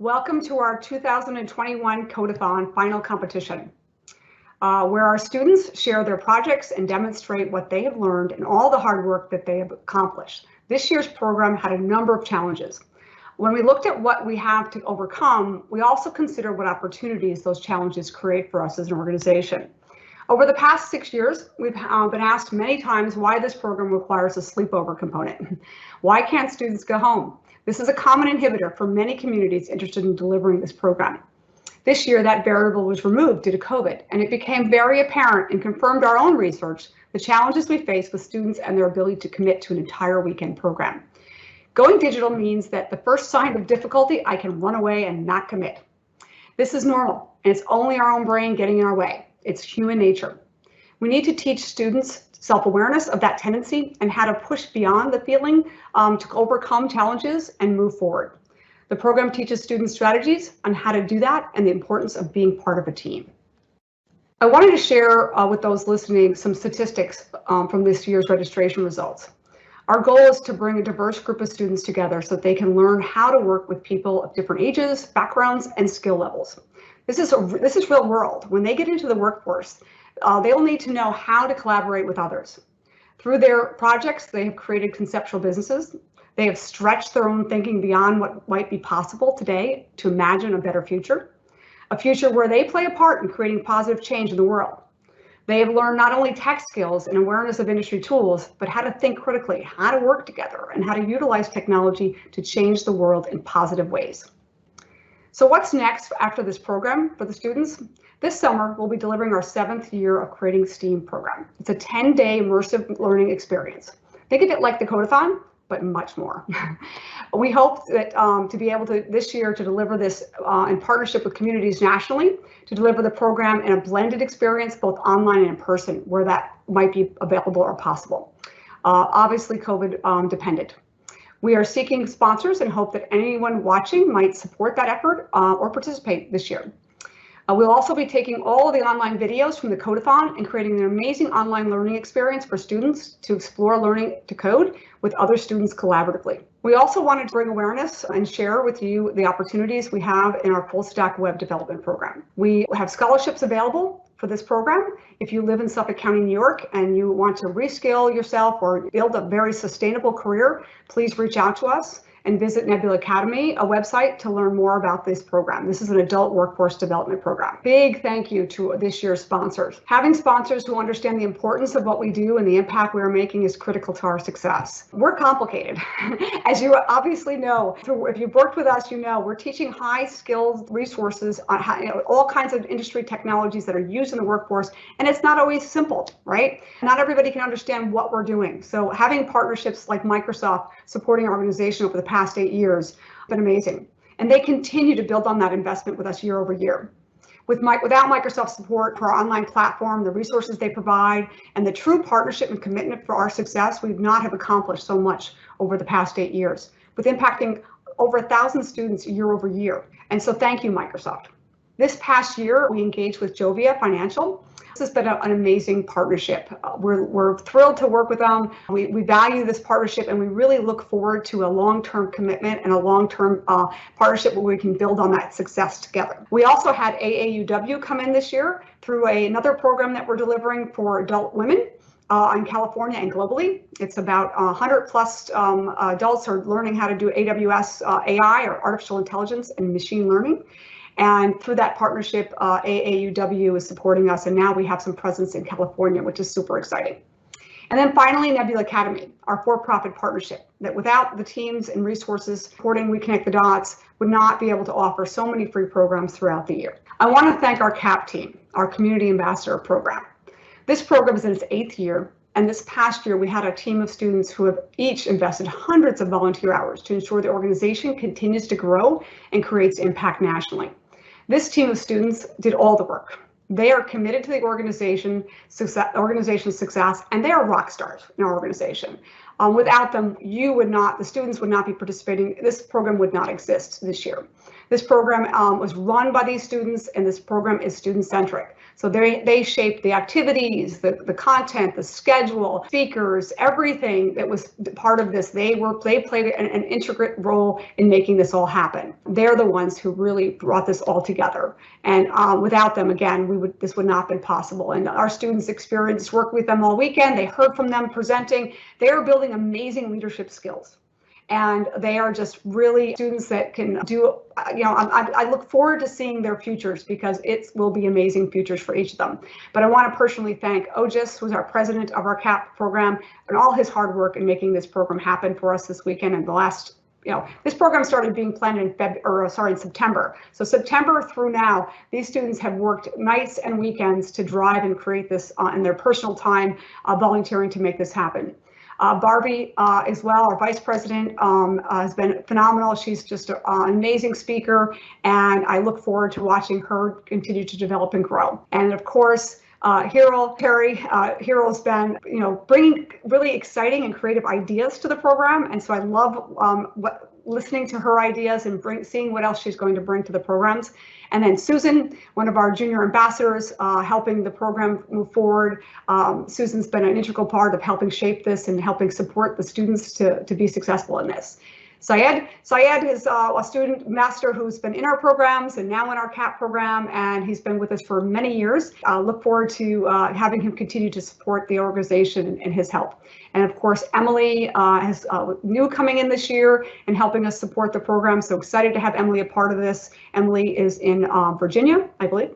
Welcome to our 2021 Code-A-Thon final competition, where our students share their projects and demonstrate what they have learned and all the hard work that they have accomplished. This year's program had a number of challenges. When we looked at what we have to overcome, we also consider what opportunities those challenges create for us as an organization. Over the past 6 years, we've been asked many times why this program requires a sleepover component. Why can't students go home? This is a common inhibitor for many communities interested in delivering this program. This year, that variable was removed due to COVID, and it became very apparent and confirmed our own research, the challenges we face with students and their ability to commit to an entire weekend program. Going digital means that the first sign of difficulty, I can run away and not commit. This is normal, and it's only our own brain getting in our way. It's human nature. We need to teach students self-awareness of that tendency and how to push beyond the feeling to overcome challenges and move forward. The program teaches students strategies on how to do that and the importance of being part of a team. I wanted to share with those listening some statistics from this year's registration results. Our goal is to bring a diverse group of students together so that they can learn how to work with people of different ages, backgrounds, and skill levels. This is real world. When they get into the workforce, they'll need to know how to collaborate with others. Through their projects, they have created conceptual businesses. They have stretched their own thinking beyond what might be possible today to imagine a better future, a future where they play a part in creating positive change in the world. They have learned not only tech skills and awareness of industry tools, but how to think critically, how to work together, and how to utilize technology to change the world in positive ways. So what's next after this program for the students? This summer, we'll be delivering our 7th year of Creating STEAM program. It's a 10-day immersive learning experience. Think of it like the Code-A-Thon, but much more. We hope that to be able to this year to deliver this in partnership with communities nationally, to deliver the program in a blended experience, both online and in person, where that might be available or possible. Obviously COVID dependent. We are seeking sponsors and hope that anyone watching might support that effort or participate this year. We'll also be taking all of the online videos from the Code-A-Thon and creating an amazing online learning experience for students to explore learning to code with other students collaboratively. We also wanted to bring awareness and share with you the opportunities we have in our full stack web development program. We have scholarships available for this program. If you live in Suffolk County, New York, and you want to reskill yourself or build a very sustainable career, please reach out to us and visit Nebula Academy, a website, to learn more about this program. This is an adult workforce development program. Big thank you to this year's sponsors. Having sponsors who understand the importance of what we do and the impact we are making is critical to our success. We're complicated. As you obviously know, if you've worked with us, you know we're teaching high-skilled resources on how, all kinds of industry technologies that are used in the workforce, and it's not always simple, right? Not everybody can understand what we're doing. So having partnerships like Microsoft supporting our organization over the past 8 years has been amazing. And they continue to build on that investment with us year over year. Without Microsoft's support for our online platform, the resources they provide, and the true partnership and commitment for our success, we would not have accomplished so much over the past 8 years, with impacting over 1,000 students year over year. And so thank you, Microsoft. This past year, we engaged with Jovia Financial. This has been an amazing partnership. We're thrilled to work with them. We value this partnership, and we really look forward to a long-term commitment and a long-term partnership where we can build on that success together. We also had AAUW come in this year through another program that we're delivering for adult women in California and globally. It's about 100 plus adults are learning how to do AWS AI, or artificial intelligence and machine learning. And through that partnership, AAUW is supporting us, and now we have some presence in California, which is super exciting. And then finally, Nebula Academy, our for-profit partnership, that without the teams and resources supporting We Connect the Dots, would not be able to offer so many free programs throughout the year. I want to thank our CAP team, our Community Ambassador program. This program is in its 8th year, and this past year we had a team of students who have each invested hundreds of volunteer hours to ensure the organization continues to grow and creates impact nationally. This team of students did all the work. They are committed to the organization's success, and they are rock stars in our organization. Without them, the students would not be participating. This program would not exist this year. This program was run by these students, and this program is student-centric. So they shaped the activities, the content, the schedule, speakers, everything that was part of this. They played an intricate role in making this all happen. They're the ones who really brought this all together. And without them, again, this would not have been possible. And our students experienced work with them all weekend. They heard from them presenting. They are building amazing leadership skills. And they are just really students that can do, I look forward to seeing their futures, because it will be amazing futures for each of them. But I want to personally thank Otis, who's our president of our CAP program, and all his hard work in making this program happen for us this weekend. And the last, this program started being planned in September. So September through now, these students have worked nights and weekends to drive and create this in their personal time, volunteering to make this happen. Barbie as well, our vice president, has been phenomenal. She's just an amazing speaker, and I look forward to watching her continue to develop and grow. And of course, Hiro's been, bringing really exciting and creative ideas to the program, and so I love listening to her ideas and seeing what else she's going to bring to the programs. And then Susan, one of our junior ambassadors, helping the program move forward. Susan's been an integral part of helping shape this and helping support the students to be successful in this. Syed is a student master who's been in our programs and now in our CAP program, and he's been with us for many years. Look forward to having him continue to support the organization and his help. And of course, Emily has new coming in this year and helping us support the program. So excited to have Emily a part of this. Emily is in Virginia, I believe.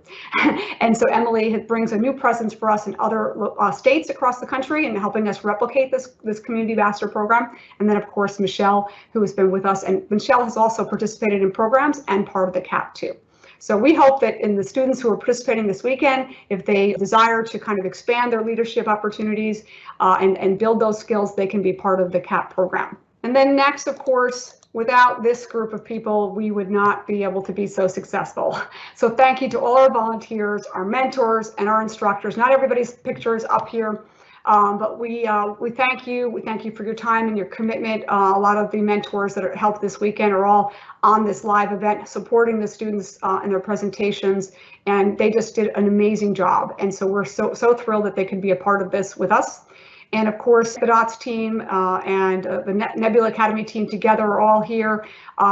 And so Emily brings a new presence for us in other states across the country and helping us replicate this community ambassador program. And then of course, Michelle, who has been with us, and Michelle has also participated in programs and part of the CAP too. So we hope that in the students who are participating this weekend, if they desire to kind of expand their leadership opportunities and build those skills, they can be part of the CAP program. And then next, of course, without this group of people, we would not be able to be so successful. So thank you to all our volunteers, our mentors, and our instructors. Not everybody's picture is up here. But we thank you. We thank you for your time and your commitment. A lot of the mentors that helped this weekend are all on this live event, supporting the students in their presentations, and they just did an amazing job. And so we're so thrilled that they could be a part of this with us. And of course, the DOTS team and the Nebula Academy team together are all here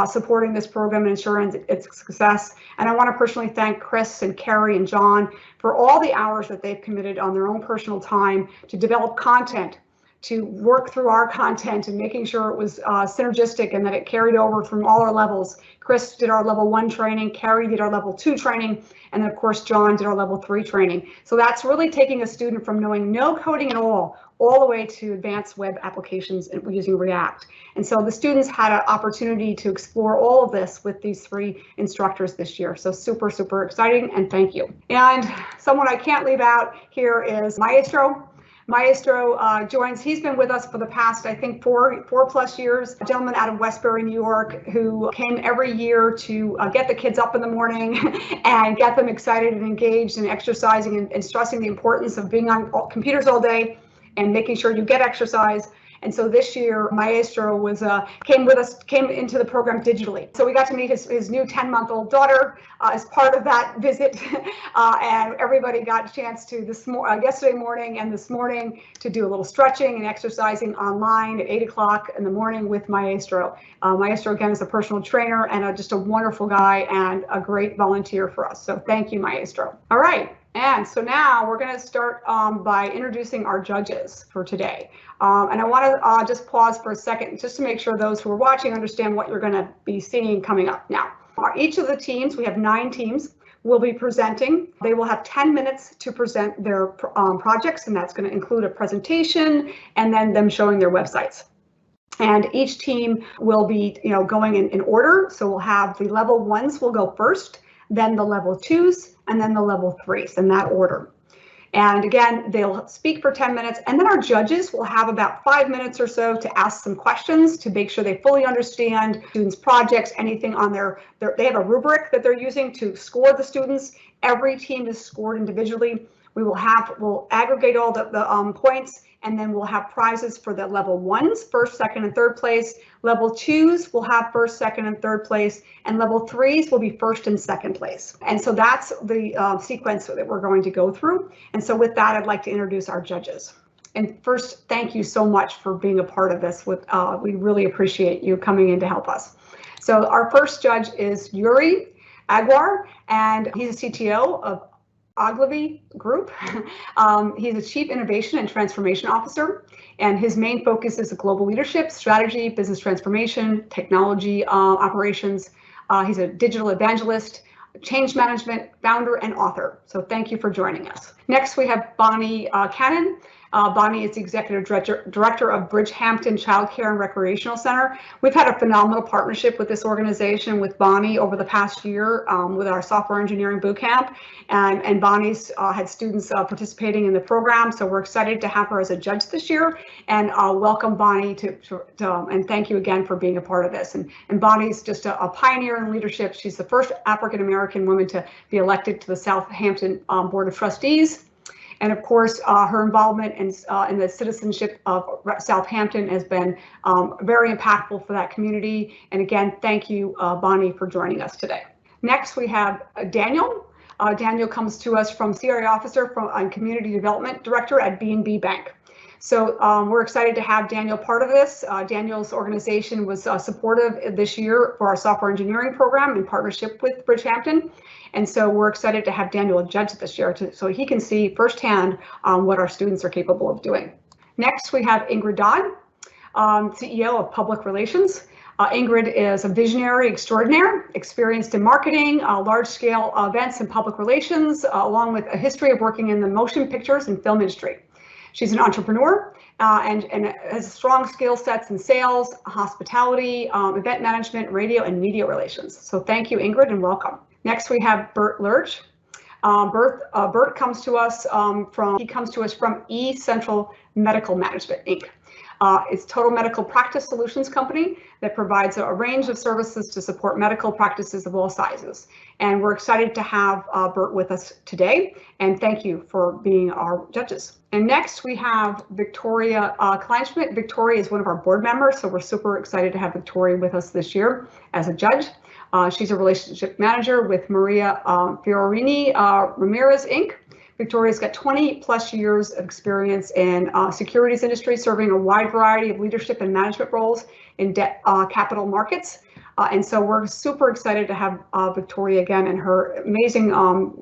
supporting this program and ensuring its success. And I want to personally thank Chris and Carrie and John for all the hours that they've committed on their own personal time to develop content, to work through our content and making sure it was synergistic and that it carried over from all our levels. Chris did our level 1 training, Carrie did our level 2 training, and then of course John did our level 3 training. So that's really taking a student from knowing no coding at all the way to advanced web applications using React. And so the students had an opportunity to explore all of this with these 3 instructors this year. So super, super exciting, and thank you. And someone I can't leave out here is Maestro. Maestro joins, he's been with us for the past, I think, four plus years, a gentleman out of Westbury, New York, who came every year to get the kids up in the morning and get them excited and engaged and exercising and stressing the importance of being on computers all day and making sure you get exercise. And so this year, Maestro came into the program digitally. So we got to meet his new 10-month-old daughter as part of that visit, and everybody got a chance to yesterday morning and this morning to do a little stretching and exercising online at 8 o'clock in the morning with Maestro. Maestro, again, is a personal trainer and just a wonderful guy and a great volunteer for us. So thank you, Maestro. All right. And so now we're going to start by introducing our judges for today. And I want to just pause for a second just to make sure those who are watching understand what you're going to be seeing coming up. Now, each of the teams, we have 9 teams, will be presenting. They will have 10 minutes to present their projects, and that's going to include a presentation and then them showing their websites. And each team will be going in order. So we'll have the level 1s will go first, then the level 2s, and then the level 3s in that order. And again, they'll speak for 10 minutes, and then our judges will have about 5 minutes or so to ask some questions to make sure they fully understand students' projects, anything on they have a rubric that they're using to score the students. Every team is scored individually. We'll aggregate all the points and then we'll have prizes for the level 1s, first, second, and third place. Level 2s will have first, second, and third place, and level 3s will be first and second place. And so that's the sequence that we're going to go through. And so with that, I'd like to introduce our judges. And first, thank you so much for being a part of this. We really appreciate you coming in to help us. So our first judge is Yuri Aguar, and he's a CTO of Ogilvy Group. He's a Chief Innovation and Transformation Officer, and his main focus is global leadership, strategy, business transformation, technology operations. He's a digital evangelist, change management, founder, and author. So thank you for joining us. Next, we have Bonnie Cannon. Bonnie is the Executive Director of Bridgehampton Child Care and Recreational Center. We've had a phenomenal partnership with this organization with Bonnie over the past year with our software engineering bootcamp, and Bonnie's had students participating in the program, so we're excited to have her as a judge this year, and welcome Bonnie and thank you again for being a part of this. And Bonnie's just a pioneer in leadership. She's the first African-American woman to be elected to the Southampton Board of Trustees. And of course, her involvement in the citizenship of Southampton has been very impactful for that community. And again, thank you, Bonnie, for joining us today. Next, we have Daniel. Daniel comes to us from CRA Officer and Community Development Director at B&B Bank. So we're excited to have Daniel part of this. Daniel's organization was supportive this year for our software engineering program in partnership with Bridgehampton. And so we're excited to have Daniel a judge this year so he can see firsthand what our students are capable of doing. Next, we have Ingrid Dodd, CEO of Public Relations. Ingrid is a visionary extraordinaire, experienced in marketing, large-scale events and public relations, along with a history of working in the motion pictures and film industry. She's an entrepreneur and has strong skill sets in sales, hospitality, event management, radio, and media relations. So thank you, Ingrid, and welcome. Next, we have Bert Lurch. Bert comes to us from E-Central Medical Management, Inc. It's a total medical practice solutions company that provides a range of services to support medical practices of all sizes. And we're excited to have Bert with us today. And thank you for being our judges. And next we have Victoria Kleinschmidt. Victoria is one of our board members, so we're super excited to have Victoria with us this year as a judge. She's a relationship manager with Maria Fiorini Ramirez, Inc. Victoria's got 20+ years of experience in securities industry, serving a wide variety of leadership and management roles in debt capital markets. And so we're super excited to have Victoria again and her amazing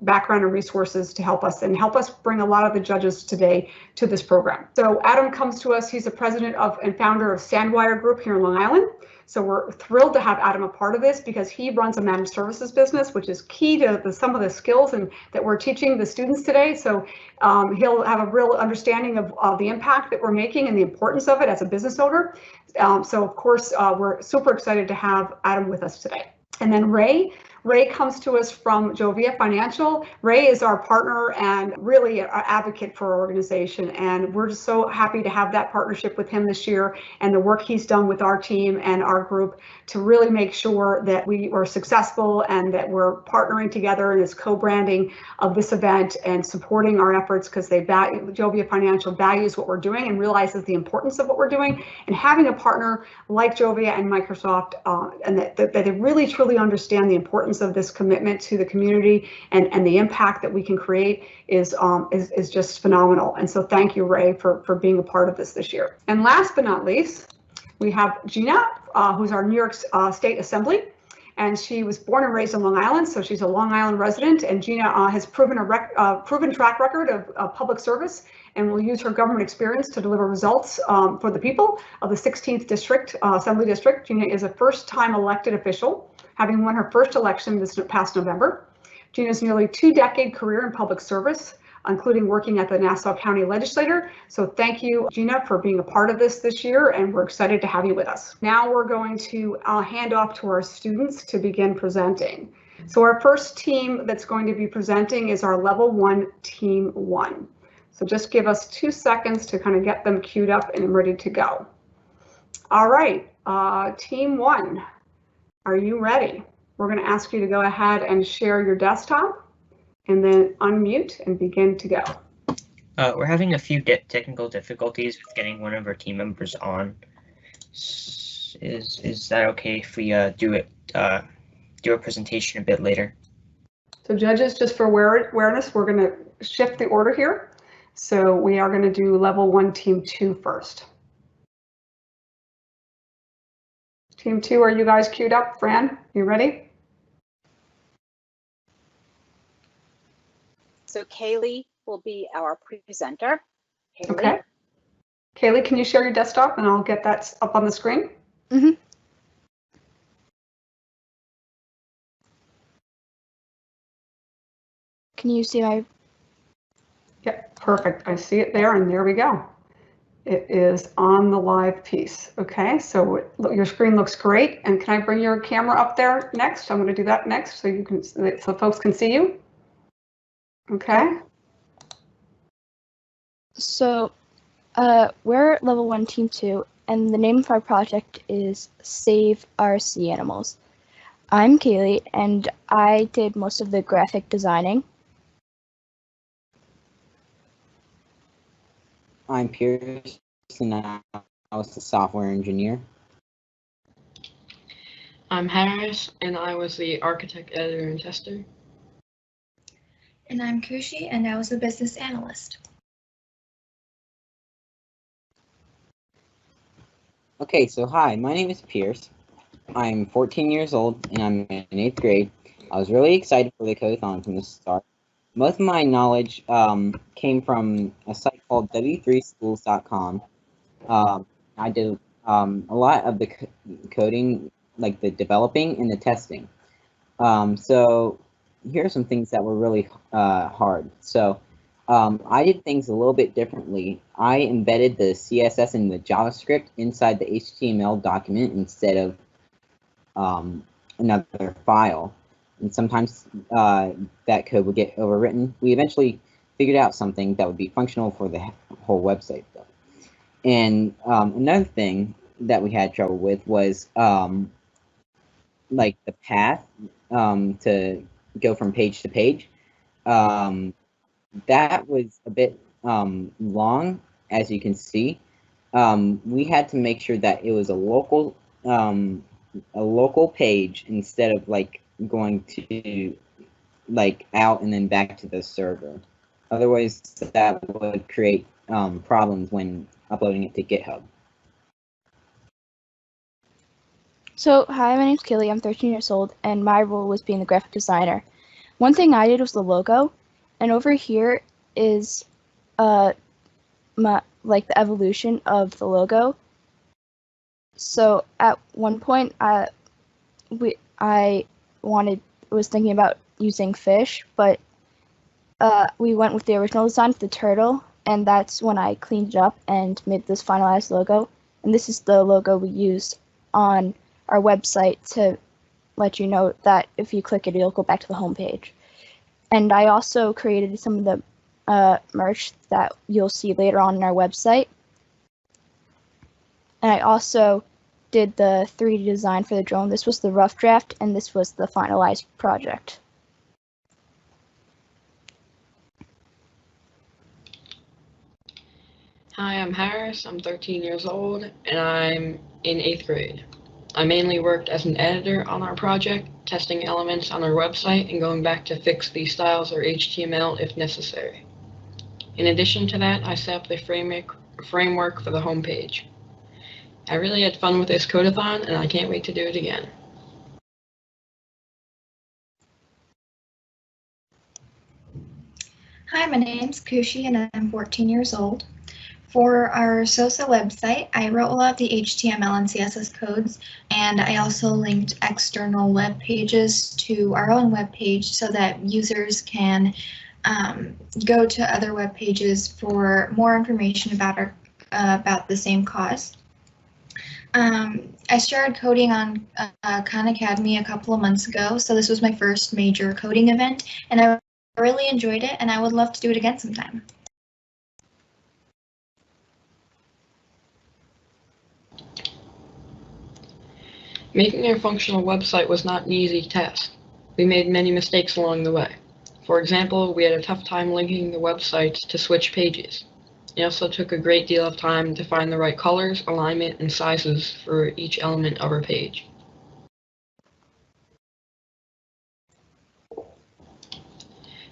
background and resources to help us bring a lot of the judges today to this program. So Adam comes to us. He's the president of and founder of Sandwire Group here in Long Island. So we're thrilled to have Adam a part of this because he runs a managed services business, which is key to some of the skills that we're teaching the students today. So he'll have a real understanding of the impact that we're making and the importance of it as a business owner. So of course, we're super excited to have Adam with us today. And then Ray comes to us from Jovia Financial. Ray is our partner and really an advocate for our organization. And we're just so happy to have that partnership with him this year and the work he's done with our team and our group to really make sure that we are successful and that we're partnering together in this co-branding of this event and supporting our efforts because Jovia Financial values what we're doing and realizes the importance of what we're doing. And having a partner like Jovia and Microsoft and that they really truly understand the importance of this commitment to the community and the impact that we can create is just phenomenal. And so thank you, Ray, for being a part of this year. And last but not least, we have Gina, who's our New York State Assembly. And she was born and raised in Long Island, so she's a Long Island resident. And Gina has proven track record of public service and will use her government experience to deliver results for the people of the 16th District, Assembly District. Gina is a first-time elected official, having won her first election this past November. Gina's nearly 2-decade career in public service, including working at the Nassau County Legislature. So thank you, Gina, for being a part of this year, and we're excited to have you with us. Now we're going to hand off to our students to begin presenting. So our first team that's going to be presenting is our Level 1, Team 1. So just give us 2 seconds to kind of get them queued up and ready to go. All right, Team 1, are you ready? We're going to ask you to go ahead and share your desktop and then unmute and begin to go. We're having a few technical difficulties with getting one of our team members on. Is that okay if we do a presentation a bit later? So judges, just for awareness, we're going to shift the order here. So we are going to do level 1, team 2 first. Team 2, are you guys queued up? Fran, you ready? So Kaylee will be our presenter. Kaylee. Okay. Kaylee, can you share your desktop and I'll get that up on the screen? Mm-hmm. Can you see my? Yeah, perfect. I see it there, and there we go. It is on the live piece. Okay, so your screen looks great. And can I bring your camera up there next? I'm going to do that next, so you can, so folks can see you. Okay. So, we're level 1, team 2, and the name of our project is Save Our Sea Animals. I'm Kaylee, and I did most of the graphic designing. I'm Pierce, and I was the software engineer. I'm Harris, and I was the architect, editor, and tester. And I'm Kushi, and I was the business analyst. Okay, so hi, my name is Pierce. I'm 14 years old, and I'm in 8th grade. I was really excited for the Code-A-Thon from the start. Most of my knowledge came from a site called W3schools.com. I did a lot of the coding, like the developing and the testing. So here are some things that were really hard. So I did things a little bit differently. I embedded the CSS and the JavaScript inside the HTML document instead of another file. And sometimes that code would get overwritten. We eventually figured out something that would be functional for the whole website, though. And another thing that we had trouble with was like the path to go from page to page. That was a bit long, as you can see. We had to make sure that it was a local page instead of like going to like out and then back to the server. Otherwise, that would create problems when uploading it to GitHub. So, hi, my name's Kaylee, I'm 13 years old, and my role was being the graphic designer. One thing I did was the logo, and over here is like the evolution of the logo. So at one point, I was thinking about using fish, but we went with the original design for the turtle, and that's when I cleaned it up and made this finalized logo. And this is the logo we use on our website to let you know that if you click it, it'll go back to the home page. And I also created some of the merch that you'll see later on our website. And I also did the 3D design for the drone. This was the rough draft, and this was the finalized project. Hi, I'm Harris. I'm 13 years old, and I'm in 8th grade. I mainly worked as an editor on our project, testing elements on our website and going back to fix the styles or HTML if necessary. In addition to that, I set up the framework for the homepage. I really had fun with this Code-A-Thon, and I can't wait to do it again. Hi, my name's Kushi, and I'm 14 years old. For our SOSA website, I wrote a lot of the HTML and CSS codes, and I also linked external web pages to our own web page so that users can go to other web pages for more information about the same cause. I started coding on Khan Academy a couple of months ago, so this was my first major coding event, and I really enjoyed it, and I would love to do it again sometime. Making a functional website was not an easy task. We made many mistakes along the way. For example, we had a tough time linking the websites to switch pages. It also took a great deal of time to find the right colors, alignment, and sizes for each element of our page.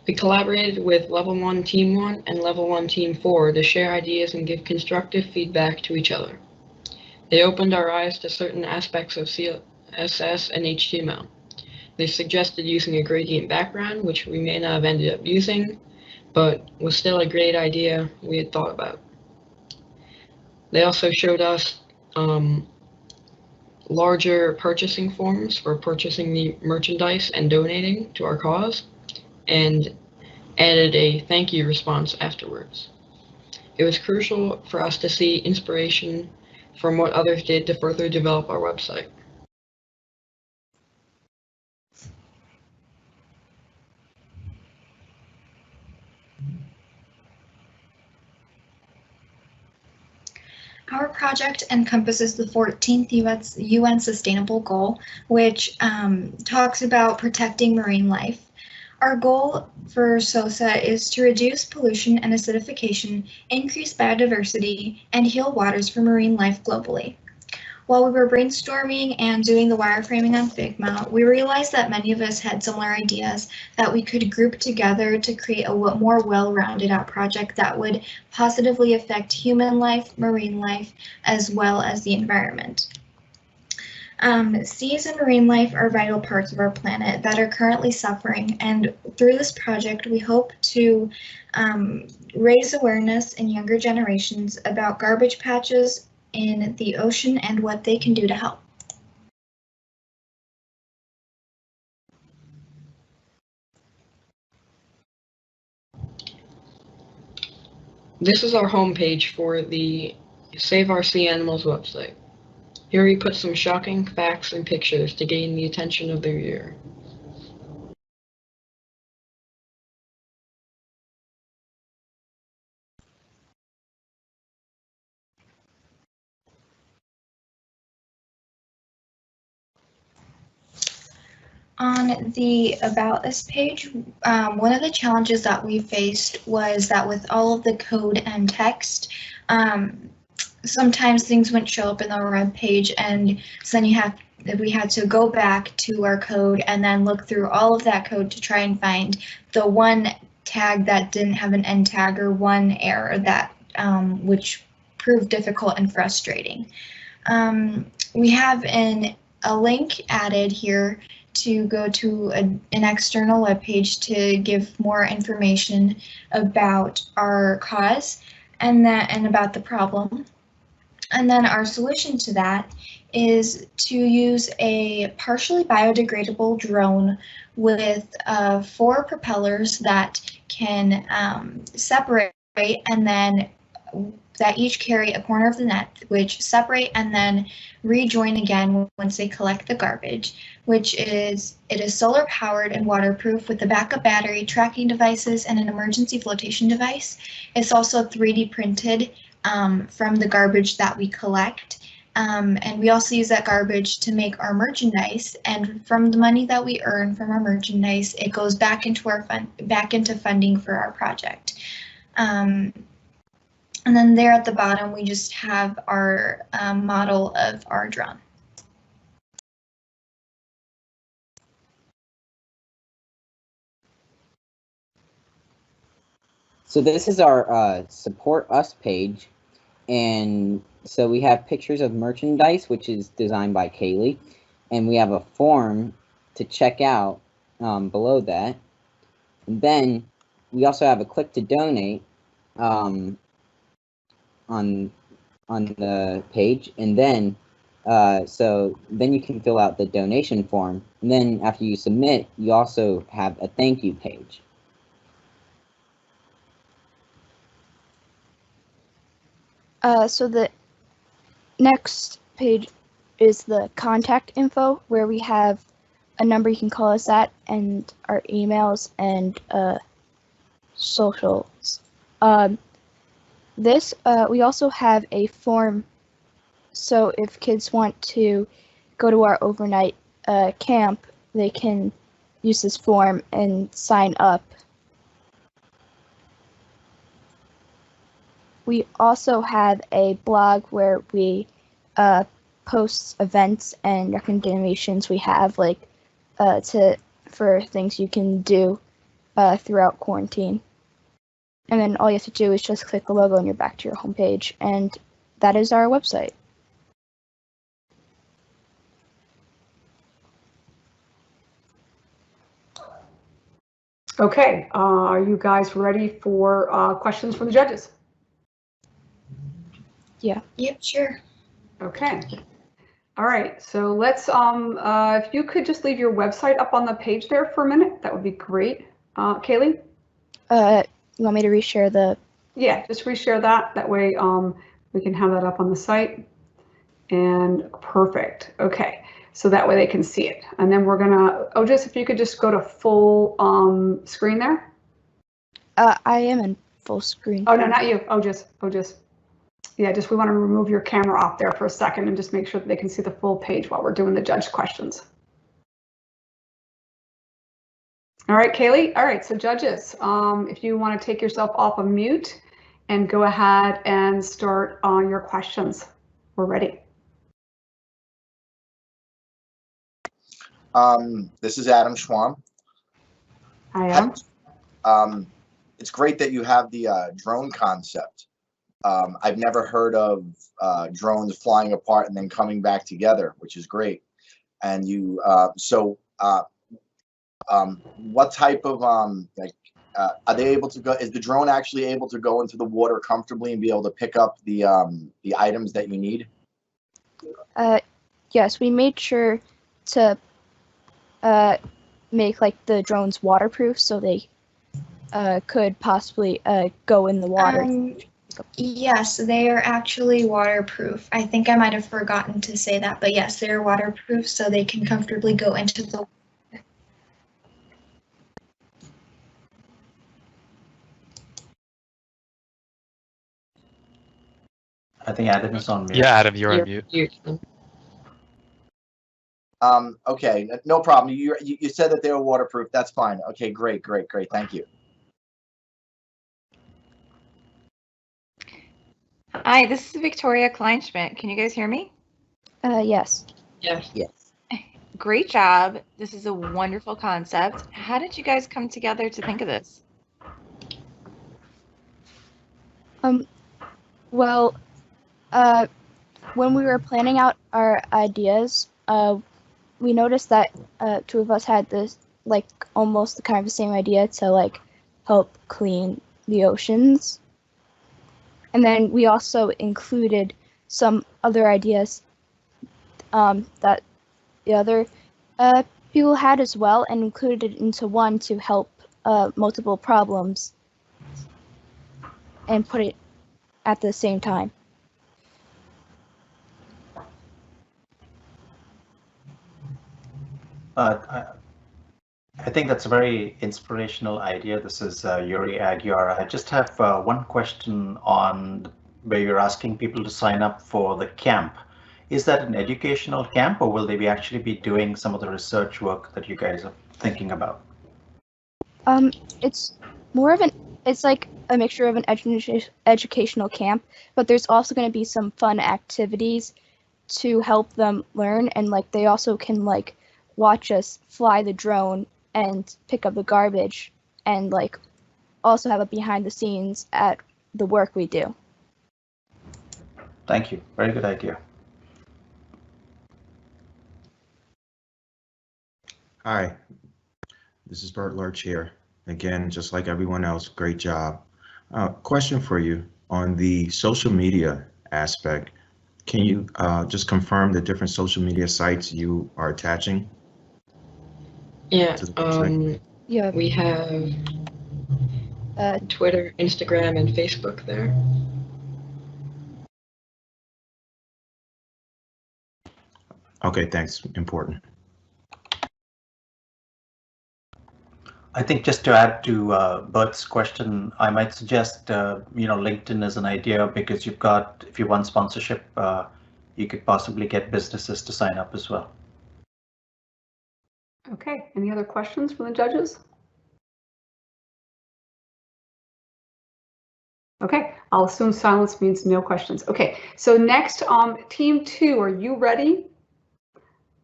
We collaborated with Level 1 Team 1 and Level 1 Team 4 to share ideas and give constructive feedback to each other. They opened our eyes to certain aspects of CSS and HTML. They suggested using a gradient background, which we may not have ended up using, but was still a great idea we had thought about. They also showed us larger purchasing forms for purchasing the merchandise and donating to our cause, and added a thank you response afterwards. It was crucial for us to see inspiration from what others did to further develop our website. Our project encompasses the 14th UN Sustainable Goal, which talks about protecting marine life. Our goal for SOSA is to reduce pollution and acidification, increase biodiversity, and heal waters for marine life globally. While we were brainstorming and doing the wireframing on Figma, we realized that many of us had similar ideas that we could group together to create a more well-rounded out project that would positively affect human life, marine life, as well as the environment. Seas and marine life are vital parts of our planet that are currently suffering, and through this project we hope to raise awareness in younger generations about garbage patches in the ocean and what they can do to help. This is our homepage for the Save Our Sea Animals website. Here we put some shocking facts and pictures to gain the attention of the viewer. On the About Us page, one of the challenges that we faced was that with all of the code and text, sometimes things wouldn't show up in the web page, and so then we had to go back to our code and then look through all of that code to try and find the one tag that didn't have an end tag or one error that which proved difficult and frustrating. We have a link added here to go to an external web page to give more information about our cause and about the problem. And then our solution to that is to use a partially biodegradable drone with 4 propellers that can separate and then that each carry a corner of the net, which separate and then rejoin again once they collect the garbage, it is solar powered and waterproof with a backup battery, tracking devices, and an emergency flotation device. It's also 3D printed from the garbage that we collect. And we also use that garbage to make our merchandise, and from the money that we earn from our merchandise, it goes back into funding for our project. And then there at the bottom, we just have our model of our drone. So this is our Support Us page, and so we have pictures of merchandise, which is designed by Kaylee, and we have a form to check out below that. And then we also have a click to donate on the page, and then so then you can fill out the donation form, and then after you submit, you also have a thank you page. So the next page is the contact info, where we have a number you can call us at and our emails and socials. We also have a form, so if kids want to go to our overnight camp, they can use this form and sign up. We also have a blog where we post events and recommendations we have, like for things you can do throughout quarantine. And then all you have to do is just click the logo and you're back to your homepage, and that is our website. Okay, are you guys ready for questions from the judges? Yep, sure. Okay. All right, so let's, if you could just leave your website up on the page there for a minute, that would be great. Kaylee? You want me to reshare the? Yeah, just reshare that. That way we can have that up on the site. And perfect. Okay, so that way they can see it. And then we're gonna, Otis, if you could just go to full screen there. I am in full screen. Oh, no, not you. Otis. Yeah, just we want to remove your camera off there for a second and just make sure that they can see the full page while we're doing the judge questions. All right, Kaylee. All right, so judges, if you want to take yourself off of mute and go ahead and start on your questions. We're ready. This is Adam Schwam. I am. It's great that you have the drone concept. I've never heard of drones flying apart and then coming back together, which is great. And you, what type of are they able to go? Is the drone actually able to go into the water comfortably and be able to pick up the items that you need? Yes, we made sure to make like the drones waterproof so they could possibly go in the water. Yes, they are actually waterproof. I think I might have forgotten to say that, but yes, they're waterproof so they can comfortably go into the water. I think Adam is on mute. Yeah, Adam, you're on mute. Okay, no problem. You said that they were waterproof. That's fine. Okay, great. Thank you. Hi, this is Victoria Kleinschmidt. Can you guys hear me? Yes. Yes. Great job. This is a wonderful concept. How did you guys come together to think of this? Well, when we were planning out our ideas, we noticed that two of us had this, like, almost the kind of the same idea to, like, help clean the oceans. And then we also included some other ideas that the other people had as well, and included it into one to help multiple problems and put it at the same time. I think that's a very inspirational idea. This is Yuri Aguiar. I just have one question on where you're asking people to sign up for the camp. Is that an educational camp, or will they actually be doing some of the research work that you guys are thinking about? It's more of it's like a mixture of an educational camp, but there's also going to be some fun activities to help them learn, and like they also can like watch us fly the drone and pick up the garbage, and like also have a behind the scenes at the work we do. Thank you. Very good idea. Hi, this is Bert Lurch here. Again, just like everyone else, great job. Question for you on the social media aspect. Can you just confirm the different social media sites you are attaching? Yeah, Yeah. we have Twitter, Instagram, and Facebook there. Okay, thanks. Important. I think just to add to Bert's question, I might suggest LinkedIn as an idea, because you've got, if you want sponsorship, you could possibly get businesses to sign up as well. Okay, any other questions from the judges? Okay, I'll assume silence means no questions. Okay, so next, team 2, are you ready?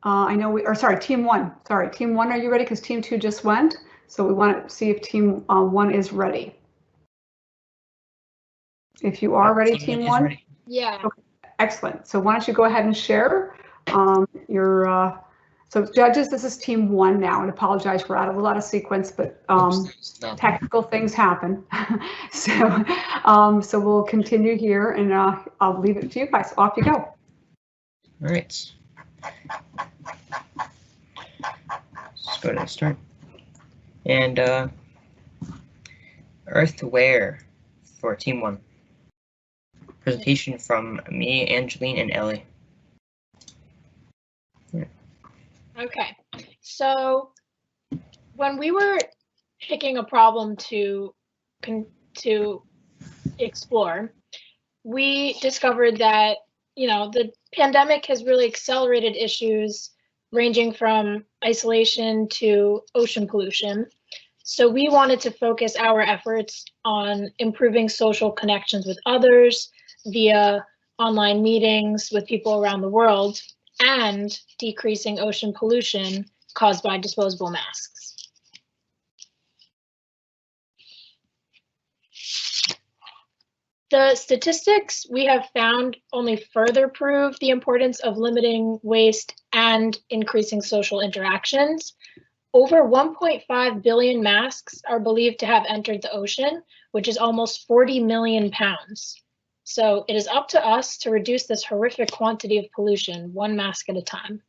I know sorry, team 1. Sorry, team 1, are you ready? Because team 2 just went. So we want to see if team 1 is ready. If you are ready, team 1. Ready. Yeah. Okay, excellent. So why don't you go ahead and share your. So judges, this is team 1 now, and apologize, we're out of a lot of sequence, but technical things happen. So we'll continue here, and I'll leave it to you guys. Off you go. All right. Let's go to the start. And Earthware for team 1. Presentation from me, Angeline, and Ellie. Okay, so when we were picking a problem to explore, we discovered that, you know, the pandemic has really accelerated issues ranging from isolation to ocean pollution. So we wanted to focus our efforts on improving social connections with others via online meetings with people around the world, and decreasing ocean pollution caused by disposable masks. The statistics we have found only further prove the importance of limiting waste and increasing social interactions. Over 1.5 billion masks are believed to have entered the ocean, which is almost 40 million pounds. So it is up to us to reduce this horrific quantity of pollution, one mask at a time.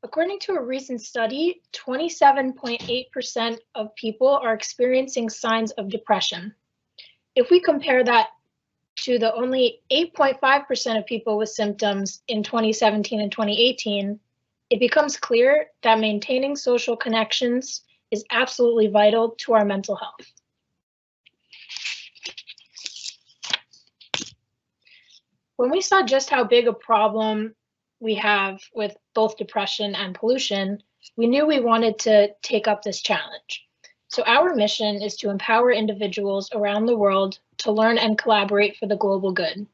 According to a recent study, 27.8% of people are experiencing signs of depression. If we compare that to the only 8.5% of people with symptoms in 2017 and 2018, it becomes clear that maintaining social connections is absolutely vital to our mental health. When we saw just how big a problem we have with both depression and pollution, we knew we wanted to take up this challenge. So our mission is to empower individuals around the world to learn and collaborate for the global good.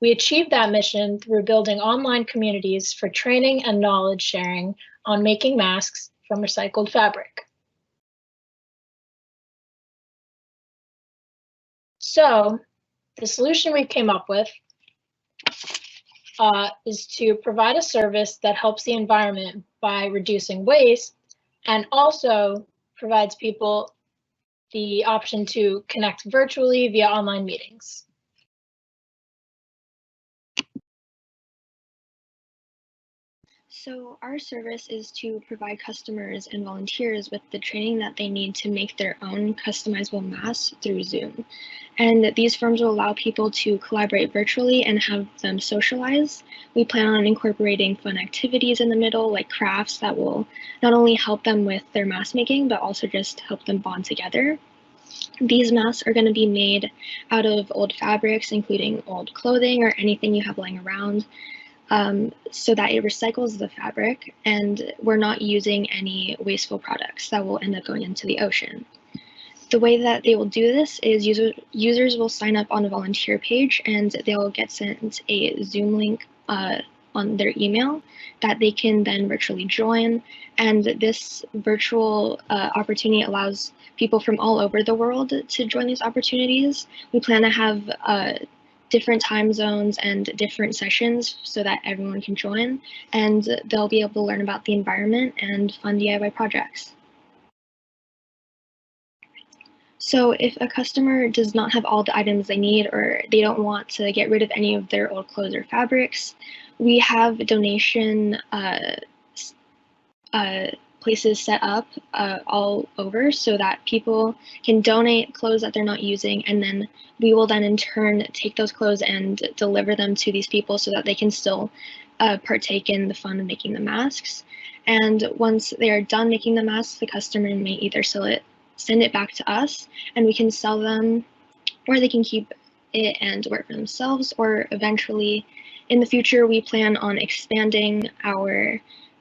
We achieve that mission through building online communities for training and knowledge sharing on making masks from recycled fabric. So the solution we came up with is to provide a service that helps the environment by reducing waste and also provides people the option to connect virtually via online meetings. So our service is to provide customers and volunteers with the training that they need to make their own customizable masks through Zoom. And these forums will allow people to collaborate virtually and have them socialize. We plan on incorporating fun activities in the middle, like crafts that will not only help them with their mask making, but also just help them bond together. These masks are going to be made out of old fabrics, including old clothing or anything you have lying around. So that it recycles the fabric, and we're not using any wasteful products that will end up going into the ocean. The way that they will do this is users will sign up on a volunteer page, and they'll get sent a Zoom link on their email that they can then virtually join. And this virtual opportunity allows people from all over the world to join these opportunities. We plan to have different time zones and different sessions so that everyone can join, and they'll be able to learn about the environment and fun DIY projects. So if a customer does not have all the items they need, or they don't want to get rid of any of their old clothes or fabrics, we have donation places set up all over so that people can donate clothes that they're not using, and then we will then in turn take those clothes and deliver them to these people so that they can still partake in the fun of making the masks. And once they are done making the masks, the customer may either send it back to us and we can sell them, or they can keep it and wear it for themselves, or eventually in the future, we plan on expanding our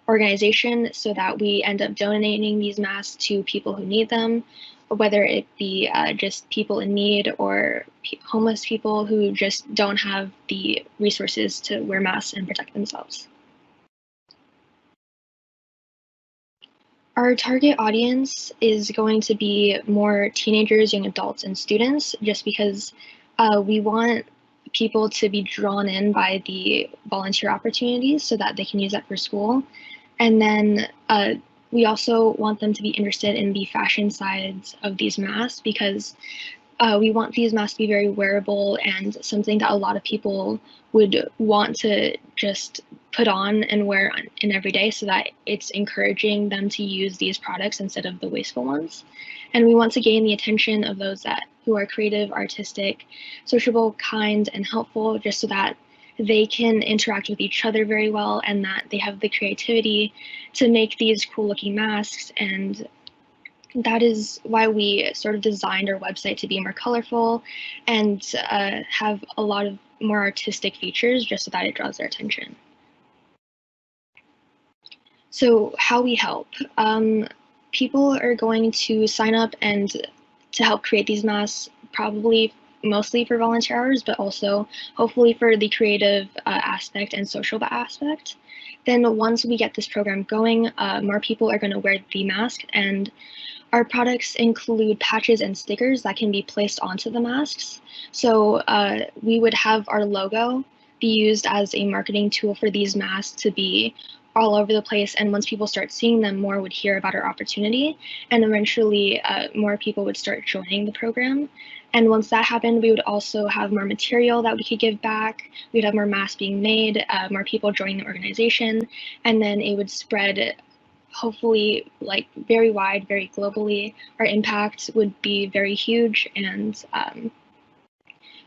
organization so that we end up donating these masks to people who need them, whether it be just people in need or homeless people who just don't have the resources to wear masks and protect themselves. Our target audience is going to be more teenagers, young adults, and students, just because we want people to be drawn in by the volunteer opportunities so that they can use that for school. And then we also want them to be interested in the fashion sides of these masks, because we want these masks to be very wearable and something that a lot of people would want to just put on and wear in every day, so that it's encouraging them to use these products instead of the wasteful ones. And we want to gain the attention of those who are creative, artistic, sociable, kind, and helpful, just so that they can interact with each other very well and that they have the creativity to make these cool looking masks. And that is why we sort of designed our website to be more colorful and have a lot of more artistic features, just so that it draws their attention. So how we help. People are going to sign up and to help create these masks, probably mostly for volunteer hours, but also hopefully for the creative aspect and social aspect. Then once we get this program going, more people are going to wear the mask, and our products include patches and stickers that can be placed onto the masks. So we would have our logo be used as a marketing tool for these masks to be all over the place, and once people start seeing them, more would hear about our opportunity, and eventually more people would start joining the program. And once that happened, we would also have more material that we could give back. We'd have more masks being made, more people joining the organization, and then it would spread, hopefully, like very wide, very globally. Our impact would be very huge, and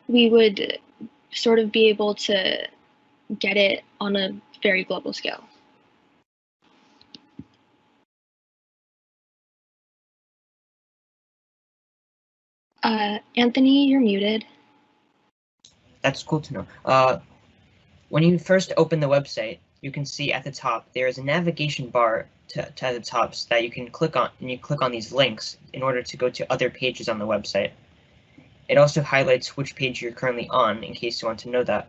we would sort of be able to get it on a very global scale. Anthony, you're muted. That's cool to know. When you first open the website, you can see at the top there is a navigation bar to the top that you can click on, and you click on these links in order to go to other pages on the website. It also highlights which page you're currently on in case you want to know that.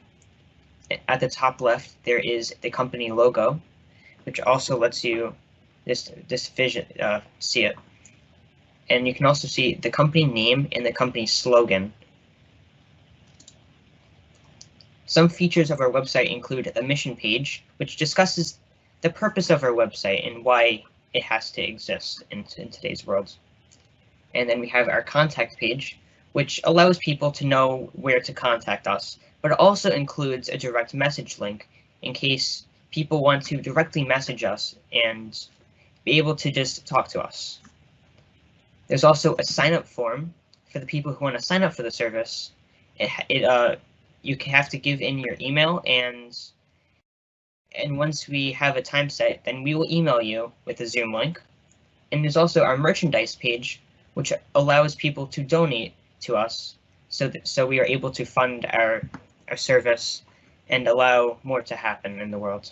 At the top left, there is the company logo, which also lets you see it. And you can also see the company name and the company slogan. Some features of our website include a mission page, which discusses the purpose of our website and why it has to exist in today's world. And then we have our contact page, which allows people to know where to contact us, but it also includes a direct message link in case people want to directly message us and be able to just talk to us. There's also a sign-up form for the people who want to sign up for the service. You have to give in your email, and once we have a time set, then we will email you with a Zoom link. And there's also our merchandise page, which allows people to donate to us, so we are able to fund our service and allow more to happen in the world.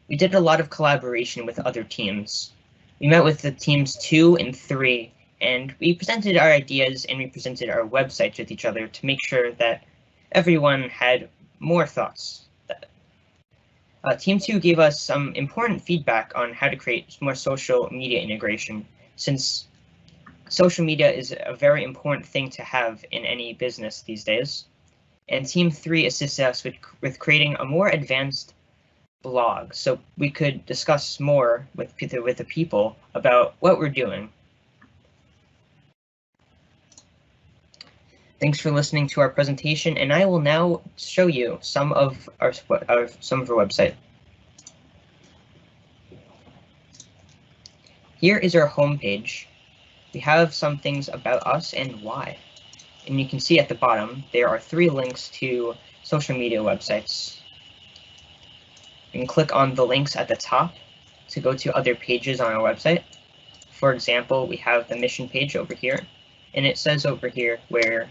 We did a lot of collaboration with other teams. We met with the teams 2 and 3, and we presented our ideas and we presented our websites with each other to make sure that everyone had more thoughts. Team 2 gave us some important feedback on how to create more social media integration, since social media is a very important thing to have in any business these days. And Team 3 assisted us with creating a more advanced blog, so we could discuss more with the people about what we're doing. Thanks for listening to our presentation, and I will now show you some of our website. Here is our homepage. We have some things about us and why. And you can see at the bottom there are 3 links to social media websites. You can click on the links at the top to go to other pages on our website. For example, we have the mission page over here, and it says over here where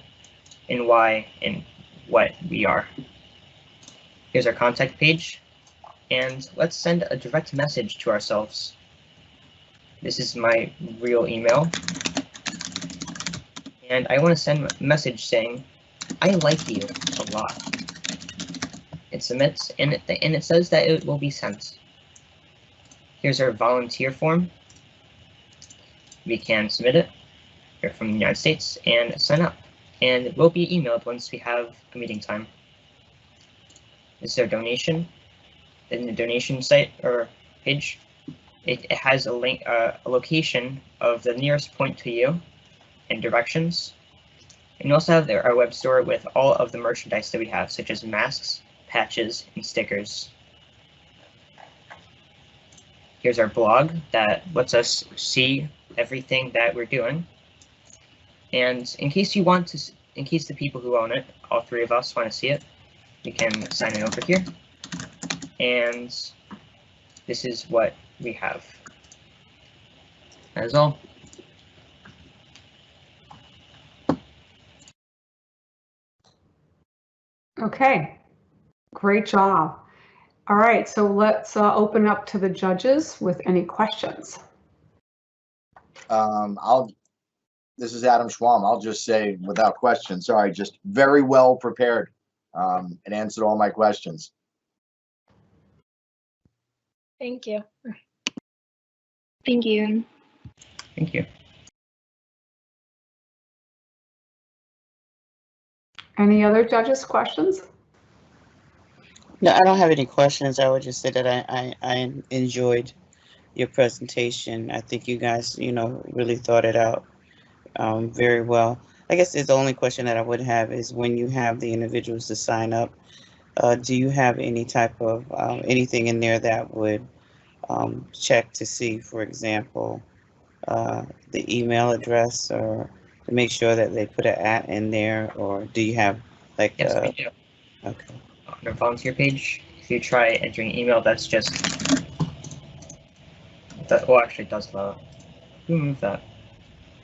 and why and what we are. Here's our contact page, and let's send a direct message to ourselves. This is my real email, and I want to send a message saying, I like you a lot. It submits, and it says that it will be sent. Here's our volunteer form. We can submit it. You're from the United States and sign up, and it will be emailed once we have a meeting time. This is our donation. In the donation site or page, it has a link, a location of the nearest point to you and directions. And you also have our web store with all of the merchandise that we have, such as masks, patches, and stickers. Here's our blog that lets us see everything that we're doing. And in case you want to, in case the people who own it, all three of us want to see it, we can sign in over here. And this is what we have. That is all. Okay, great job. All right, so let's open up to the judges with any questions. This is Adam Schwam. I'll just say without question, sorry, just very well prepared and answered all my questions. Thank you. Thank you. Thank you. Any other judges' questions? No, I don't have any questions. I would just say that I enjoyed your presentation. I think you guys, really thought it out very well. I guess the only question that I would have is when you have the individuals to sign up, do you have any type of anything in there that would check to see, for example, the email address, or to make sure that they put an @ in there, or do you have like? Yes, we do. Okay. On our volunteer page, if you try entering email, that's just that. Oh, actually, it does allow it. Who moved that?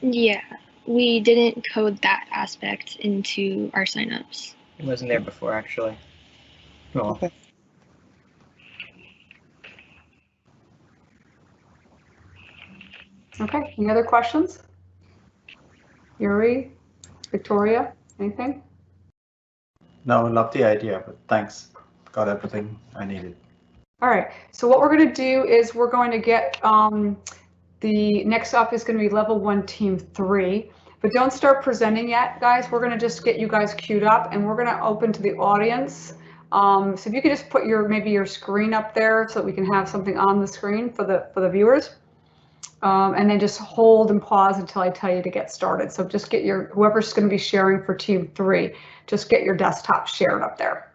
Yeah, we didn't code that aspect into our signups. It wasn't there before, actually. Oh. Okay. Okay, any other questions? Yuri, Victoria, anything? No, love the idea, but thanks. Got everything I needed. All right, so what we're going to do is we're going to get the next up is going to be level 1 team 3, but don't start presenting yet, guys. We're going to just get you guys queued up, and we're going to open to the audience. So if you could just put maybe your screen up there so that we can have something on the screen for the viewers. And then just hold and pause until I tell you to get started. So just get whoever's going to be sharing for team 3, just get your desktop shared up there.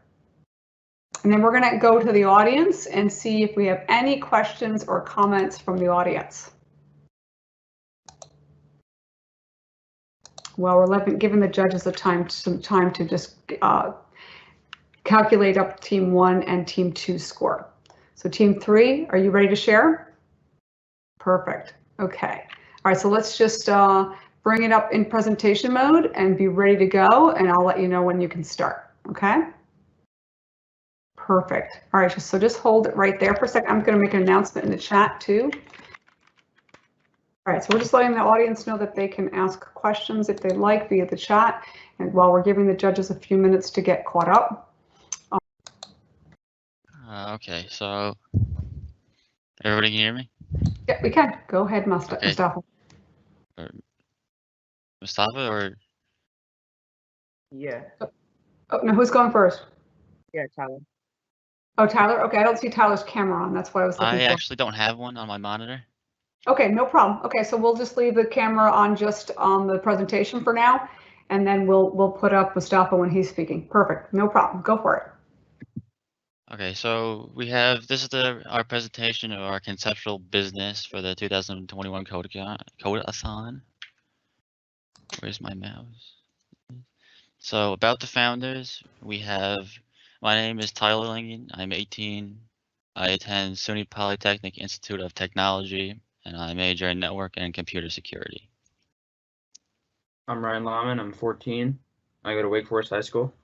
And then we're going to go to the audience and see if we have any questions or comments from the audience. Well, we're giving the judges some time to just calculate up team 1 and team 2 score. So team 3, are you ready to share? Perfect. Okay. All right, so let's just bring it up in presentation mode and be ready to go, and I'll let you know when you can start. Okay? Perfect. All right, so just hold it right there for a second. I'm going to make an announcement in the chat too. All right, so we're just letting the audience know that they can ask questions if they'd like via the chat, and while we're giving the judges a few minutes to get caught up. Okay, so everybody can hear me? Yeah, we can. Go ahead, Mustafa. Or Mustafa or? Yeah. Oh, no, who's going first? Yeah, Tyler. Oh, Tyler? Okay, I don't see Tyler's camera on. That's why I was looking I for. actually don't have one on my monitor. Okay, no problem. Okay, so we'll just leave the camera on just on the presentation for now, and then we'll put up Mustafa when he's speaking. Perfect. No problem. Go for it. Okay, so we have, this is our presentation of our conceptual business for the 2021 Code-A-Thon. Where's my mouse? So about the founders, we have, my name is Tyler Lingen. I'm 18. I attend SUNY Polytechnic Institute of Technology, and I major in network and computer security. I'm Ryan Lahman. I'm 14. I go to Wake Forest High School.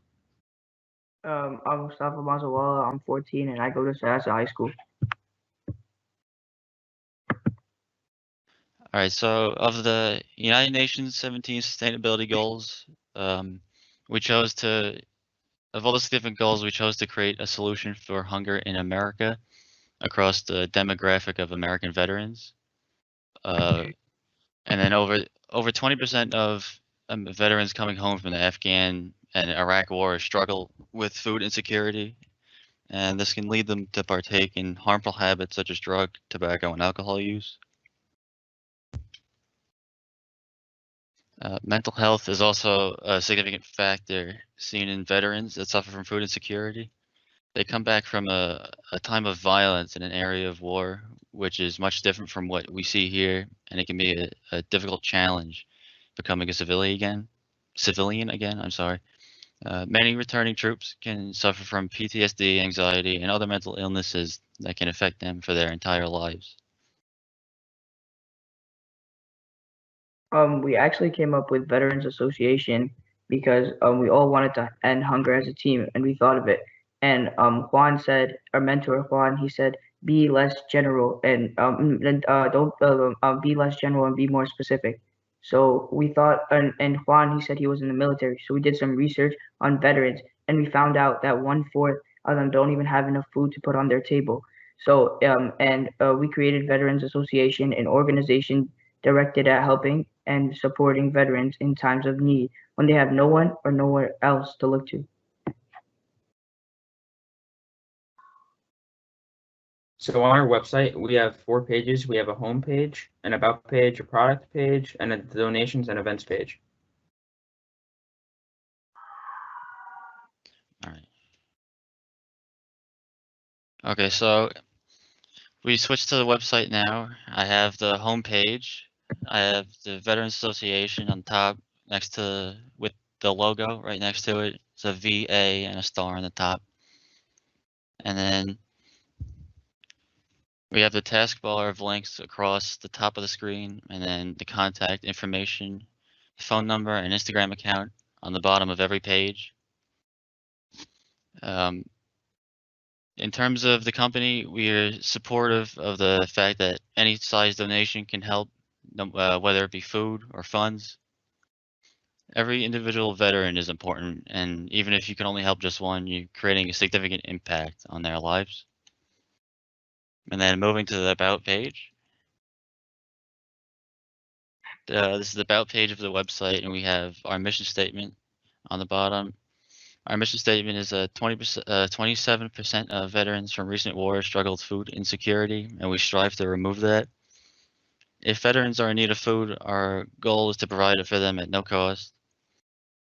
I'm Mustafa Mazawala. I'm 14 and I go to Sassa High School. All right, so of the United Nations 17 sustainability goals, we chose to, of all the different goals, we chose to create a solution for hunger in America across the demographic of American veterans. And then over 20% of veterans coming home from the Afghan and Iraq war struggle with food insecurity, and this can lead them to partake in harmful habits such as drug, tobacco, and alcohol use. Mental health is also a significant factor seen in veterans that suffer from food insecurity. They come back from a time of violence in an area of war, which is much different from what we see here, and it can be a difficult challenge becoming a civilian again, I'm sorry. Many returning troops can suffer from PTSD, anxiety, and other mental illnesses that can affect them for their entire lives. We actually came up with Veterans Association because we all wanted to end hunger as a team, and we thought of it. And Juan said, our mentor Juan, he said, be less general and don't be less general and be more specific. So we thought, and Juan, he said he was in the military, so we did some research on veterans, and we found out that 1/4 of them don't even have enough food to put on their table. So we created Veterans Association, an organization directed at helping and supporting veterans in times of need when they have no one or nowhere else to look to. So on our website, we have 4 pages. We have a home page, an about page, a product page, and a donations and events page. All right. Okay, so we switched to the website now. I have the home page. I have the Veterans Association on top next to, with the logo right next to it. It's a VA and a star on the top. And then we have the taskbar of links across the top of the screen, and then the contact information, phone number, and Instagram account on the bottom of every page. In terms of the company, we are supportive of the fact that any size donation can help, whether it be food or funds. Every individual veteran is important, and even if you can only help just one, you're creating a significant impact on their lives. And then moving to the About page. This is the About page of the website, and we have our mission statement on the bottom. Our mission statement is 27% of veterans from recent wars struggle with food insecurity, and we strive to remove that. If veterans are in need of food, our goal is to provide it for them at no cost.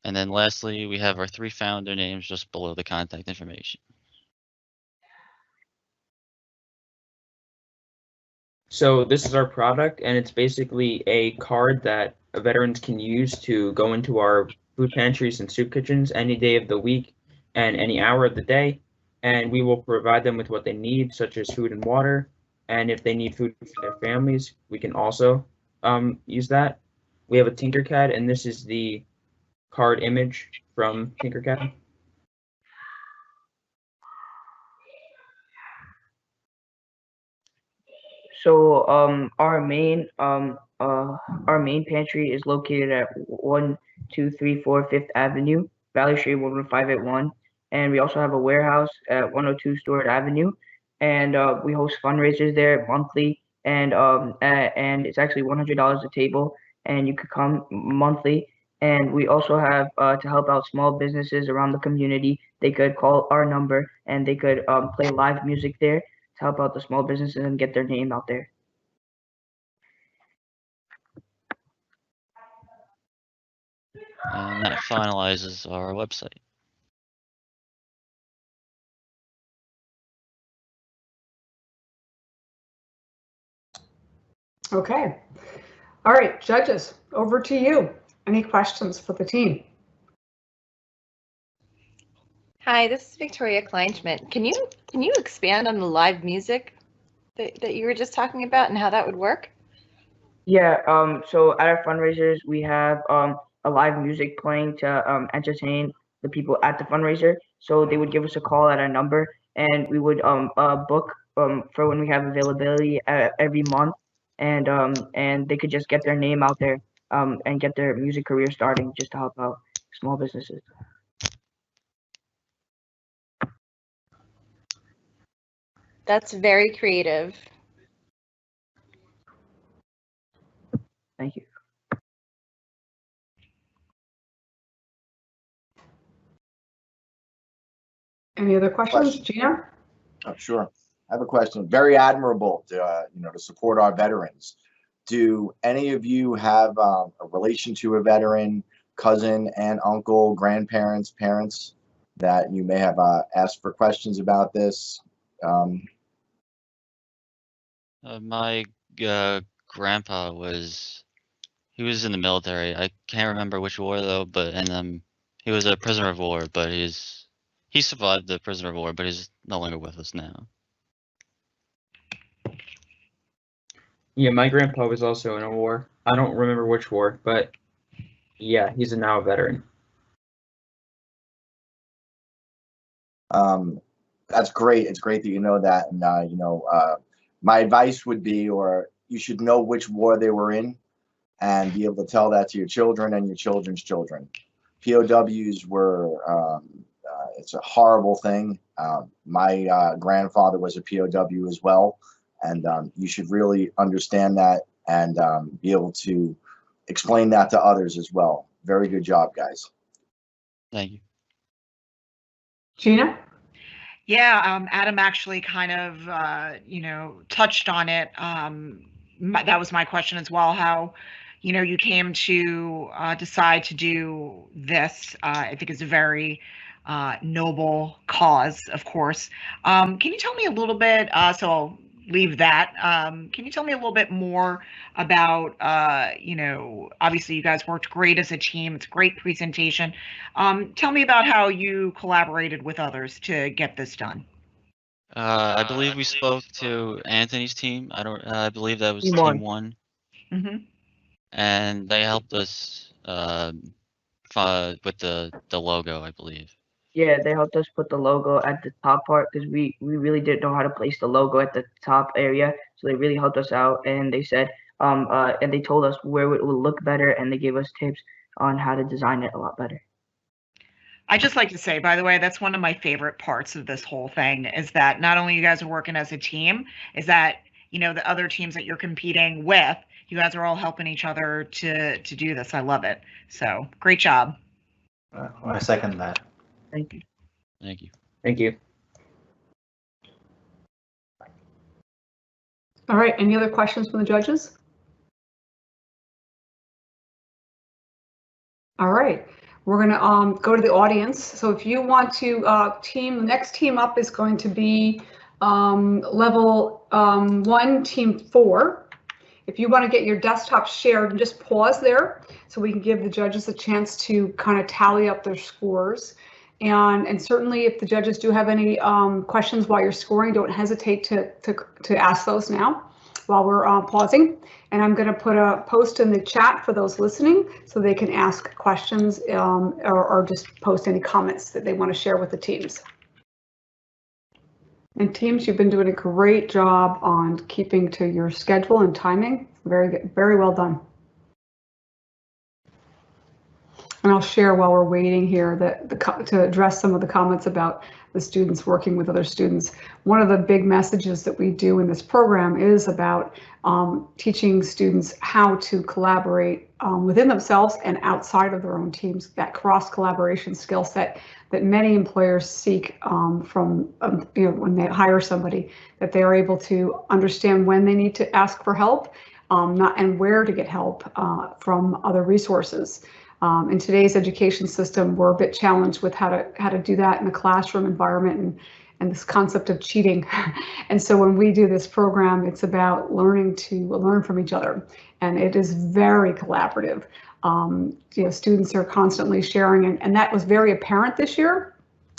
And then lastly, we have our 3 founder names just below the contact information. So this is our product, and it's basically a card that veterans can use to go into our food pantries and soup kitchens any day of the week and any hour of the day, and we will provide them with what they need, such as food and water. And if they need food for their families, we can also use that. We have a Tinkercad, and this is the card image from Tinkercad. So our main pantry is located at 1234 Fifth Avenue, Valley Street 11581, and we also have a warehouse at 102 Stewart Avenue, and we host fundraisers there monthly, and it's actually $100 a table, and you could come monthly. And we also have to help out small businesses around the community. They could call our number and they could play live music there to help out the small businesses and get their name out there. And that finalizes our website. Okay. All right, judges, over to you. Any questions for the team? Hi, this is Victoria Kleinschmidt. Can you expand on the live music that you were just talking about and how that would work? Yeah, so at our fundraisers, we have a live music playing to entertain the people at the fundraiser. So they would give us a call at our number, and we would book for when we have availability every month, and they could just get their name out there and get their music career starting, just to help out small businesses. That's very creative. Thank you. Any other questions, Gina? Oh, sure. I have a question. Very admirable to to support our veterans. Do any of you have a relation to a veteran, cousin, aunt, uncle, grandparents, parents that you may have asked for questions about this? My grandpa was in the military. I can't remember which war though, but he was a prisoner of war, but he survived the prisoner of war, but he's no longer with us now. Yeah, my grandpa was also in a war. I don't remember which war, but yeah, he's now a veteran. That's great. It's great that you know that. And, my advice would be, or you should know which war they were in and be able to tell that to your children and your children's children. POWs were, it's a horrible thing. My grandfather was a POW as well. And you should really understand that and be able to explain that to others as well. Very good job, guys. Thank you. Gina? Yeah, Adam actually kind of, touched on it. That was my question as well, how, you came to decide to do this. I think it's a very noble cause, of course. Can you tell me a little bit, so I'll leave that. Can you tell me a little bit more about, obviously you guys worked great as a team. It's a great presentation. Tell me about how you collaborated with others to get this done. I believe we spoke to Anthony's team. I believe that was Team Team One. 1. Mm-hmm. And they helped us with the logo, I believe. Yeah, they helped us put the logo at the top part because we really didn't know how to place the logo at the top area. So they really helped us out, and they said and they told us where it would look better, and they gave us tips on how to design it a lot better. I just like to say, by the way, that's one of my favorite parts of this whole thing is that not only you guys are working as a team, is that the other teams that you're competing with, you guys are all helping each other to do this. I love it. So great job. I second that. Thank you. Thank you. Thank you. All right, any other questions from the judges? All right, we're gonna go to the audience. So if you want to the next team up is going to be level 1, team 4. If you want to get your desktop shared, just pause there so we can give the judges a chance to kind of tally up their scores. And certainly if the judges do have any questions while you're scoring, don't hesitate to ask those now while we're pausing. And I'm going to put a post in the chat for those listening so they can ask questions or just post any comments that they want to share with the teams. And teams, you've been doing a great job on keeping to your schedule and timing. Very good, very well done. And I'll share while we're waiting here to address some of the comments about the students working with other students. One of the big messages that we do in this program is about teaching students how to collaborate within themselves and outside of their own teams, that cross-collaboration skill set that many employers seek from, when they hire somebody, that they are able to understand when they need to ask for help and where to get help from other resources. In today's education system, we're a bit challenged with how to do that in a classroom environment and this concept of cheating. And so when we do this program, it's about learning to learn from each other, and it is very collaborative. Students are constantly sharing, and that was very apparent this year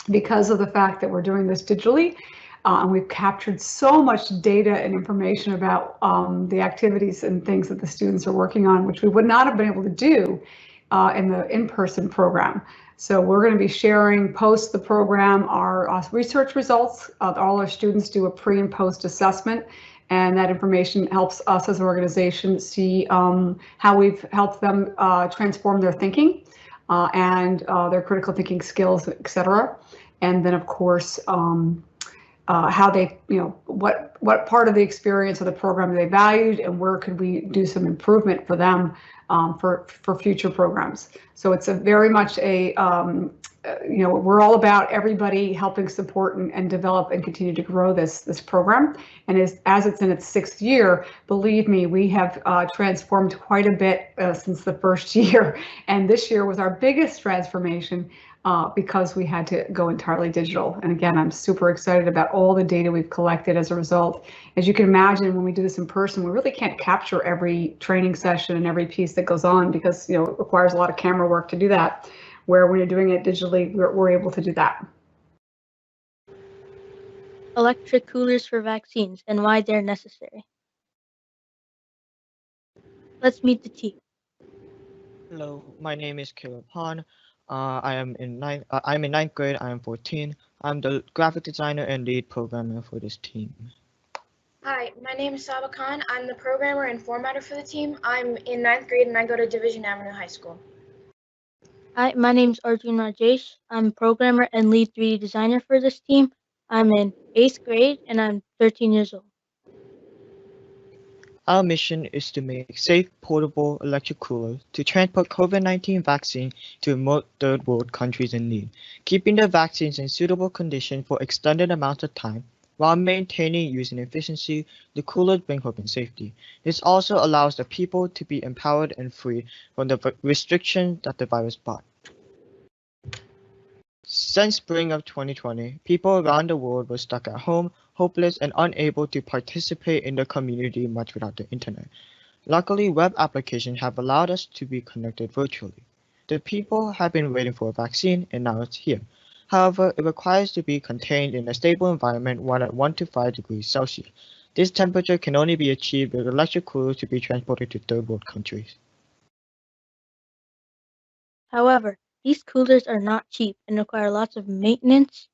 because of the fact that we're doing this digitally. And we've captured so much data and information about the activities and things that the students are working on, which we would not have been able to do in the in-person program. So we're going to be sharing post the program our research results. All our students do a pre and post assessment, and that information helps us as an organization see how we've helped them transform their thinking and their critical thinking skills, et cetera. And then, of course, how they, what part of the experience of the program they valued, and where could we do some improvement for them for future programs. So it's a very much a, we're all about everybody helping support and develop and continue to grow this program. And as it's in its 6th year, believe me, we have transformed quite a bit since the first year. And this year was our biggest transformation because we had to go entirely digital. And again, I'm super excited about all the data we've collected as a result. As you can imagine, when we do this in person, we really can't capture every training session and every piece that goes on because it requires a lot of camera work to do that. Where when you're doing it digitally, we're able to do that. Electric coolers for vaccines and why they're necessary. Let's meet the team. Hello, my name is Code-A-Thon. I'm in ninth grade. I am 14. I'm the graphic designer and lead programmer for this team. Hi, my name is Saba Khan. I'm the programmer and formatter for the team. I'm in 9th grade and I go to Division Avenue High School. Hi, my name is Arjun Rajesh. I'm programmer and lead 3D designer for this team. I'm in 8th grade and I'm 13 years old. Our mission is to make safe, portable electric coolers to transport COVID-19 vaccine to remote third world countries in need, keeping the vaccines in suitable condition for extended amounts of time. While maintaining use and efficiency, the coolers bring hope and safety. This also allows the people to be empowered and free from the restrictions that the virus brought. Since spring of 2020, people around the world were stuck at home, hopeless, and unable to participate in the community much without the internet. Luckily, web applications have allowed us to be connected virtually. The people have been waiting for a vaccine, and now it's here. However, it requires to be contained in a stable environment at 1 to 5 degrees Celsius. This temperature can only be achieved with electric coolers to be transported to third world countries. However, these coolers are not cheap and require lots of maintenance.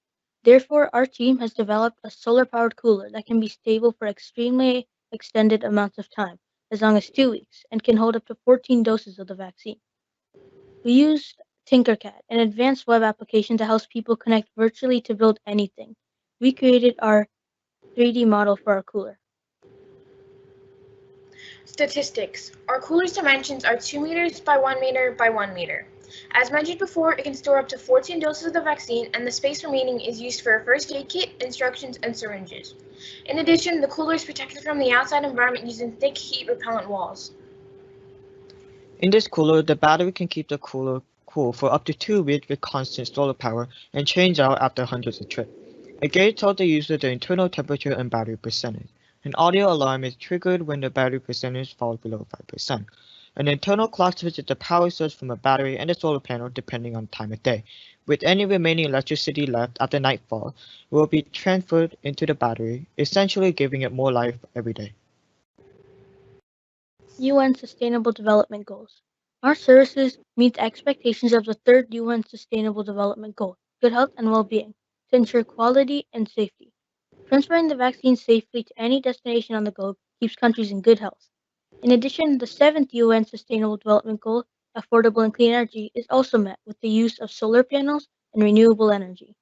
Therefore, our team has developed a solar-powered cooler that can be stable for extremely extended amounts of time, as long as 2 weeks, and can hold up to 14 doses of the vaccine. We used Tinkercad, an advanced web application that helps people connect virtually to build anything. We created our 3D model for our cooler. Statistics. Our cooler's dimensions are 2 meters by 1 meter by 1 meter. As mentioned before, it can store up to 14 doses of the vaccine, and the space remaining is used for a first aid kit, instructions, and syringes. In addition, the cooler is protected from the outside environment using thick heat-repellent walls. In this cooler, the battery can keep the cooler cool for up to 2 weeks with constant solar power and change out after hundreds of trips. A gauge tells the user the internal temperature and battery percentage. An audio alarm is triggered when the battery percentage falls below 5%. An internal clock switches the power source from a battery and the solar panel depending on time of day. With any remaining electricity left after nightfall, it will be transferred into the battery, essentially giving it more life every day. UN Sustainable Development Goals. Our services meet the expectations of the 3rd UN Sustainable Development Goal, good health and well-being, to ensure quality and safety. Transferring the vaccine safely to any destination on the globe keeps countries in good health. In addition, the 7th UN Sustainable Development Goal, affordable and clean energy, is also met with the use of solar panels and renewable energy.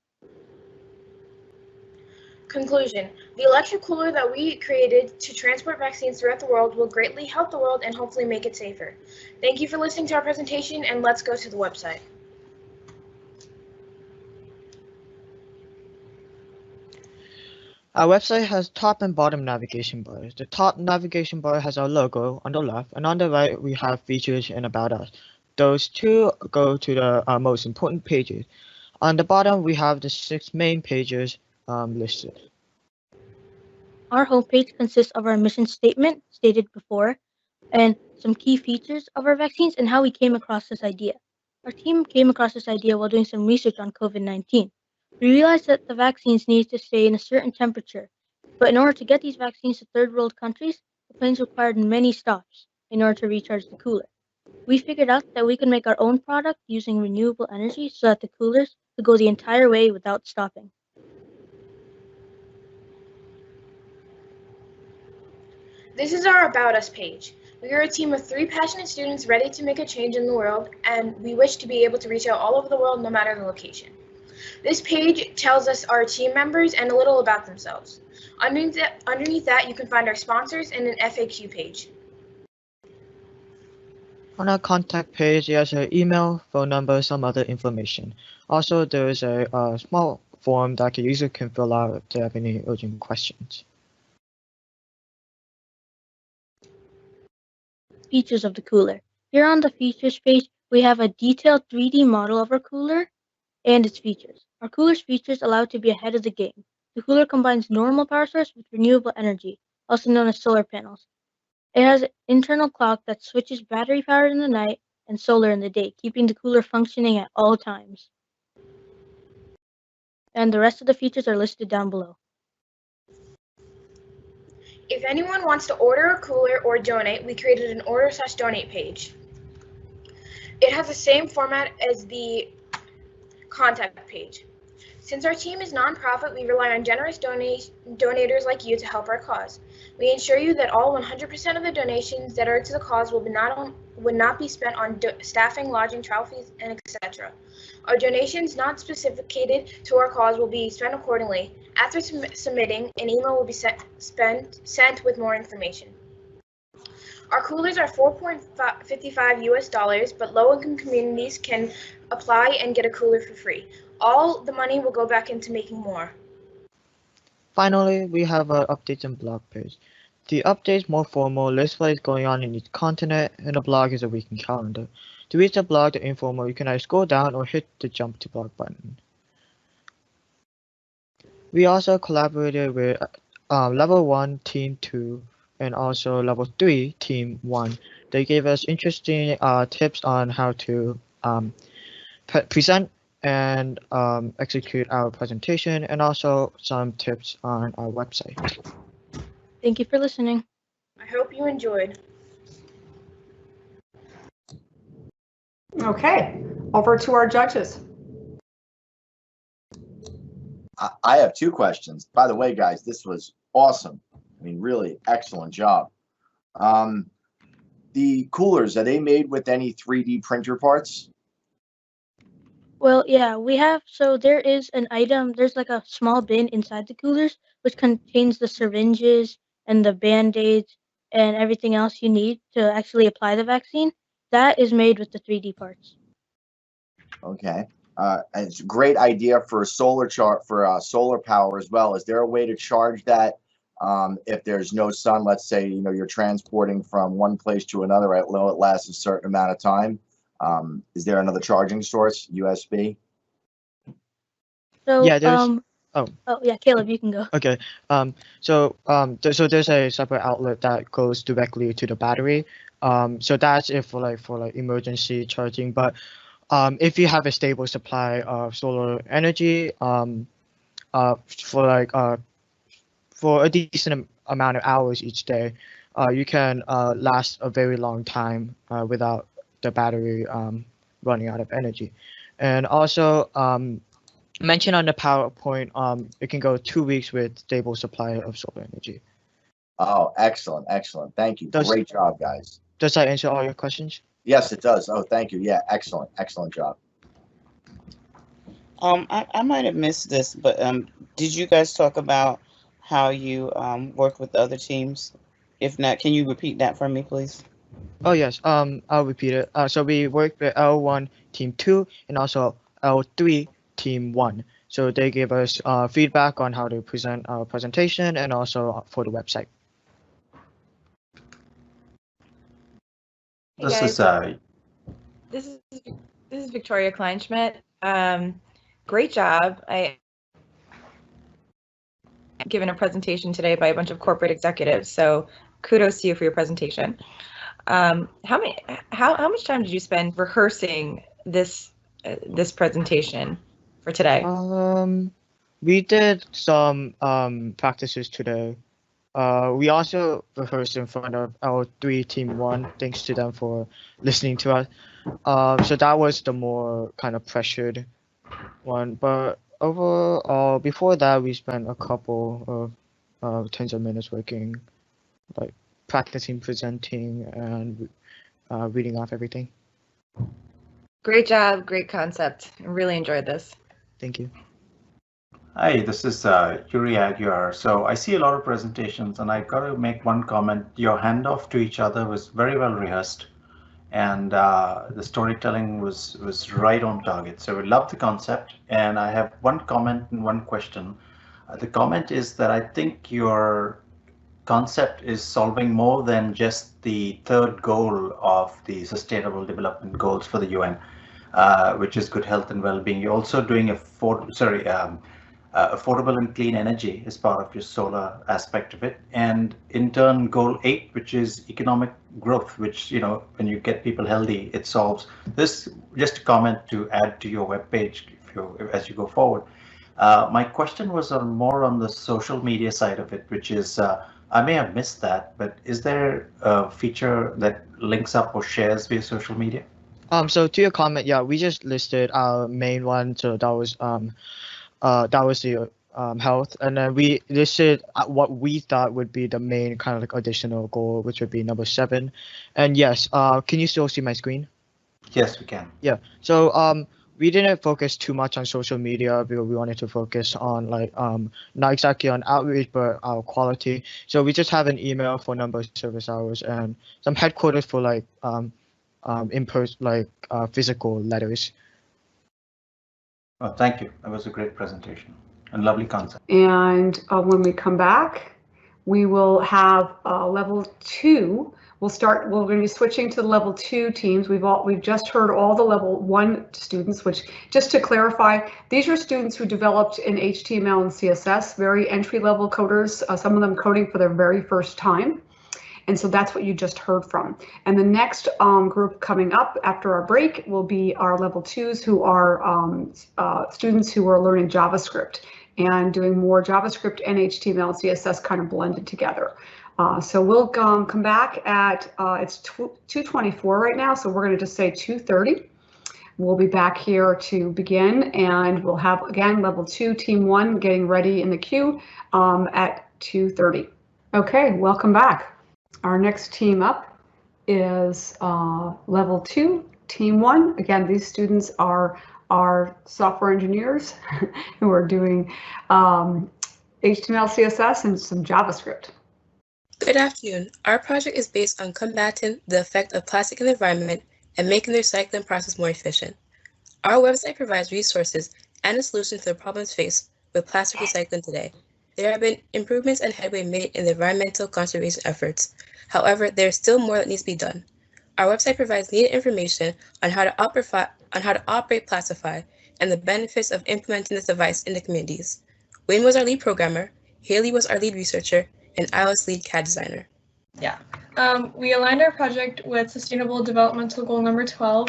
Conclusion. The electric cooler that we created to transport vaccines throughout the world will greatly help the world and hopefully make it safer. Thank you for listening to our presentation, and let's go to the website. Our website has top and bottom navigation bars. The top navigation bar has our logo on the left, and on the right we have features and about us. Those two go to the most important pages. On the bottom we have the 6 main pages listed. Our homepage consists of our mission statement, stated before, and some key features of our vaccines and how we came across this idea. Our team came across this idea while doing some research on COVID-19. We realized that the vaccines needed to stay in a certain temperature, but in order to get these vaccines to third world countries, the planes required many stops in order to recharge the cooler. We figured out that we could make our own product using renewable energy so that the coolers could go the entire way without stopping. This is our About Us page. We are a team of 3 passionate students ready to make a change in the world, and we wish to be able to reach out all over the world no matter the location. This page tells us our team members and a little about themselves. Underneath that, you can find our sponsors and an FAQ page. On our contact page, there's an email, phone number, some other information. Also, there is a small form that the user can fill out if they have any urgent questions. Features of the cooler. Here on the features page, we have a detailed 3D model of our cooler and its features. Our cooler's features allow it to be ahead of the game. The cooler combines normal power source with renewable energy, also known as solar panels. It has an internal clock that switches battery power in the night and solar in the day, keeping the cooler functioning at all times. And the rest of the features are listed down below. If anyone wants to order a cooler or donate, we created an order/donate page. It has the same format as the contact page. Since our team is nonprofit, we rely on generous donators like you to help our cause. We ensure you that all 100% of the donations that are to the cause would not be spent on staffing, lodging, travel fees, and etc. Our donations not specificated to our cause will be spent accordingly. After submitting, an email will be sent with more information. Our coolers are $4.55 US, but low-income communities can apply and get a cooler for free. All the money will go back into making more. Finally, we have our updates and blog page. The update is more formal, lists what is going on in each continent, and the blog is a weekend calendar. To reach the blog, the informal, you can either scroll down or hit the jump to blog button. We also collaborated with Level 1, Team 2, and also Level 3, Team 1. They gave us interesting tips on how to present and execute our presentation, and also some tips on our website. Thank you for listening. I hope you enjoyed. Okay, over to our judges. I have 2 questions. By the way, guys, this was awesome. I mean, really excellent job. The coolers, are they made with any 3D printer parts? Well, yeah, we have, so there is an item, there's like a small bin inside the coolers, which contains the syringes and the Band-Aids and everything else you need to actually apply the vaccine. That is made with the 3D parts. Okay. And it's a great idea for a solar solar power as well. Is there a way to charge that if there's no sun? Let's say you're transporting from one place to another. It lasts a certain amount of time. Is there another charging source, USB? So Yeah, there's. oh yeah, Caleb, you can go. Okay. So there's a separate outlet that goes directly to the battery. So that's if for emergency charging. But if you have a stable supply of solar energy, for a decent amount of hours each day, you can last a very long time without the battery running out of energy. And also, mentioned on the PowerPoint, it can go 2 weeks with stable supply of solar energy. Oh, excellent, excellent. Thank you. Great job, guys. Does that answer all your questions? Yes, it does. Oh, thank you. Yeah, excellent, excellent job. I might have missed this, but did you guys talk about how you work with other teams? If not, can you repeat that for me, please? Oh yes. I'll repeat it. So we work with L1 Team 2 and also L3 Team 1. So they gave us feedback on how to present our presentation and also for the website. Hey this is Victoria Kleinschmidt. Great job. I given a presentation today by a bunch of corporate executives, so kudos to you for your presentation. How much time did you spend rehearsing this presentation for today? We did some practices today. We also rehearsed in front of our 3 Team 1. Thanks to them for listening to us. So that was the more kind of pressured one. But overall, before that, we spent a couple of tens of minutes working, like practicing presenting and reading off everything. Great job, great concept. I really enjoyed this. Thank you. Hi, this is Yuri Aguiar. So I see a lot of presentations, and I got to make one comment. Your handoff to each other was very well rehearsed, and the storytelling was right on target. So we love the concept, and I have one comment and one question. The comment is that I think your concept is solving more than just the third goal of the Sustainable Development Goals for the UN, which is good health and well-being. You're also doing affordable and clean energy as part of your solar aspect of it, and in turn goal 8, which is economic growth, which, you know, when you get people healthy, it solves this. Just a comment to add to your webpage as you go forward. My question was more on the social media side of it, which is I may have missed that, but is there a feature that links up or shares via social media? So to your comment, yeah, we just listed our main one. So that was the health, and then we listed what we thought would be the main kind of like additional goal, which would be number 7. And yes, can you still see my screen? Yes, we can. Yeah. So we didn't focus too much on social media because we wanted to focus on like not exactly on outreach but our quality. So we just have an email, phone number, service hours, and some headquarters for like in-person, like physical letters. Oh, thank you. That was a great presentation and lovely concept. And when we come back, we will have level 2. We're going to be switching to level 2 teams. We've just heard all the level 1 students, which, just to clarify, these are students who developed in HTML and CSS, very entry-level coders, some of them coding for their very first time. And so that's what you just heard from. And the next group coming up after our break will be our level 2s, who are students who are learning JavaScript and doing more JavaScript and HTML and CSS kind of blended together. So we'll come back at, it's 2:24 right now, so we're going to just say 2:30. We'll be back here to begin, and we'll have, again, level 2, team 1 getting ready in the queue at 2:30. Okay, welcome back. Our next team up is level 2, team 1. Again, these students are software engineers who are doing HTML, CSS, and some JavaScript. Good afternoon. Our project is based on combating the effect of plastic in the environment and making the recycling process more efficient. Our website provides resources and a solution to the problems faced with plastic recycling today. There have been improvements and headway made in the environmental conservation efforts. However, there is still more that needs to be done. Our website provides needed information on how to operate Plastify and the benefits of implementing this device in the communities. Wayne was our lead programmer, Haley was our lead researcher, and I was lead CAD designer. Yeah. We aligned our project with Sustainable Developmental Goal number 12,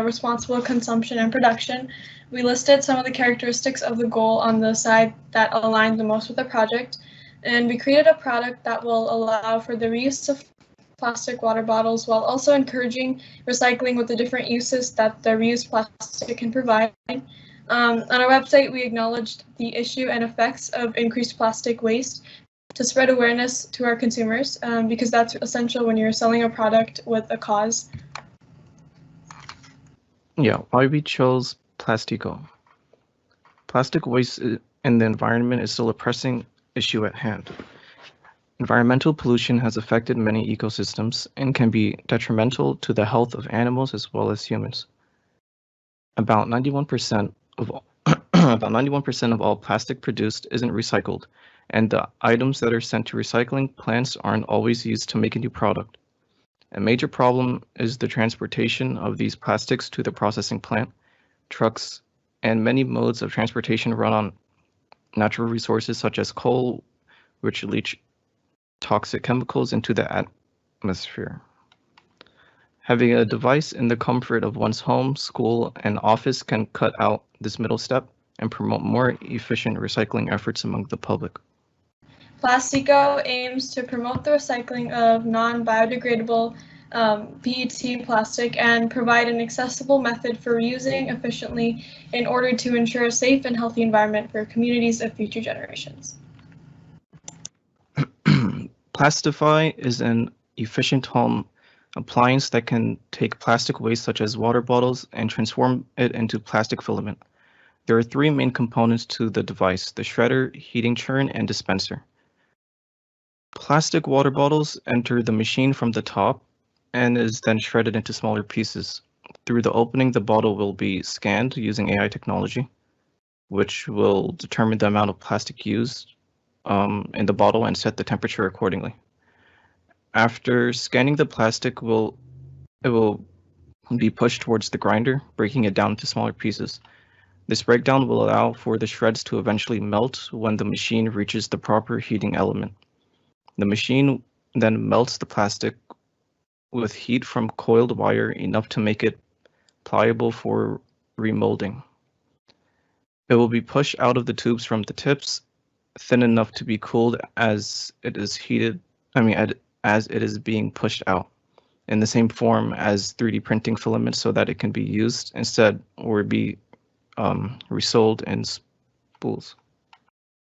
responsible consumption and production. We listed some of the characteristics of the goal on the side that aligned the most with the project, and we created a product that will allow for the reuse of plastic water bottles while also encouraging recycling with the different uses that the reused plastic can provide. On our website, we acknowledged the issue and effects of increased plastic waste to spread awareness to our consumers, because that's essential when you're selling a product with a cause. Yeah, why we chose Plastico. Plastic waste in the environment is still a pressing issue at hand. Environmental pollution has affected many ecosystems and can be detrimental to the health of animals as well as humans. About 91% of all plastic produced isn't recycled, and the items that are sent to recycling plants aren't always used to make a new product. A major problem is the transportation of these plastics to the processing plant. Trucks and many modes of transportation run on natural resources such as coal, which leach toxic chemicals into the atmosphere. Having a device in the comfort of one's home, school, and office can cut out this middle step and promote more efficient recycling efforts among the public. Plastico aims to promote the recycling of non-biodegradable PET plastic and provide an accessible method for reusing efficiently in order to ensure a safe and healthy environment for communities of future generations. Plastify is an efficient home appliance that can take plastic waste such as water bottles and transform it into plastic filament. There are three main components to the device: the shredder, heating churn, and dispenser. Plastic water bottles enter the machine from the top and is then shredded into smaller pieces. Through the opening, the bottle will be scanned using AI technology, which will determine the amount of plastic used in the bottle and set the temperature accordingly. After scanning the plastic, it will be pushed towards the grinder, breaking it down into smaller pieces. This breakdown will allow for the shreds to eventually melt when the machine reaches the proper heating element. The machine then melts the plastic with heat from coiled wire enough to make it pliable for remolding. It will be pushed out of the tubes from the tips, thin enough to be cooled as it is heated. As it is being pushed out, in the same form as 3D printing filaments, so that it can be used instead or be resold in spools.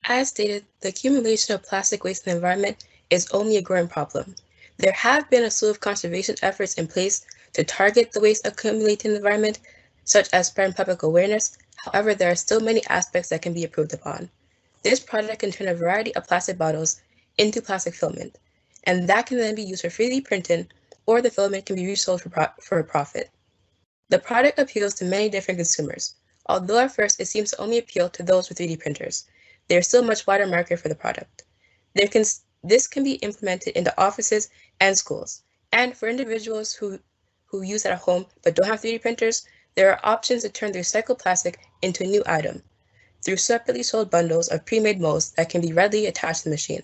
As stated, the accumulation of plastic waste in the environment is only a growing problem. There have been a slew of conservation efforts in place to target the waste accumulating in the environment, such as spreading public awareness. However, there are still many aspects that can be improved upon. This project can turn a variety of plastic bottles into plastic filament, and that can then be used for 3D printing, or the filament can be resold for a profit. The product appeals to many different consumers. Although at first it seems to only appeal to those with 3D printers, there is still a much wider market for the product. This can be implemented into offices and schools. And for individuals who use it at home but don't have 3D printers, there are options to turn the recycled plastic into a new item through separately sold bundles of pre-made molds that can be readily attached to the machine.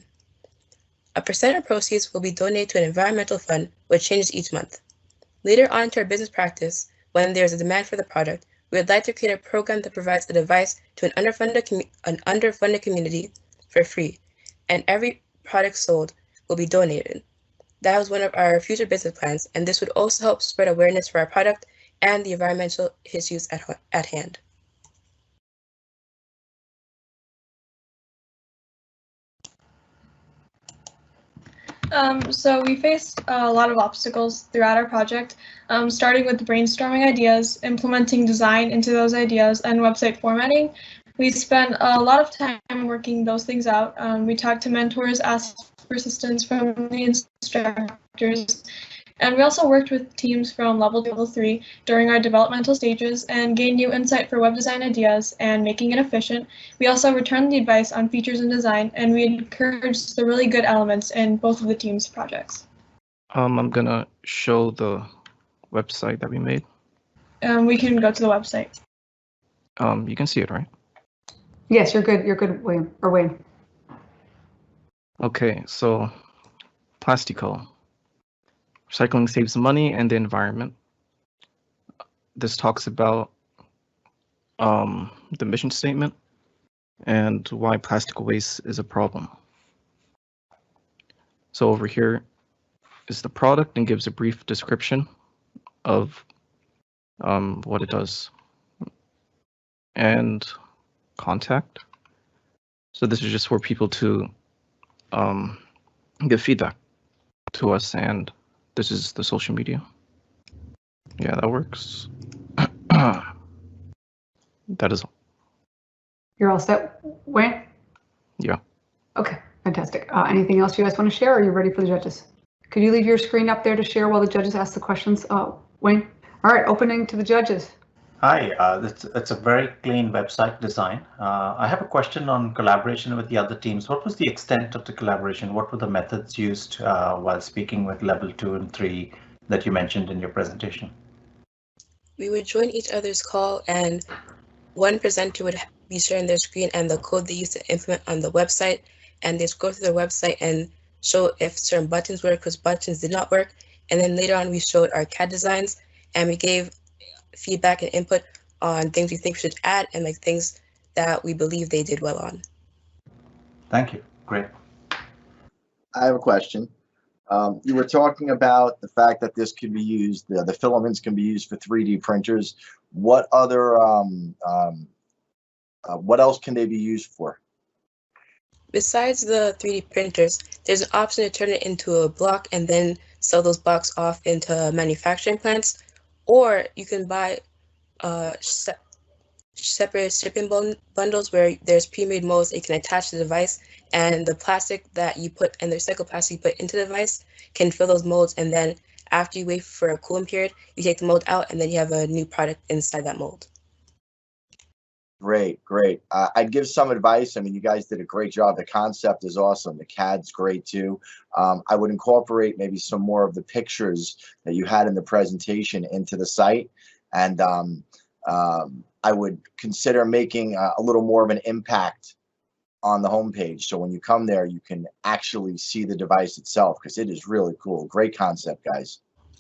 A percent of proceeds will be donated to an environmental fund, which changes each month. Later on into our business practice, when there is a demand for the product, we would like to create a program that provides a device to an underfunded community for free, and every product sold will be donated. That was one of our future business plans, and this would also help spread awareness for our product and the environmental issues at hand. So we faced a lot of obstacles throughout our project, starting with brainstorming ideas, implementing design into those ideas, and website formatting. We spent a lot of time working those things out. We talked to mentors, asked for assistance from the instructors, and we also worked with teams from level 2 to level 3 during our developmental stages and gained new insight for web design ideas and making it efficient. We also returned the advice on features and design, and we encouraged the really good elements in both of the team's projects. I'm gonna show the website that we made. We can go to the website. You can see it, right? Yes, you're good. You're good, William, or Wayne. Okay, so Plastico. Recycling saves money and the environment. This talks about the mission statement and why plastic waste is a problem. So over here is the product and gives a brief description of what it does. And contact. So this is just for people to give feedback to us, and this is the social media. Yeah, that works. That is all. You're all set, Wayne? Yeah. Okay, fantastic. Anything else you guys want to share, or are you ready for the judges? Could you leave your screen up there to share while the judges ask the questions, Wayne? All right, opening to the judges. Hi, it's a very clean website design. I have a question on collaboration with the other teams. What was the extent of the collaboration? What were the methods used while speaking with level 2 and 3 that you mentioned in your presentation? We would join each other's call, and one presenter would be sharing their screen and the code they used to implement on the website, and they'd go through the website and show if certain buttons work, because buttons did not work. And then later on, we showed our CAD designs, and we gave feedback and input on things we think we should add and like things that we believe they did well on. Thank you. Great. I have a question. You were talking about the fact that this can be used, the filaments can be used for 3D printers. What other, what else can they be used for? Besides the 3D printers, there's an option to turn it into a block and then sell those blocks off into manufacturing plants, or you can buy separate shipping bundles where there's pre-made molds that you can attach to the device, and the plastic that you put and the recycled plastic you put into the device can fill those molds, and then after you wait for a cooling period, you take the mold out and then you have a new product inside that mold. Great, great. I'd give some advice. I mean, you guys did a great job. The concept is awesome. The CAD's great too. I would incorporate maybe some more of the pictures that you had in the presentation into the site. And I would consider making a little more of an impact on the homepage. So when you come there, you can actually see the device itself, because it is really cool. Great concept, guys.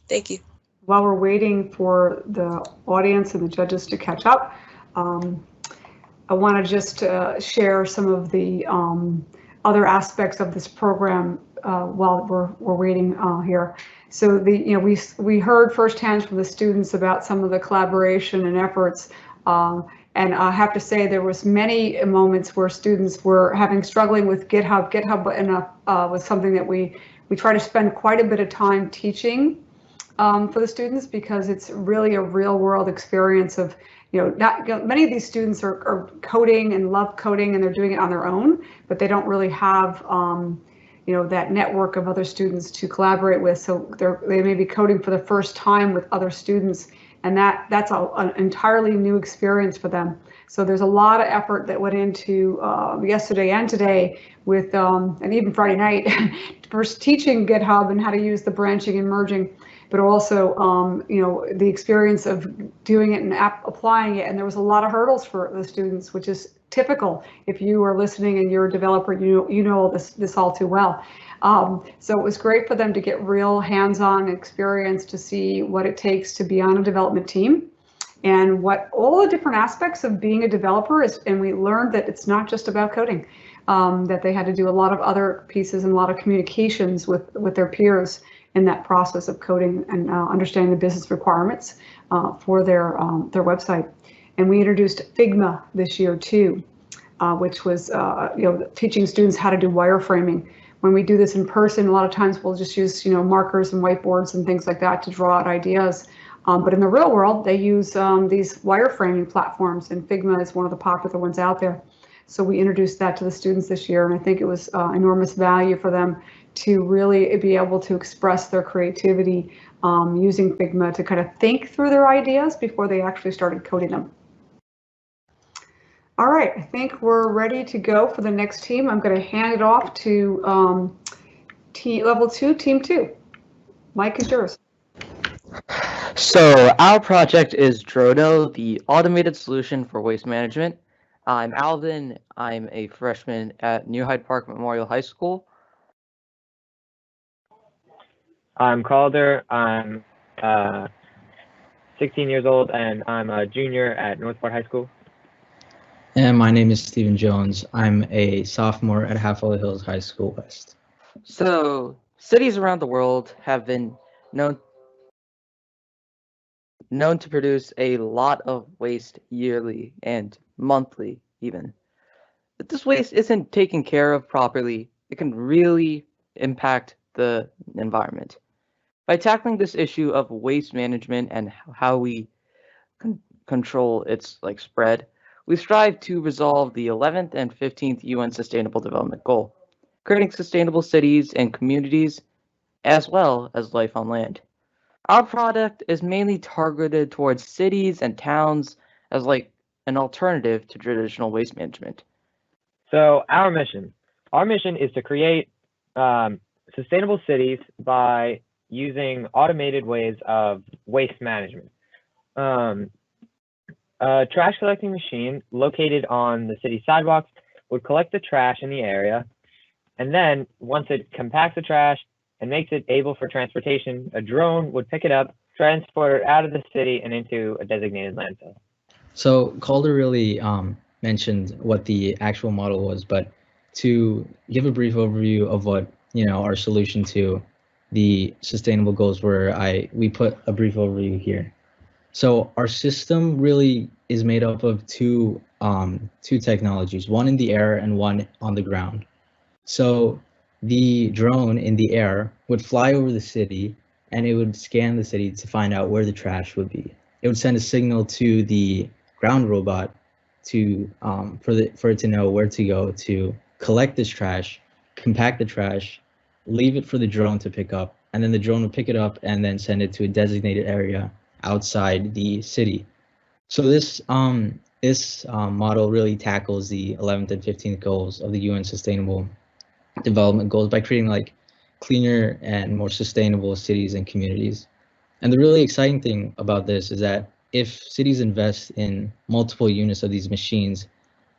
Thank you. While we're waiting for the audience and the judges to catch up, I want to just share some of the other aspects of this program while we're waiting here. So we heard firsthand from the students about some of the collaboration and efforts, and I have to say there was many moments where students were struggling with GitHub. GitHub was something that we try to spend quite a bit of time teaching for the students, because it's really a real world experience of, many of these students are coding and love coding, and they're doing it on their own, but they don't really have, that network of other students to collaborate with. So they may be coding for the first time with other students, and that's an entirely new experience for them. So there's a lot of effort that went into yesterday and today with, and even Friday night, first teaching GitHub and how to use the branching and merging, but also, the experience of doing it and applying it. And there was a lot of hurdles for the students, which is typical. If you are listening and you're a developer, you know this all too well. So it was great for them to get real hands-on experience to see what it takes to be on a development team and what all the different aspects of being a developer is. And we learned that it's not just about coding, that they had to do a lot of other pieces and a lot of communications with their peers in that process of coding and understanding the business requirements for their website. And we introduced Figma this year too, which was teaching students how to do wireframing. When we do this in person, a lot of times we'll just use markers and whiteboards and things like that to draw out ideas. But in the real world, they use these wireframing platforms, and Figma is one of the popular ones out there. So we introduced that to the students this year, and I think it was enormous value for them to really be able to express their creativity using Figma to kind of think through their ideas before they actually started coding them. All right, I think we're ready to go for the next team. I'm going to hand it off to level 2, team 2. Mike is yours. So our project is Drodo, the automated solution for waste management. I'm Alvin. I'm a freshman at New Hyde Park Memorial High School. I'm Calder. I'm 16 years old, and I'm a junior at Northport High School. And my name is Stephen Jones. I'm a sophomore at Half Valley Hills High School West. So cities around the world have been known to produce a lot of waste yearly and monthly even. If this waste isn't taken care of properly, it can really impact the environment. By tackling this issue of waste management and how we control its spread, we strive to resolve the 11th and 15th UN Sustainable Development Goal, creating sustainable cities and communities, as well as life on land. Our product is mainly targeted towards cities and towns as an alternative to traditional waste management. So our mission is to create sustainable cities by using automated ways of waste management. A trash collecting machine located on the city sidewalks would collect the trash in the area, and then once it compacts the trash and makes it able for transportation, a drone would pick it up, transport it out of the city and into a designated landfill. So Calder really mentioned what the actual model was, but to give a brief overview of what our solution to the sustainable goals where we put a brief overview here. So our system really is made up of two technologies, one in the air and one on the ground. So the drone in the air would fly over the city and it would scan the city to find out where the trash would be. It would send a signal to the ground robot to for it to know where to go to collect this trash, compact the trash, leave it for the drone to pick up, and then the drone would pick it up and then send it to a designated area outside the city. So this model really tackles the 11th and 15th goals of the UN Sustainable Development Goals by creating like cleaner and more sustainable cities and communities. And the really exciting thing about this is that if cities invest in multiple units of these machines,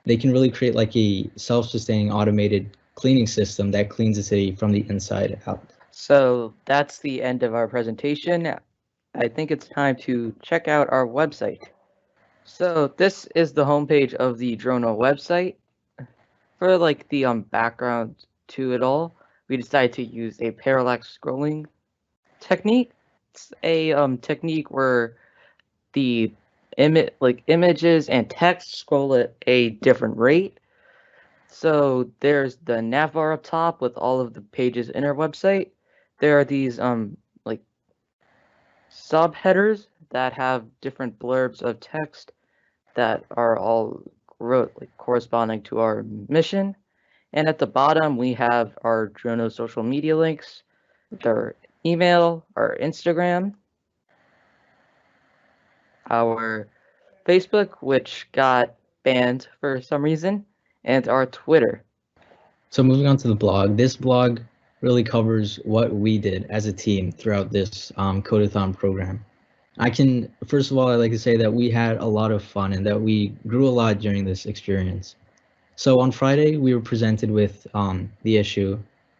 they can really create like a self-sustaining automated cleaning system that cleans the city from the inside out. So that's the end of our presentation. I think it's time to check out our website. So this is the homepage of the Drono website. For like the background to it all, we decided to use a parallax scrolling technique. It's a technique where the images and text scroll at a different rate. So there's the navbar up top with all of the pages in our website. There are these like subheaders that have different blurbs of text that are all corresponding to our mission. And at the bottom, we have our Drono social media links, their email, our Instagram, our Facebook, which got banned for some reason, and our Twitter. So moving on to the blog, this blog really covers what we did as a team throughout this Code-A-Thon program. First of all, I'd like to say that we had a lot of fun and that we grew a lot during this experience. So on Friday, we were presented with the issue,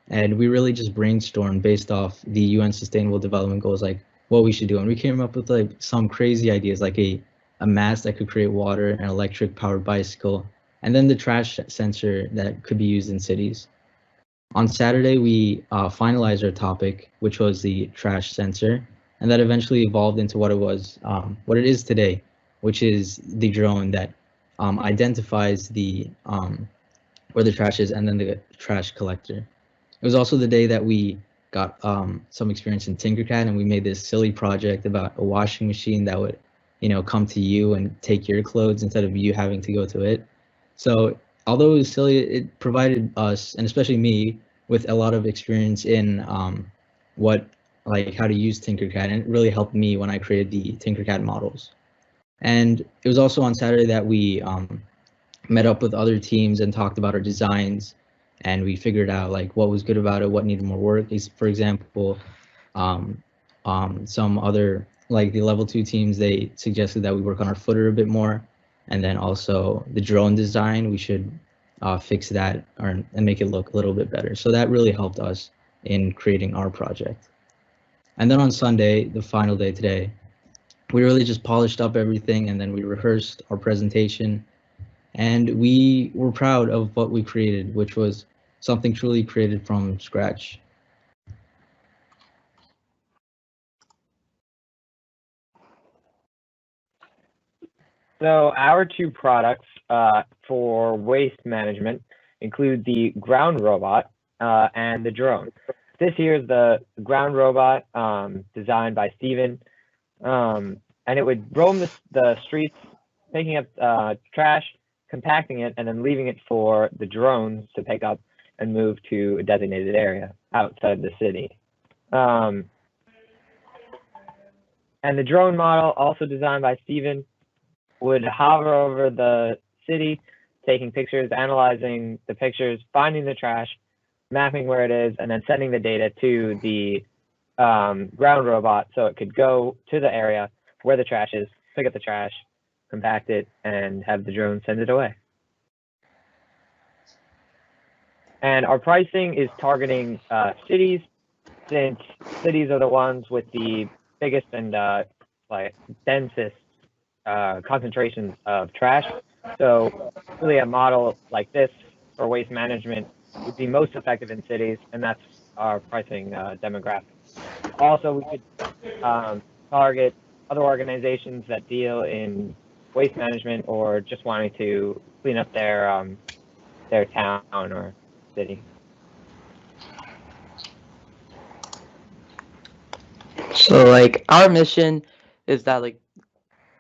and we really just brainstormed based off the UN Sustainable Development Goals, like what we should do. And we came up with like some crazy ideas, like a mast that could create water, an electric powered bicycle, and then the trash sensor that could be used in cities. On Saturday, we finalized our topic, which was the trash sensor, and that eventually evolved into what it is today, which is the drone that identifies the where the trash is and then the trash collector. It was also the day that we got some experience in Tinkercad, and we made this silly project about a washing machine that would, come to you and take your clothes instead of you having to go to it. So although it was silly, it provided us, and especially me, with a lot of experience in how to use Tinkercad, and it really helped me when I created the Tinkercad models. And it was also on Saturday that we met up with other teams and talked about our designs, and we figured out like what was good about it, what needed more work. For example, some other like the level 2 teams, they suggested that we work on our footer a bit more, and then also the drone design, we should fix that and make it look a little bit better. So that really helped us in creating our project. And then on Sunday, the final day today, we really just polished up everything, and then we rehearsed our presentation, and we were proud of what we created, which was something truly created from scratch. So our two products for waste management include the ground robot and the drone. This here is the ground robot designed by Steven, and it would roam the streets, picking up trash, compacting it, and then leaving it for the drones to pick up and move to a designated area outside the city. And the drone model, also designed by Steven, would hover over the city, taking pictures, analyzing the pictures, finding the trash, mapping where it is, and then sending the data to the ground robot so it could go to the area where the trash is, pick up the trash, compact it, and have the drone send it away. And our pricing is targeting cities, since cities are the ones with the biggest and densest concentrations of trash. So really a model like this for waste management would be most effective in cities, and that's our pricing demographics. Also, we could target other organizations that deal in waste management or just wanting to clean up their town or city. So like our mission is that like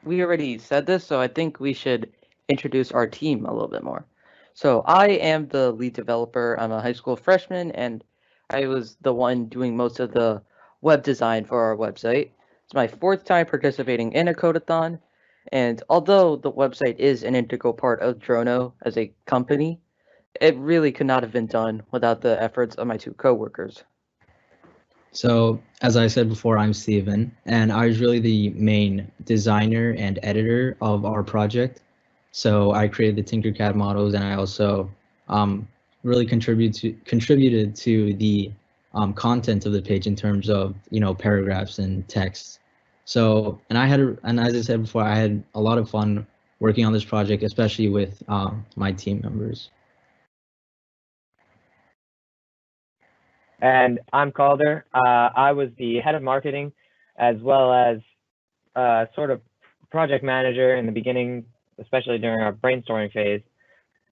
we already said this, so I think we should introduce our team a little bit more. So I am the lead developer. I'm a high school freshman, and I was the one doing most of the web design for our website. It's my 4th time participating in a Code-A-Thon, and although the website is an integral part of Drono as a company, it really could not have been done without the efforts of my 2 coworkers. So, as I said before, I'm Steven, and I was really the main designer and editor of our project. So I created the Tinkercad models, and I also really contributed to the content of the page in terms of paragraphs and text. So, and as I said before, I had a lot of fun working on this project, especially with my team members. And I'm Calder. I was the head of marketing as well as sort of project manager in the beginning, especially during our brainstorming phase.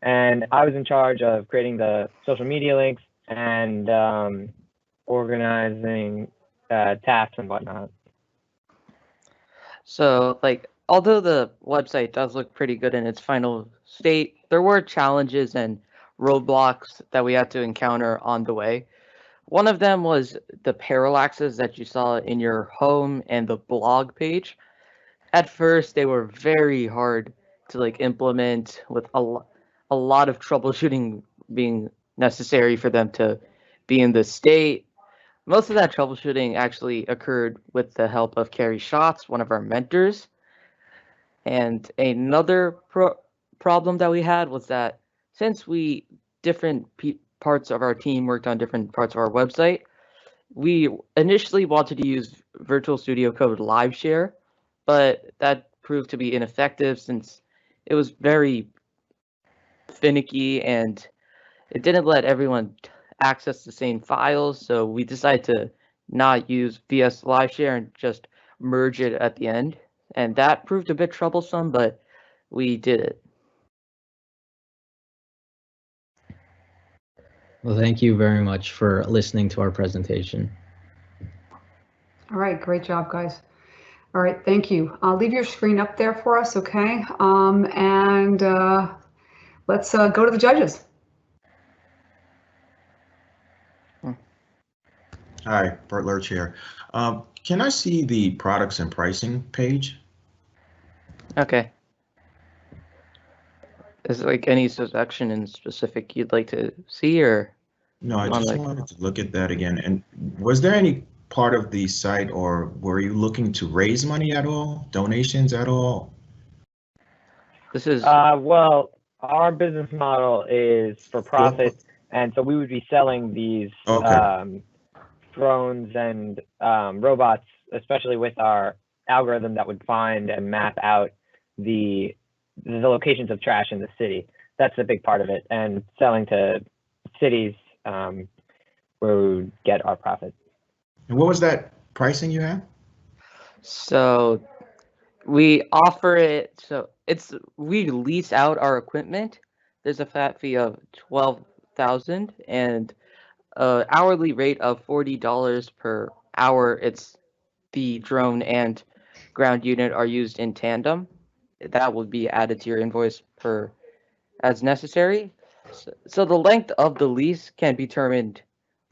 And I was in charge of creating the social media links and organizing tasks and whatnot. So like, although the website does look pretty good in its final state, there were challenges and roadblocks that we had to encounter on the way. One of them was the parallaxes that you saw in your home and the blog page. At first, they were very hard to like implement, with a lot of troubleshooting being necessary for them to be in the state. Most of that troubleshooting actually occurred with the help of Carrie Schatz, one of our mentors. And another problem that we had was that since different parts of our team worked on different parts of our website, we initially wanted to use Virtual Studio Code Live Share, but that proved to be ineffective since it was very finicky and it didn't let everyone access the same files. So we decided to not use VS Live Share and just merge it at the end. And that proved a bit troublesome, but we did it. Well, thank you very much for listening to our presentation. All right, great job, guys. All right, thank you. I'll leave your screen up there for us, okay? Let's go to the judges. Hi, Bert Lurch here. Can I see the products and pricing page? Okay. Is there like any section in specific you'd like to see, or? No, I just wanted to look at that again. And was there any part of the site, or were you looking to raise money at all, donations at all? This is well, our business model is for profit, and so we would be selling these drones and robots, especially with our algorithm that would find and map out the locations of trash in the city. That's a big part of it, and selling to cities where we would get our profit. And what was that pricing you had? So we offer it, so we lease out our equipment. There's a flat fee of $12,000 and an hourly rate of $40 per hour. It's the drone and ground unit are used in tandem. That will be added to your invoice as necessary. So the length of the lease can be determined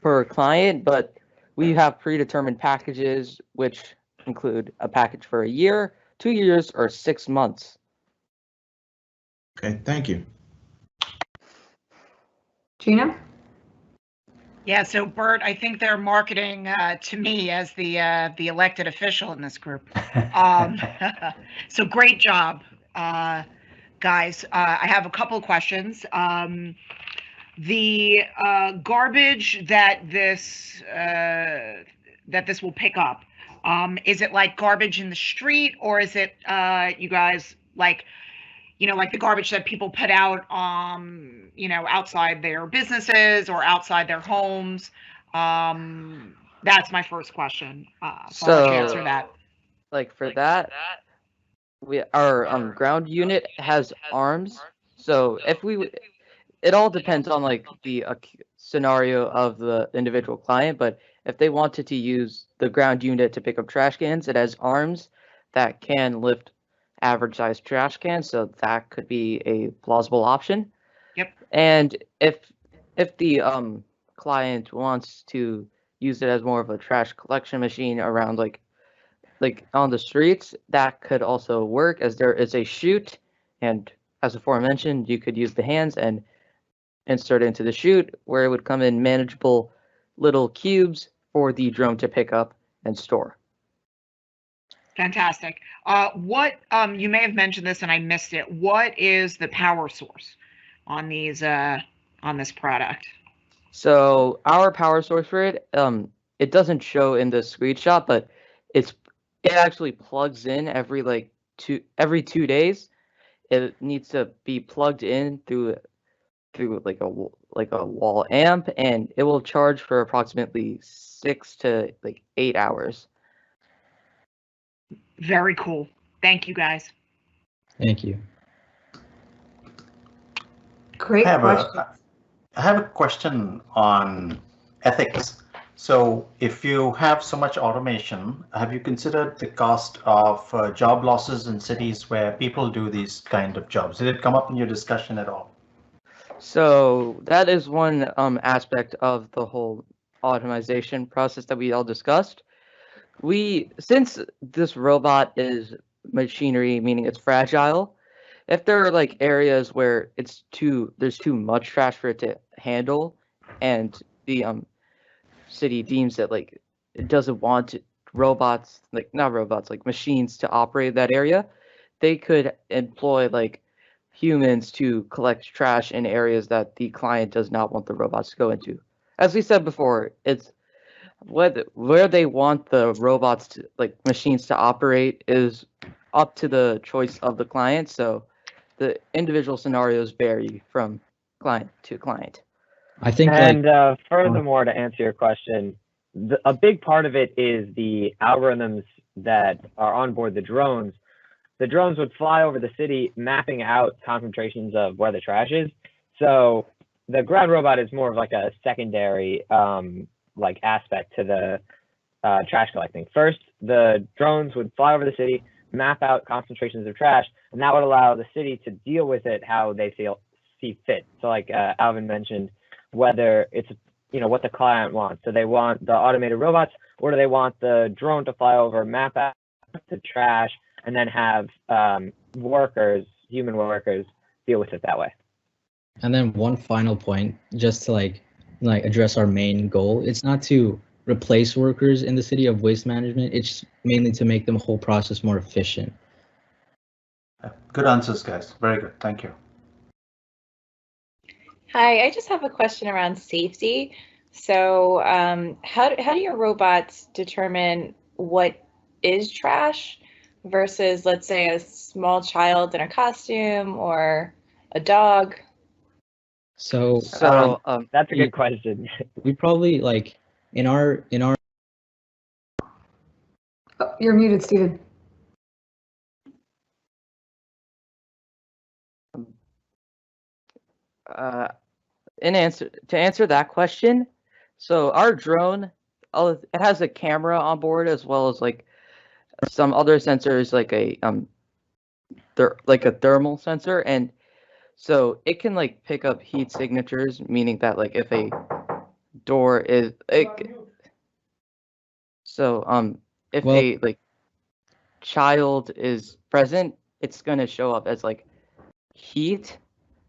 per client, but we have predetermined packages which include a package for a year, 2 years, or 6 months. Okay, thank you. Gina? Yeah, so Bert, I think they're marketing to me as the elected official in this group. So great job, guys. I have a couple of questions. The garbage that this will pick up, is it like garbage in the street, or is it you guys like the garbage that people put out outside their businesses or outside their homes? That's my first question. So I'll let you answer that. Like for that, our ground unit has arms. So if it all depends on like the scenario of the individual client, but if they wanted to use the ground unit to pick up trash cans, it has arms that can lift average sized trash cans, so that could be a plausible option. Yep. And if the client wants to use it as more of a trash collection machine around like on the streets, that could also work, as there is a chute, and as aforementioned, you could use the hands and insert it into the chute, where it would come in manageable little cubes for the drone to pick up and store. Fantastic. What you may have mentioned this and I missed it. What is the power source on these on this product? So our power source for it, it doesn't show in the screenshot, but it actually plugs in every 2 days. It needs to be plugged in through like a wall amp, and it will charge for approximately 6 to 8 hours. Very cool. Thank you, guys. Thank you. Great question. I have a question on ethics. So if you have so much automation, have you considered the cost of job losses in cities where people do these kind of jobs? Did it come up in your discussion at all? So that is one aspect of the whole automation process that we all discussed. Since this robot is machinery, meaning it's fragile, if there are like areas where there's too much trash for it to handle, and the city deems that like it doesn't want machines to operate that area, they could employ like humans to collect trash in areas that the client does not want the robots to go into. As we said before, it's where they want the robots to, like machines to operate, is up to the choice of the client. So the individual scenarios vary from client to client. I think furthermore, to answer your question, a big part of it is the algorithms that are on board the drones. The drones would fly over the city, mapping out concentrations of where the trash is. So the ground robot is more of like a secondary aspect to the trash collecting. First, the drones would fly over the city, map out concentrations of trash, and that would allow the city to deal with it how they see fit. So like Alvin mentioned, whether it's what the client wants. Do they want the automated robots, or do they want the drone to fly over, map out the trash, and then have human workers deal with it that way? And then one final point, just to like address our main goal. It's not to replace workers in the city of waste management. It's mainly to make the whole process more efficient. Good answers, guys. Very good. Thank you. Hi, I just have a question around safety. So how do your robots determine what is trash versus, let's say, a small child in a costume or a dog? So that's a good question. We probably like in our Oh, you're muted, Steven. To answer that question, so our drone, it has a camera on board, as well as like some other sensors, like a thermal sensor, and so it can like pick up heat signatures, meaning that like if a door is if a like child is present, it's gonna show up as like heat.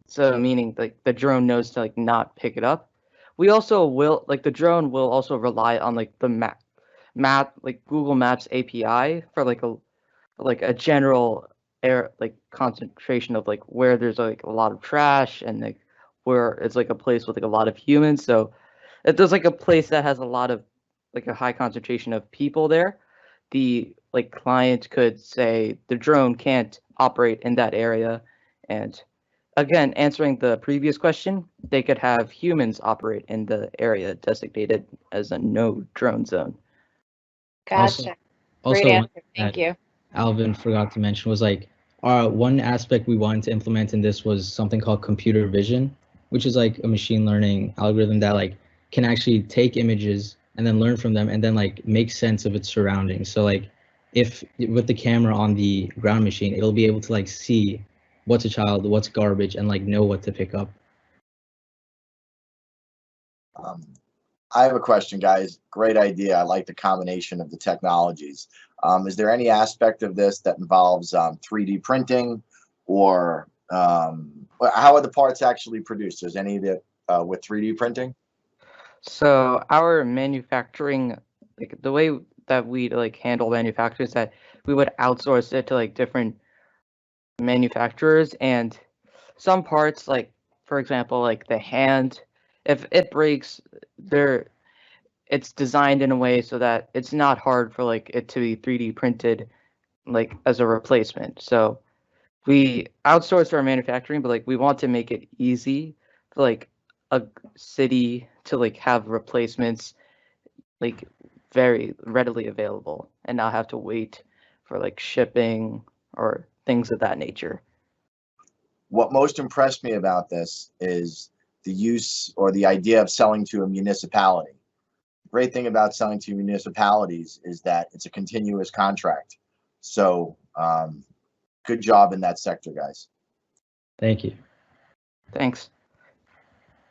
So meaning like the drone knows to like not pick it up. We also will the drone will also rely on like the map like Google Maps API for like a general concentration of like where there's like a lot of trash, and like where it's like a place with like a lot of humans. So if there's like a place that has a lot of like a high concentration of people there, the client could say the drone can't operate in that area, and again, answering the previous question, they could have humans operate in the area designated as a no drone zone. Gotcha. Also, Great one answer. thing Thank that you. Alvin forgot to mention was like one aspect we wanted to implement in this was something called computer vision, which is like a machine learning algorithm that like can actually take images and then learn from them and then like make sense of its surroundings. So like if with the camera on the ground machine, it'll be able to like see what's a child, what's garbage, and like know what to pick up. I have a question, guys. Great idea. I like the combination of the technologies. Is there any aspect of this that involves 3D printing, or how are the parts actually produced? Is any of it with 3D printing? So our manufacturing, like the way that we like handle manufacturers, that we would outsource it to like different manufacturers, and some parts, like for example, like the hand, if it breaks, it's designed in a way so that it's not hard for like it to be 3D printed like as a replacement. So we outsource our manufacturing, but like we want to make it easy for like a city to like have replacements like very readily available and not have to wait for like shipping or things of that nature. What most impressed me about this is the use or the idea of selling to a municipality. The great thing about selling to municipalities is that it's a continuous contract. So good job in that sector, guys. Thank you. Thanks.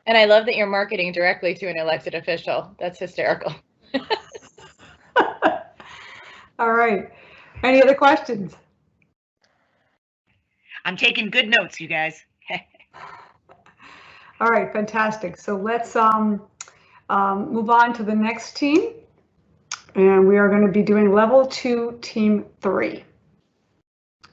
And I love that you're marketing directly to an elected official. That's hysterical. All right. Any other questions? I'm taking good notes, you guys. All right, fantastic. So let's move on to the next team. And we are going to be doing level 2, team 3.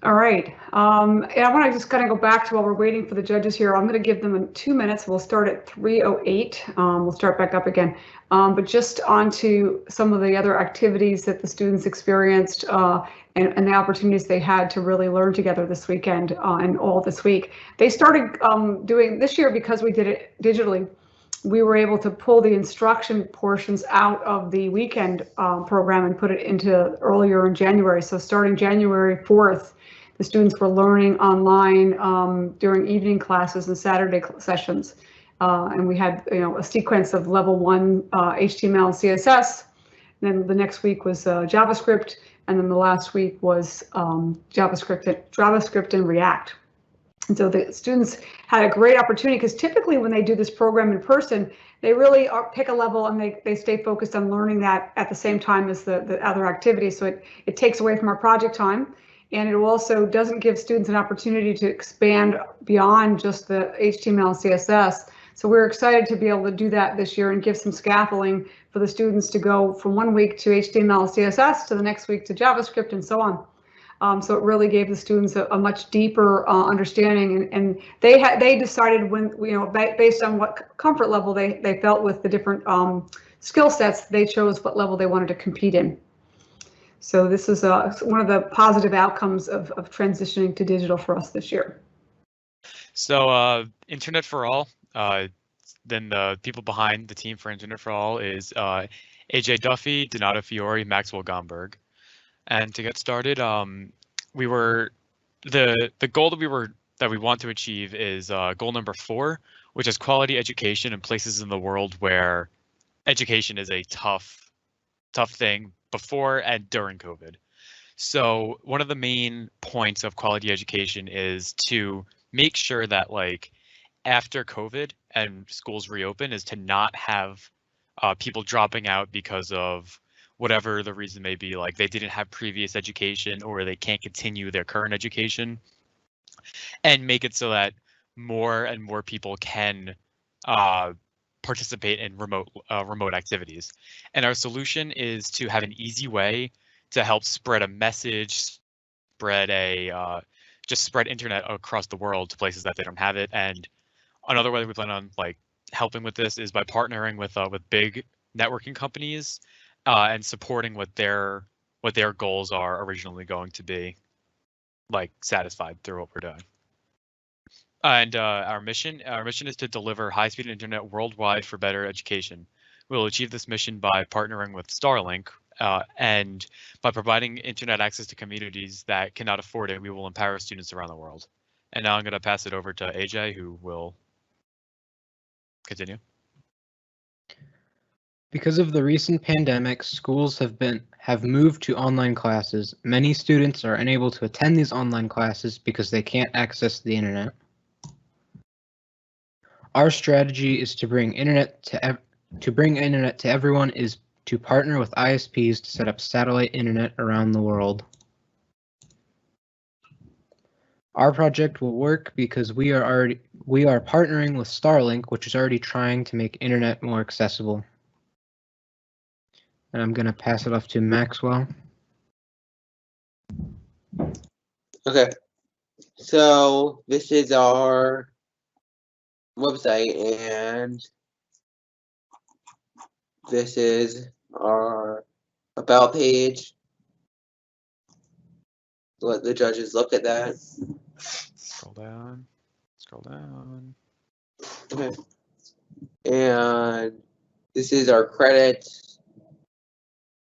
All right. And I want to just kind of go back to while we're waiting for the judges here. I'm going to give them 2 minutes. We'll start at 3:08. We'll start back up again. But just on to some of the other activities that the students experienced and the opportunities they had to really learn together this weekend and all this week. They started doing this year, because we did it digitally, we were able to pull the instruction portions out of the weekend program and put it into earlier in January. So starting January 4th, the students were learning online during evening classes and Saturday sessions. And we had a sequence of level 1 HTML and CSS. Then the next week was JavaScript. And then the last week was JavaScript and React. And so the students had a great opportunity, because typically when they do this program in person, they really pick a level and they stay focused on learning that at the same time as the other activities. So it takes away from our project time, and it also doesn't give students an opportunity to expand beyond just the HTML and CSS. So we're excited to be able to do that this year and give some scaffolding for the students to go from 1 week to HTML and CSS to the next week to JavaScript and so on. So it really gave the students a much deeper understanding, and they decided when, based on what comfort level they felt with the different skill sets, they chose what level they wanted to compete in. So this is one of the positive outcomes of transitioning to digital for us this year. So Internet for All, then the people behind the team for Internet for All is AJ Duffy, Donato Fiore, Maxwell Gomberg. And to get started, we were the goal that we want to achieve is goal number 4, which is quality education in places in the world where education is a tough thing before and during COVID. So one of the main points of quality education is to make sure that like after COVID and schools reopen is to not have people dropping out because of whatever the reason may be, like they didn't have previous education or they can't continue their current education, and make it so that more and more people can participate in remote activities. And our solution is to have an easy way to help spread a message, just spread internet across the world to places that they don't have it. And another way we plan on like helping with this is by partnering with big networking companies and supporting what their goals are originally going to be, like satisfied through what we're doing. And our mission is to deliver high-speed internet worldwide for better education. We'll achieve this mission by partnering with Starlink, and by providing internet access to communities that cannot afford it, we will empower students around the world. And now I'm going to pass it over to AJ, who will continue. Because of the recent pandemic, schools have moved to online classes. Many students are unable to attend these online classes because they can't access the internet. Our strategy is to bring internet to everyone is to partner with ISPs to set up satellite internet around the world. Our project will work because we are partnering with Starlink, which is already trying to make internet more accessible. And I'm going to pass it off to Maxwell. Okay, so this is our website, and this is our about page. Let the judges look at that. Scroll down. Scroll down. Okay. And this is our credits.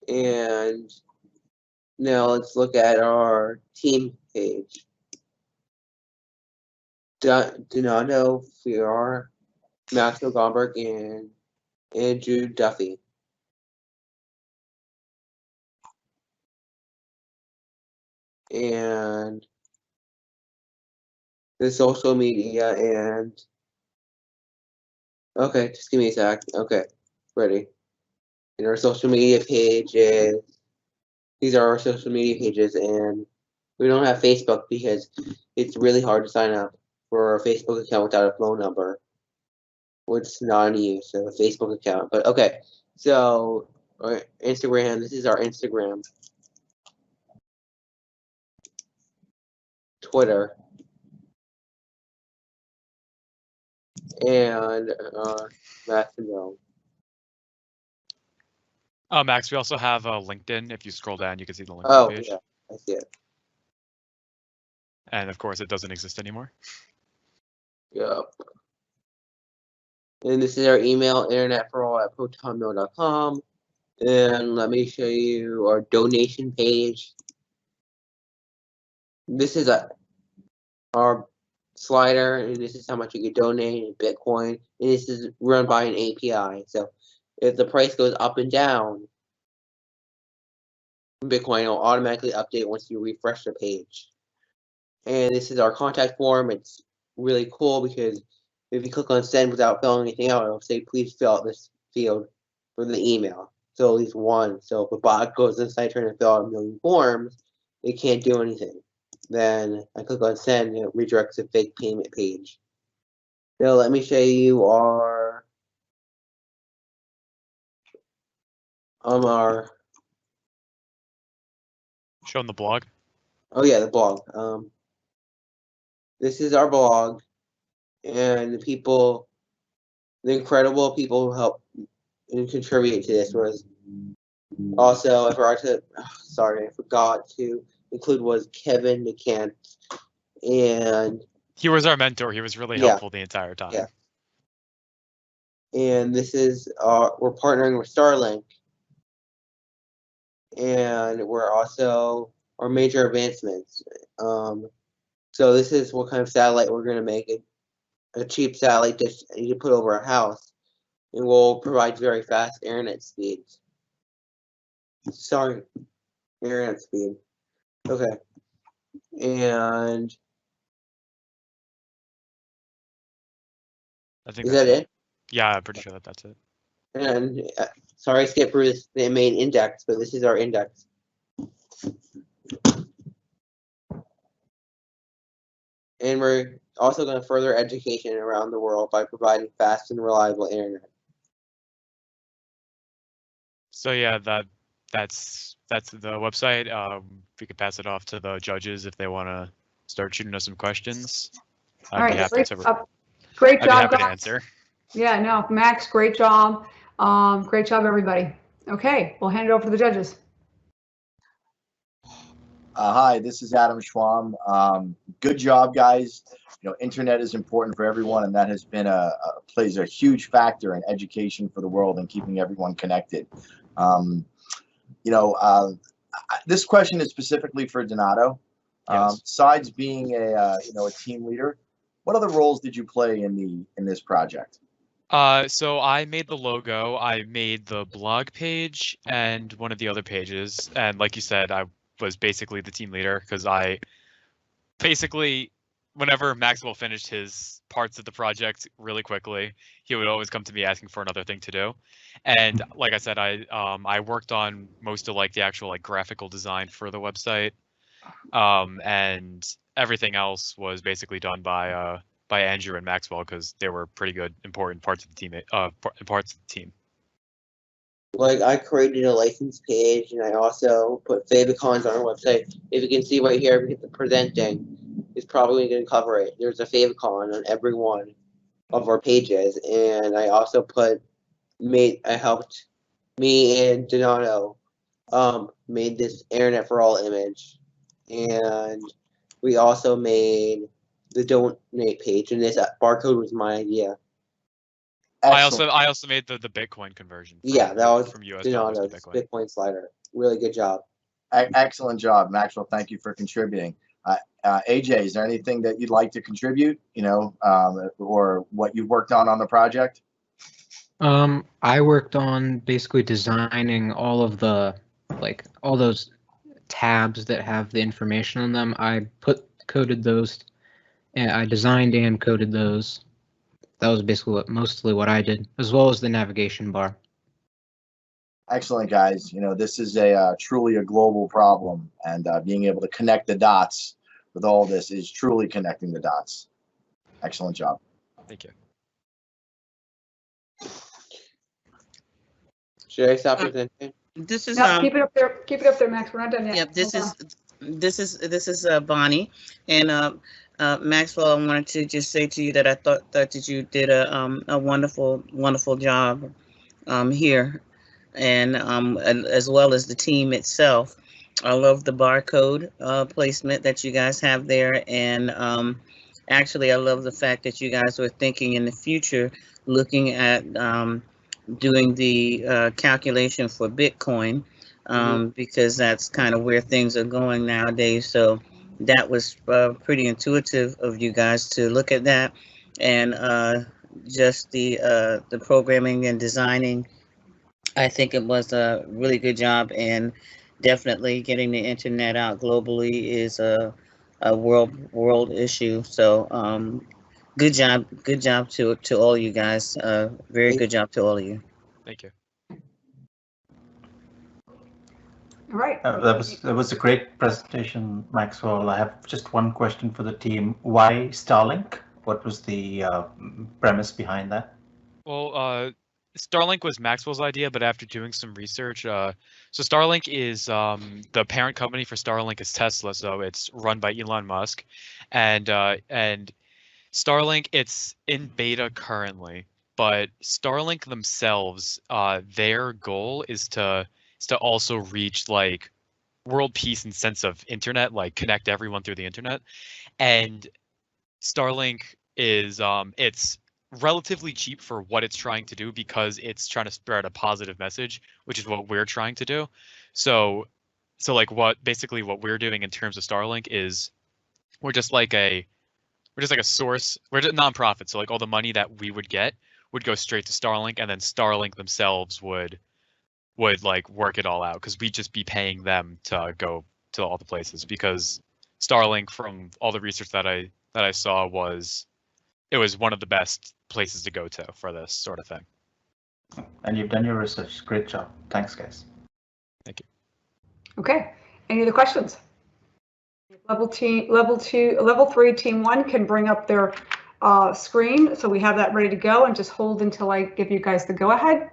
And now let's look at our team page. Donato Fior, Maxwell Gomberg, and Andrew Duffy. And the social media, and okay, just give me a sec. Okay, ready. And our social media page is, these are our social media pages, and we don't have Facebook because it's really hard to sign up for a Facebook account without a phone number, which is not in use, so a Facebook account. But okay, so our Instagram, this is our Instagram. Twitter. And Mastodon. Max, we also have LinkedIn. If you scroll down, you can see the LinkedIn page. Yeah, I see it. And of course, it doesn't exist anymore. Yep. And this is our email, internetforall@protonmail.com. And let me show you our donation page. This is our slider, and this is how much you can donate in Bitcoin. And this is run by an API. So if the price goes up and down, Bitcoin will automatically update once you refresh the page. And this is our contact form. It's really cool because if you click on send without filling anything out, it'll say please fill out this field for the email. So at least one. So if a bot goes inside trying to fill out a million forms, it can't do anything. Then I click on send and it redirects a fake payment page. Now let me show you our Showing the blog. Oh yeah, the blog. This is our blog, and the incredible people who helped and contribute to this was also, I forgot to include was Kevin McCann, and he was our mentor. He was really helpful the entire time. Yeah. And this is we're partnering with Starlink, and we're also our major advancements. So this is what kind of satellite we're going to make. A cheap satellite dish you can put over a house, and will provide very fast internet speeds. Sorry, internet speed. Okay, and I think is that it? Yeah, I'm pretty sure that's it. And sorry, I skipped through the main index, but this is our index. And we're also going to further education around the world by providing fast and reliable internet. So yeah, that's the website. We could pass it off to the judges if they want to start shooting us some questions. I'd be happy to. Great job, I'd be happy to guys. answer. Yeah, no, Max, great job. Great job, everybody. Okay, we'll hand it over to the judges. Hi, this is Adam Schwam. Good job, guys. You know, internet is important for everyone, and that has been plays a huge factor in education for the world and keeping everyone connected. This question is specifically for Donato. Besides being a team leader, what other roles did you play in this project? So I made the logo, I made the blog page, and one of the other pages. And like you said, I was basically the team leader because I basically, whenever Maxwell finished his parts of the project really quickly, he would always come to me asking for another thing to do. And like I said, I worked on most of like the actual like graphical design for the website, and everything else was basically done by Andrew and Maxwell because they were pretty good, important parts of the team. Parts of the team. Like, I created a license page, and I also put favicons on our website. If you can see right here, we get the presenting. It's probably going to cover it. There's a favicon on every one of our pages, and I also I helped me and Donato made this Internet for All image, and we also made the donate page, and this barcode was my idea. Excellent. I also made the Bitcoin conversion. Yeah, that was from US Donato's dollars to Bitcoin. Bitcoin slider. Really good job. Excellent job, Maxwell. Thank you for contributing. AJ, is there anything that you'd like to contribute? Or what you've worked on the project? I worked on basically designing all of the all those tabs that have the information on them. I coded those, and I designed and coded those. That was basically mostly what I did, as well as the navigation bar. Excellent, guys. This is truly a global problem, and being able to connect the dots with all this is truly connecting the dots. Excellent job. Thank you. Should I stop presenting? This is No, keep it up there. Keep it up there, Max. We're not done yet. Yep. This is Bonnie, and Maxwell. I wanted to just say to you that I thought that you did a wonderful job here, and as well as the team itself. I love the barcode placement that you guys have there, and actually I love the fact that you guys were thinking in the future, looking at doing the calculation for Bitcoin, because that's kind of where things are going nowadays. So that was pretty intuitive of you guys to look at that, and just the programming and designing. I think it was a really good job, and definitely getting the internet out globally is a world issue. So good job to all you guys. Very good job to all of you. Thank you. All right. That was a great presentation, Maxwell. I have just one question for the team. Why Starlink? What was the premise behind that? Well, Starlink was Maxwell's idea, but after doing some research, so Starlink is the parent company for Starlink is Tesla, so it's run by Elon Musk, and Starlink, it's in beta currently, but Starlink themselves, their goal is to also reach like world peace and sense of internet, like connect everyone through the internet, and Starlink is it's relatively cheap for what it's trying to do because it's trying to spread a positive message, which is what we're trying to do. So like what we're doing in terms of Starlink is we're just like a source. We're just a nonprofit. So like all the money that we would get would go straight to Starlink, and then Starlink themselves would like work it all out because we'd just be paying them to go to all the places, because Starlink, from all the research that I saw, was one of the best places to go to for this sort of thing. And you've done your research. Great job. Thanks, guys. Thank you. Okay. Any other questions? Level 3, team 1 can bring up their screen. So we have that ready to go, and just hold until I give you guys the go ahead.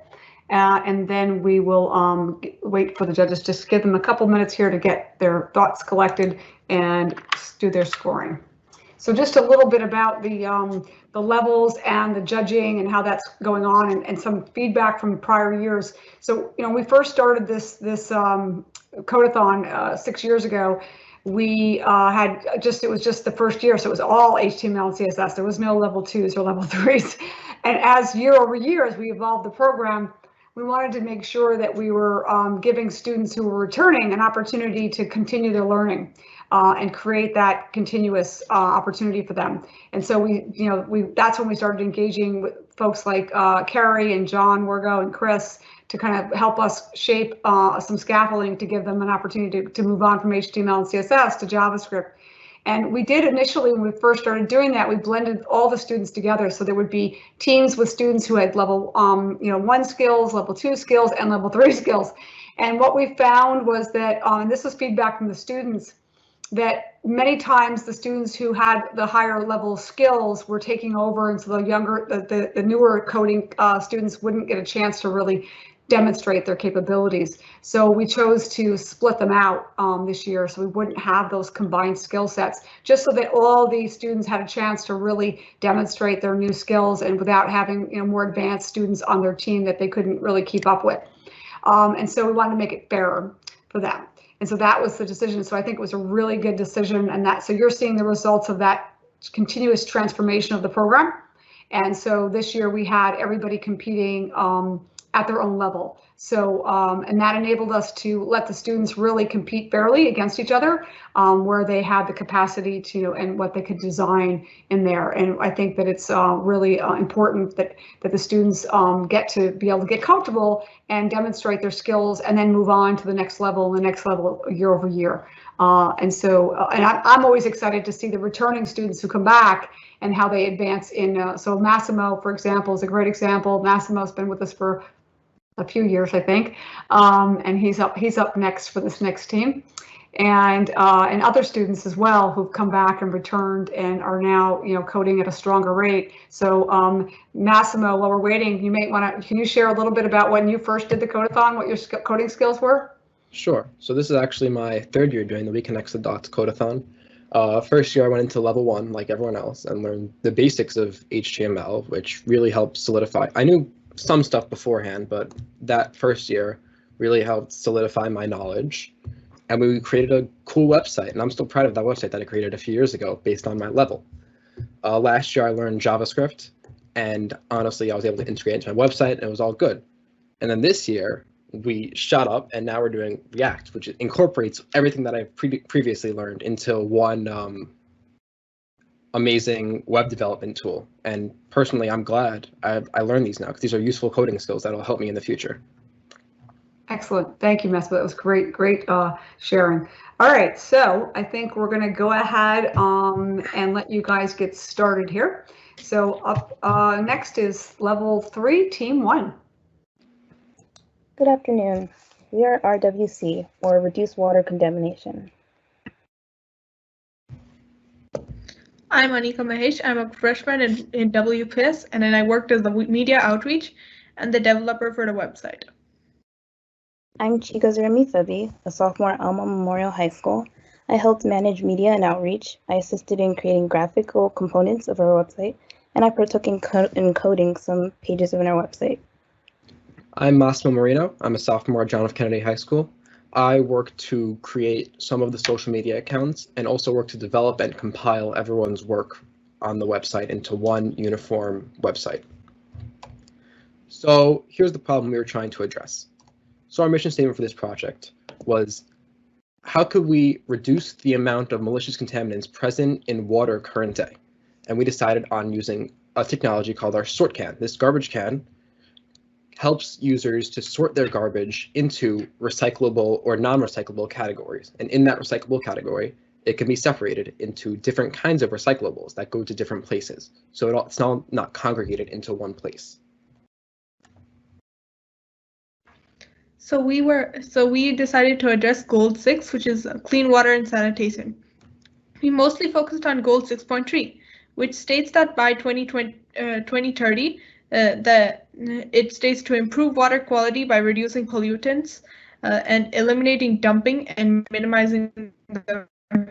And then we will wait for the judges. Just give them a couple minutes here to get their thoughts collected and do their scoring. So just a little bit about the levels and the judging and how that's going on, and some feedback from prior years. So we first started this Code-A-Thon 6 years ago. we it was just the first year, so it was all HTML and CSS. There was no level 2s or level 3s. And as year over year, as we evolved the program, we wanted to make sure that we were giving students who were returning an opportunity to continue their learning and create that continuous opportunity for them. And so that's when we started engaging with folks like Carrie and John Wargo and Chris to kind of help us shape some scaffolding to give them an opportunity to move on from HTML and CSS to JavaScript. And we did initially, when we first started doing that, we blended all the students together. So there would be teams with students who had level 1 skills, level 2 skills, and level 3 skills. And what we found was that, and this was feedback from the students, that many times the students who had the higher level skills were taking over, and so the newer coding students wouldn't get a chance to really demonstrate their capabilities. So we chose to split them out this year, so we wouldn't have those combined skill sets, just so that all the students had a chance to really demonstrate their new skills, and without having more advanced students on their team that they couldn't really keep up with. And so we wanted to make it fairer for them. And so that was the decision. So I think it was a really good decision, and so you're seeing the results of that continuous transformation of the program. And so this year we had everybody competing at their own level. So, and that enabled us to let the students really compete fairly against each other, where they had the capacity to, and what they could design in there. And I think that it's really important that the students get to be able to get comfortable and demonstrate their skills, and then move on to the next level year over year. And so, and I'm always excited to see the returning students who come back and how they advance in. So Massimo, for example, is a great example. Massimo's been with us for a few years, I think, and he's up next for this next team, and other students as well who've come back and returned and are now coding at a stronger rate. So Massimo, while we're waiting, you may want to, can you share a little bit about when you first did the Code-A-Thon, what your coding skills were? Sure. So this is actually my third year doing the We Connect the Dots Code-A-Thon. First year I went into level 1 like everyone else and learned the basics of HTML, which really helped solidify. I knew some stuff beforehand, but that first year really helped solidify my knowledge. And we created a cool website, and I'm still proud of that website that I created a few years ago based on my level. Last year I learned JavaScript, and honestly I was able to integrate it into my website, and it was all good. And then this year we shot up, and now we're doing React, which incorporates everything that I've previously learned into one amazing web development tool. And personally, I'm glad I learned these now, because these are useful coding skills that'll help me in the future. Excellent. Thank you, Massimo. That was great sharing. All right, so I think we're going to go ahead and let you guys get started here. So up next is level 3, team 1. Good afternoon. We are RWC, or Reduce Water Contamination. I'm Anika Mahesh. I'm a freshman in WPS, and then I worked as the media outreach and the developer for the website. I'm Chigozuremi Thubi, a sophomore at Alma Memorial High School. I helped manage media and outreach. I assisted in creating graphical components of our website, and I partook in coding some pages of our website. I'm Massimo Marino. I'm a sophomore at John F. Kennedy High School. I work to create some of the social media accounts, and also work to develop and compile everyone's work on the website into one uniform website. So here's the problem we were trying to address. So our mission statement for this project was, how could we reduce the amount of malicious contaminants present in water current day? And we decided on using a technology called our sort can. This garbage can helps users to sort their garbage into recyclable or non-recyclable categories. And in that recyclable category, it can be separated into different kinds of recyclables that go to different places. So it's not congregated into one place. So we decided to address goal 6, which is clean water and sanitation. We mostly focused on goal 6.3, which states that by 2030, it states to improve water quality by reducing pollutants and eliminating dumping and minimizing the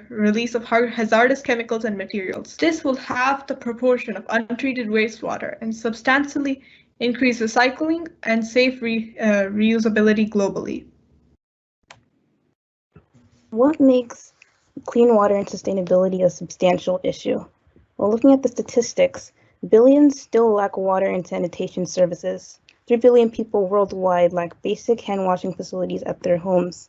release of hazardous chemicals and materials. This will halve the proportion of untreated wastewater and substantially increase recycling and safe reusability globally. What makes clean water and sustainability a substantial issue. While looking at the statistics, billions still lack water and sanitation services. 3 billion people worldwide lack basic hand washing facilities at their homes.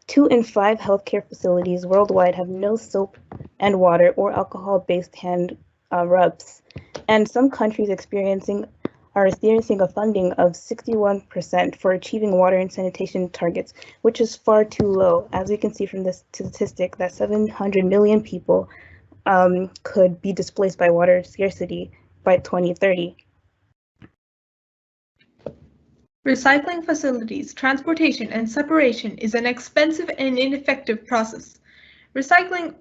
2 in 5 healthcare facilities worldwide have no soap and water or alcohol-based hand rubs. And some countries are experiencing a funding of 61% for achieving water and sanitation targets, which is far too low. As we can see from this statistic, that 700 million people could be displaced by water scarcity by 2030. Recycling facilities, transportation, and separation is an expensive and ineffective process. Recycling,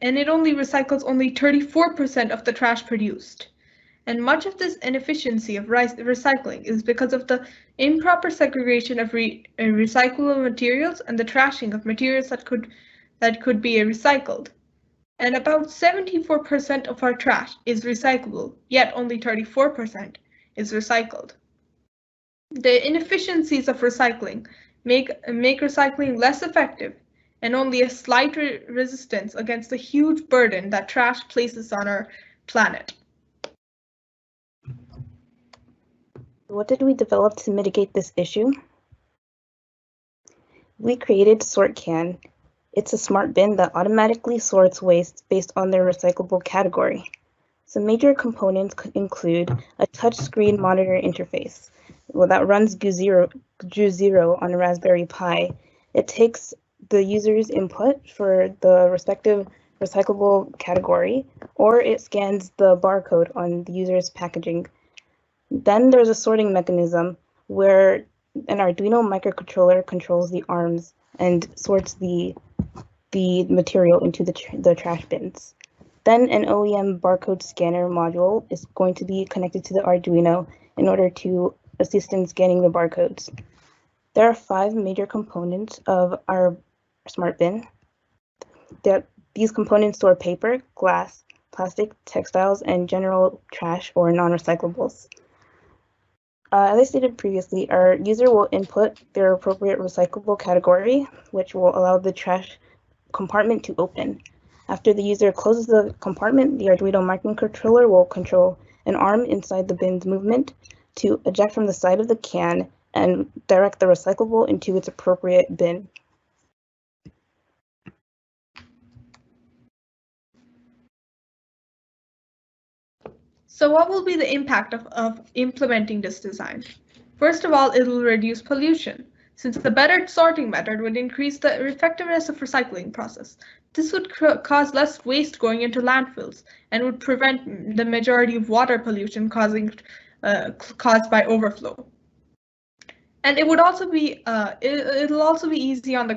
and it only recycles only 34% of the trash produced. And much of this inefficiency of recycling is because of the improper segregation of recyclable materials and the trashing of materials that could be recycled. And about 74% of our trash is recyclable, yet only 34% is recycled. The inefficiencies of recycling make recycling less effective, and only a slight resistance against the huge burden that trash places on our planet. What did we develop to mitigate this issue? We created SortCan. It's a smart bin that automatically sorts waste based on their recyclable category. Some major components could include a touchscreen monitor interface that runs G0 on a Raspberry Pi. It takes the user's input for the respective recyclable category, or it scans the barcode on the user's packaging. Then there's a sorting mechanism where an Arduino microcontroller controls the arms and sorts the material into the trash bins. Then an OEM barcode scanner module is going to be connected to the Arduino in order to assist in scanning the barcodes. There are 5 major components of our smart bin. These components store paper, glass, plastic, textiles, and general trash or non-recyclables. As I stated previously, our user will input their appropriate recyclable category, which will allow the trash compartment to open. After the user closes the compartment, the Arduino microcontroller will control an arm inside the bin's movement to eject from the side of the can and direct the recyclable into its appropriate bin. So what will be the impact of implementing this design? First of all, it will reduce pollution, since the better sorting method would increase the effectiveness of recycling process. This would cause less waste going into landfills and would prevent the majority of water pollution caused by overflow. And it would also be it'll also be easy on the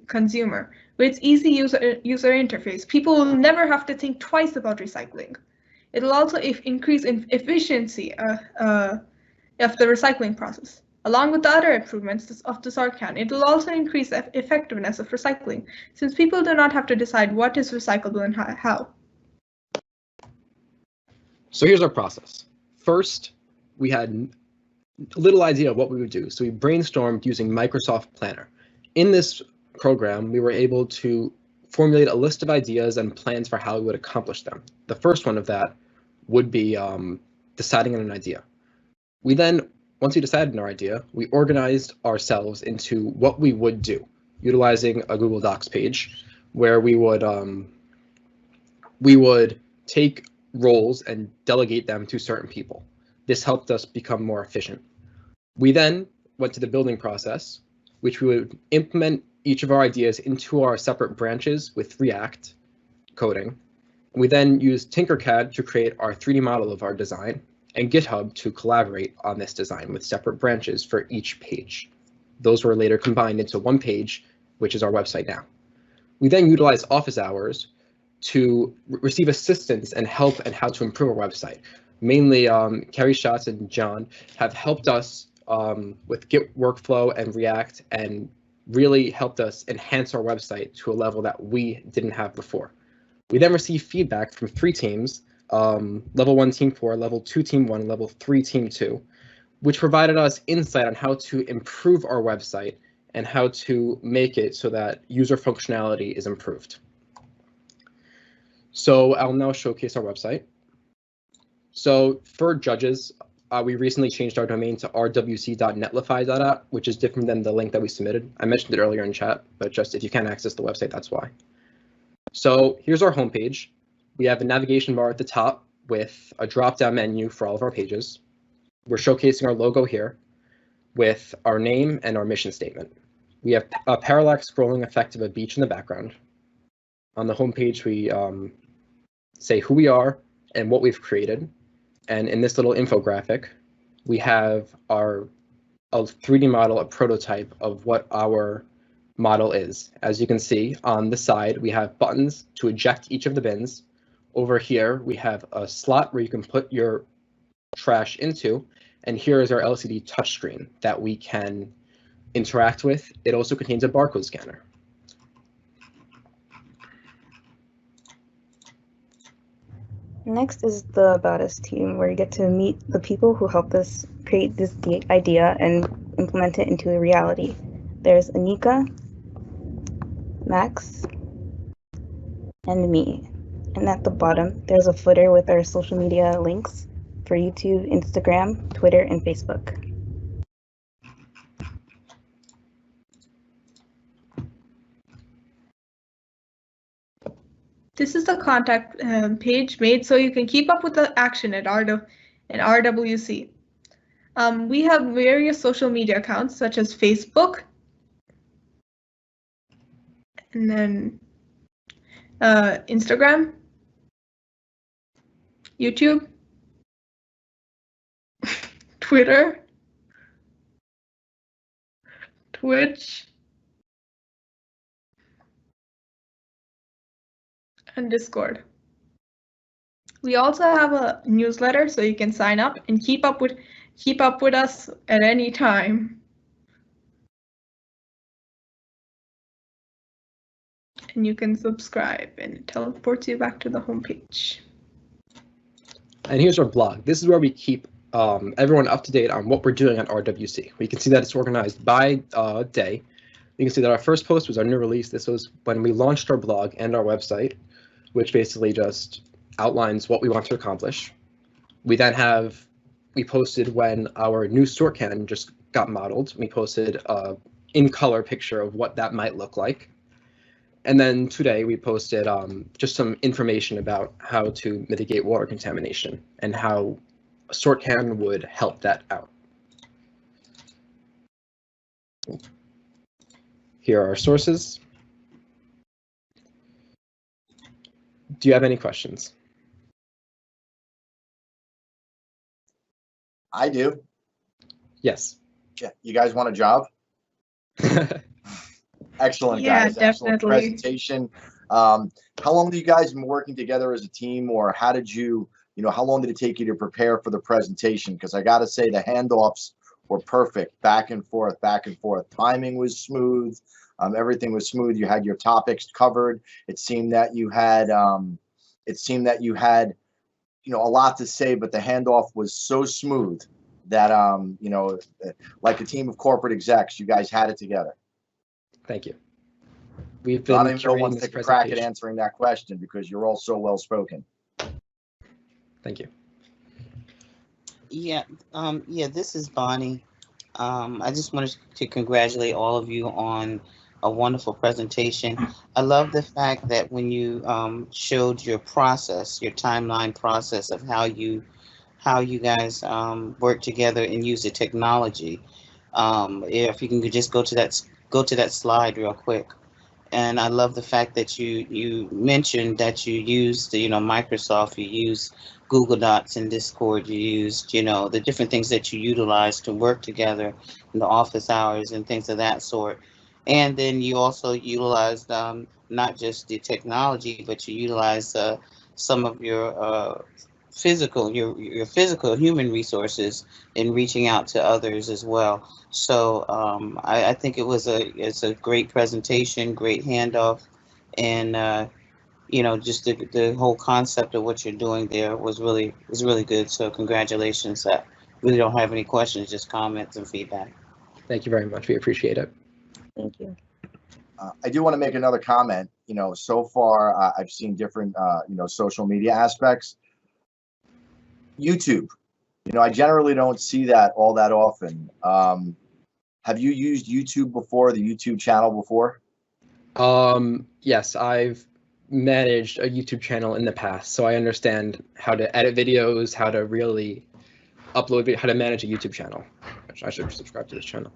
consumer with its easy user interface. People will never have to think twice about recycling. It'll also increase efficiency of the recycling process. Along with the other improvements of the SortCan, it will also increase the effectiveness of recycling, since people do not have to decide what is recyclable and how. So here's our process. First, we had a little idea of what we would do, so we brainstormed using Microsoft Planner. In this program, we were able to formulate a list of ideas and plans for how we would accomplish them. The first one of that would be deciding on an idea. We then, once we decided on our idea, we organized ourselves into what we would do, utilizing a Google Docs page where we would take roles and delegate them to certain people. This helped us become more efficient. We then went to the building process, which we would implement each of our ideas into our separate branches with React coding. We then used Tinkercad to create our 3D model of our design, and GitHub to collaborate on this design with separate branches for each page. Those were later combined into one page, which is our website now. We then utilized office hours to receive assistance and help and how to improve our website. Mainly, Carrie Schatz and John have helped us with Git workflow and React, and really helped us enhance our website to a level that we didn't have before. We then received feedback from 3 teams, level 1 team 4, level 2 team 1, level 3 team 2, which provided us insight on how to improve our website and how to make it so that user functionality is improved. So I'll now showcase our website. So for judges, we recently changed our domain to rwc.netlify.app, which is different than the link that we submitted. I mentioned it earlier in chat, but just if you can't access the website, that's why. So here's our homepage. We have a navigation bar at the top with a drop-down menu for all of our pages. We're showcasing our logo here with our name and our mission statement. We have a parallax scrolling effect of a beach in the background. On the homepage, we say who we are and what we've created. And in this little infographic, we have a 3D model, a prototype of what our model is. As you can see on the side, we have buttons to eject each of the bins. Over here, we have a slot where you can put your trash into. And here is our LCD touchscreen that we can interact with. It also contains a barcode scanner. Next is the About Us team, where you get to meet the people who helped us create this idea and implement it into a reality. There's Anika, Max, and me. And at the bottom, there's a footer with our social media links for YouTube, Instagram, Twitter, and Facebook. This is the contact page made so you can keep up with the action at RWC. We have various social media accounts such as Facebook, and then Instagram, YouTube, Twitter, Twitch, and Discord. We also have a newsletter so you can sign up and keep up with us at any time. And you can subscribe, and it teleports you back to the homepage. And here's our blog. This is where we keep everyone up to date on what we're doing at RWC. We can see that it's organized by day. You can see that our first post was our new release. This was when we launched our blog and our website, which basically just outlines what we want to accomplish. We posted when our new sort can just got modeled. We posted an in-color picture of what that might look like. And then today we posted just some information about how to mitigate water contamination and how a sort can would help that out. Here are our sources. Do you have any questions? I do. Yes. Yeah. You guys want a job? Excellent, Yeah, guys. Excellent definitely. presentation. How long have you guys been working together as a team, or how did how long did it take you to prepare for the presentation? Because I got to say the handoffs were perfect, back and forth, back and forth. Timing was smooth. Everything was smooth. You had your topics covered. It seemed that you had, a lot to say, but the handoff was so smooth that, like a team of corporate execs, you guys had it together. Thank you. We've been Not even no curating one this take a crack at presentation. answering that question because you're all so well spoken. Thank you. Yeah, this is Bonnie. I just wanted to congratulate all of you on a wonderful presentation. I love the fact that when you showed your process, your timeline process of how you guys work together and use the technology. If you can just go to that slide real quick. And I love the fact that you mentioned that you used Microsoft, you use Google Docs and Discord, you used the different things that you utilize to work together in the office hours and things of that sort. And then you also utilized not just the technology, but you utilized some of your physical human resources in reaching out to others as well. So I think it's a great presentation, great handoff, and just the whole concept of what you're doing there was really good. So congratulations. I really don't have any questions, just comments and feedback. Thank you very much. We appreciate it. Thank you. I do want to make another comment. You know, so far I've seen different, you know, social media aspects. YouTube, you know, I generally don't see that all that often. Have you used YouTube before, the YouTube channel before? Yes, I've managed a YouTube channel in the past, so I understand how to edit videos, how to really upload, how to manage a YouTube channel. I should subscribe to this channel.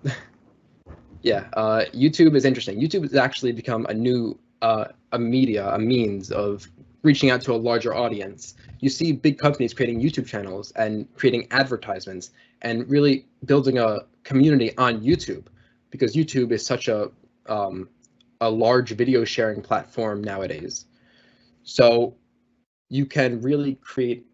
Yeah, YouTube is interesting. YouTube has actually become a new a means of reaching out to a larger audience. You see big companies creating YouTube channels and creating advertisements and really building a community on YouTube, because YouTube is such a large video sharing platform nowadays. So you can really create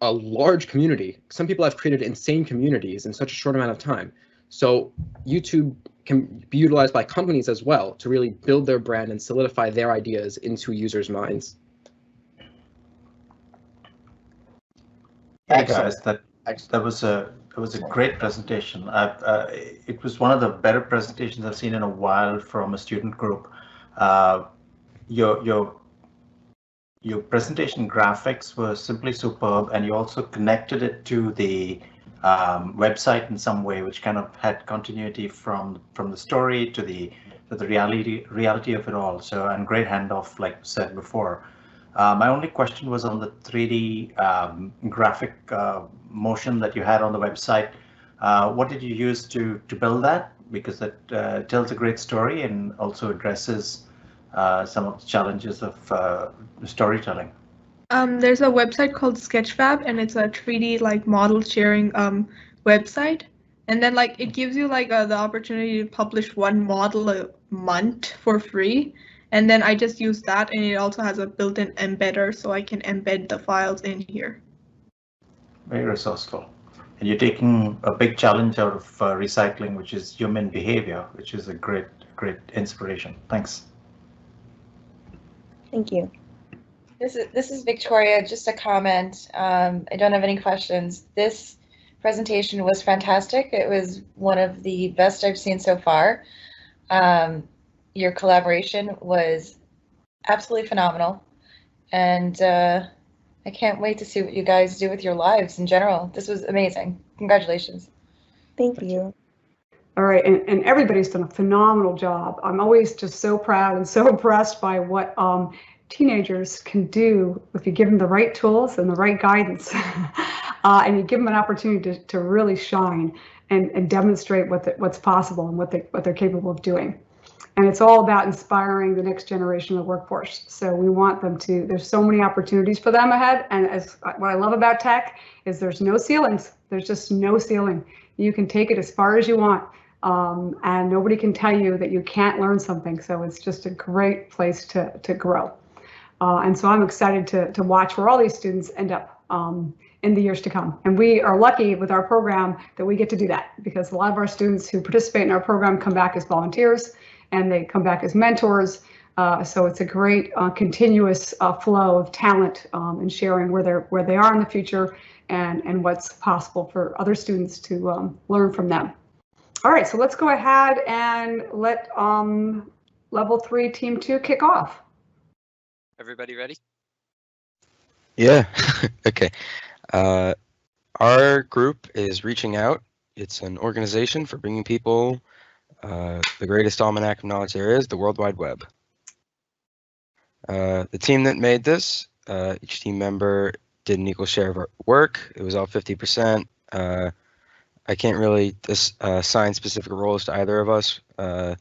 a large community. Some people have created insane communities in such a short amount of time. So YouTube can be utilized by companies as well to really build their brand and solidify their ideas into users' minds. Hey guys, that was a great presentation. It was one of the better presentations I've seen in a while from a student group. Your presentation graphics were simply superb, and you also connected it to the website in some way, which kind of had continuity from the story to the reality of it all. So, and great handoff, like said before. My only question was on the 3D graphic motion that you had on the website. What did you use to build that? Because it tells a great story and also addresses some of the challenges of storytelling. There's a website called Sketchfab, and it's a 3D like model sharing website. And then like it gives you like the opportunity to publish one model a month for free. And then I just use that, and it also has a built-in embedder, so I can embed the files in here. Very resourceful. And you're taking a big challenge out of recycling, which is human behavior, which is a great inspiration. Thanks. Thank you. This is Victoria. Just a comment. I don't have any questions. This presentation was fantastic. It was one of the best I've seen so far. Your collaboration was absolutely phenomenal, and I can't wait to see what you guys do with your lives in general. This was amazing. Congratulations. Thank you. All right, and everybody's done a phenomenal job. I'm always just so proud and so impressed by what teenagers can do if you give them the right tools and the right guidance, and you give them an opportunity to really shine and demonstrate what's possible and what they're capable of doing. And it's all about inspiring the next generation of the workforce. So we want them to, there's so many opportunities for them ahead. And what I love about tech is there's no ceilings. There's just no ceiling. You can take it as far as you want. And nobody can tell you that you can't learn something. So it's just a great place to grow. And so I'm excited to watch where all these students end up in the years to come. And we are lucky with our program that we get to do that, because a lot of our students who participate in our program come back as volunteers, and they come back as mentors. So it's a great continuous flow of talent and sharing where they are in the future and what's possible for other students to learn from them. All right, so let's go ahead and let Level 3 Team 2 kick off. Everybody ready? Yeah, okay. Our group is Reaching Out. It's an organization for bringing people the greatest almanac of knowledge there is, the World Wide Web. The team that made this, each team member did an equal share of our work. It was all 50%. I can't really assign specific roles to either of us. I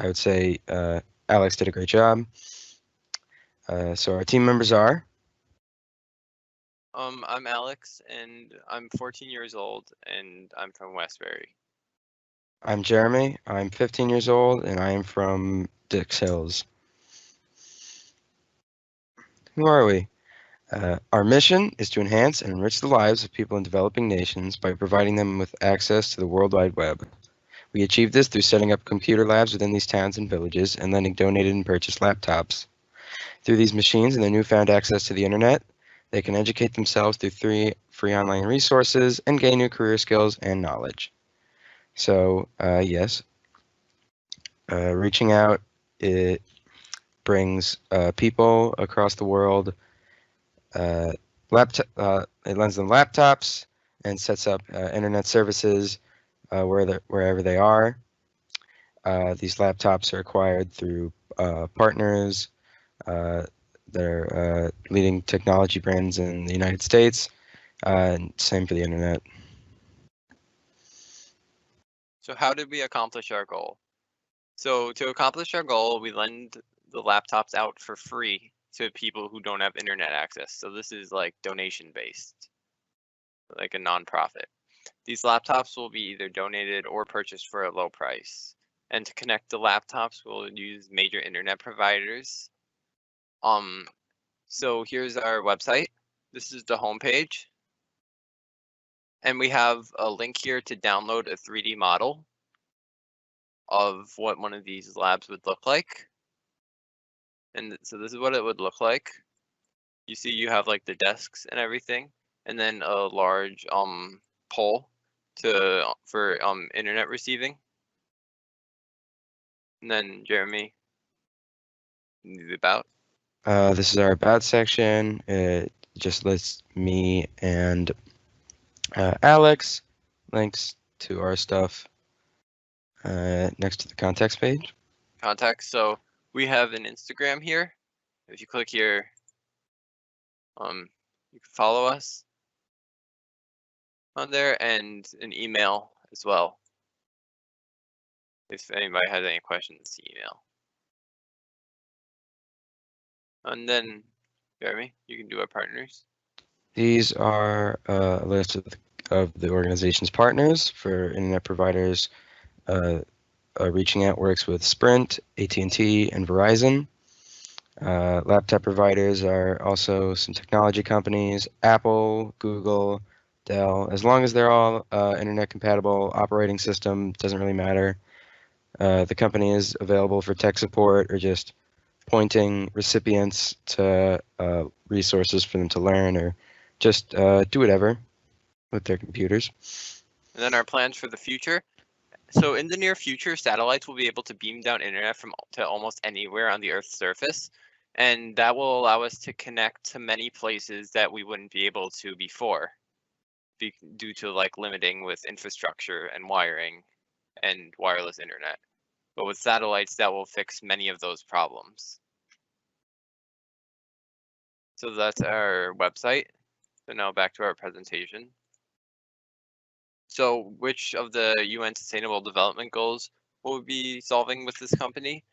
would say Alex did a great job. So our team members are? I'm Alex, and I'm 14 years old, and I'm from Westbury. I'm Jeremy. I'm 15 years old, and I am from Dix Hills. Who are we? Our mission is to enhance and enrich the lives of people in developing nations by providing them with access to the World Wide Web. We achieve this through setting up computer labs within these towns and villages and lending donated and purchased laptops. Through these machines and their newfound access to the internet, they can educate themselves through free online resources and gain new career skills and knowledge. So, yes, Reaching Out it brings people across the world it lends them laptops and sets up internet services wherever they are. These laptops are acquired through partners that are leading technology brands in the United States, and same for the internet. So how did we accomplish our goal? So to accomplish our goal, we lend the laptops out for free to people who don't have internet access. So this is like donation based, like a nonprofit. These laptops will be either donated or purchased for a low price. And to connect the laptops, we'll use major internet providers. So here's our website. This is the homepage. And we have a link here to download a 3D model of what one of these labs would look like. And so this is what it would look like. You see you have like the desks and everything, and then a large pole for internet receiving. And then Jeremy, the about. This is our about section. It just lists me and Alex, links to our stuff next to the context page. Context. So we have an Instagram here. If you click here, you can follow us on there, and an email as well. If anybody has any questions, email. And then, Jeremy, you can do our partners. These are a list of the organization's partners. For internet providers, reaching out works with Sprint, AT&T, and Verizon. Laptop providers are also some technology companies, Apple, Google, Dell. As long as they're all internet compatible, operating system doesn't really matter. The company is available for tech support or just pointing recipients to resources for them to learn, or just do whatever with their computers. And then our plans for the future. So in the near future, satellites will be able to beam down internet to almost anywhere on the Earth's surface. And that will allow us to connect to many places that we wouldn't be able to before, due to like limiting with infrastructure and wiring and wireless internet. But with satellites, that will fix many of those problems. So that's our website. So now back to our presentation. So which of the UN Sustainable Development Goals will we be solving with this company?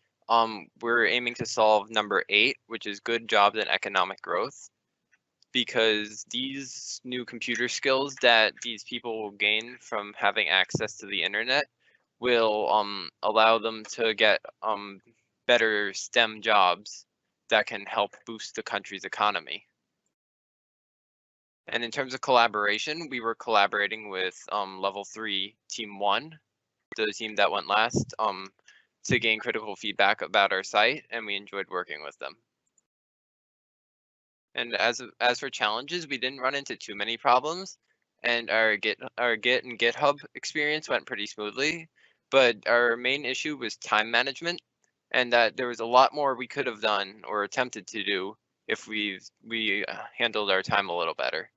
We're aiming to solve number 8, which is good jobs and economic growth, because these new computer skills that these people will gain from having access to the internet will allow them to get better STEM jobs that can help boost the country's economy. And in terms of collaboration, we were collaborating with Level 3 Team 1, the team that went last, to gain critical feedback about our site, and we enjoyed working with them. And as for challenges, we didn't run into too many problems, and our Git and GitHub experience went pretty smoothly. But our main issue was time management, and that there was a lot more we could have done or attempted to do if we handled our time a little better.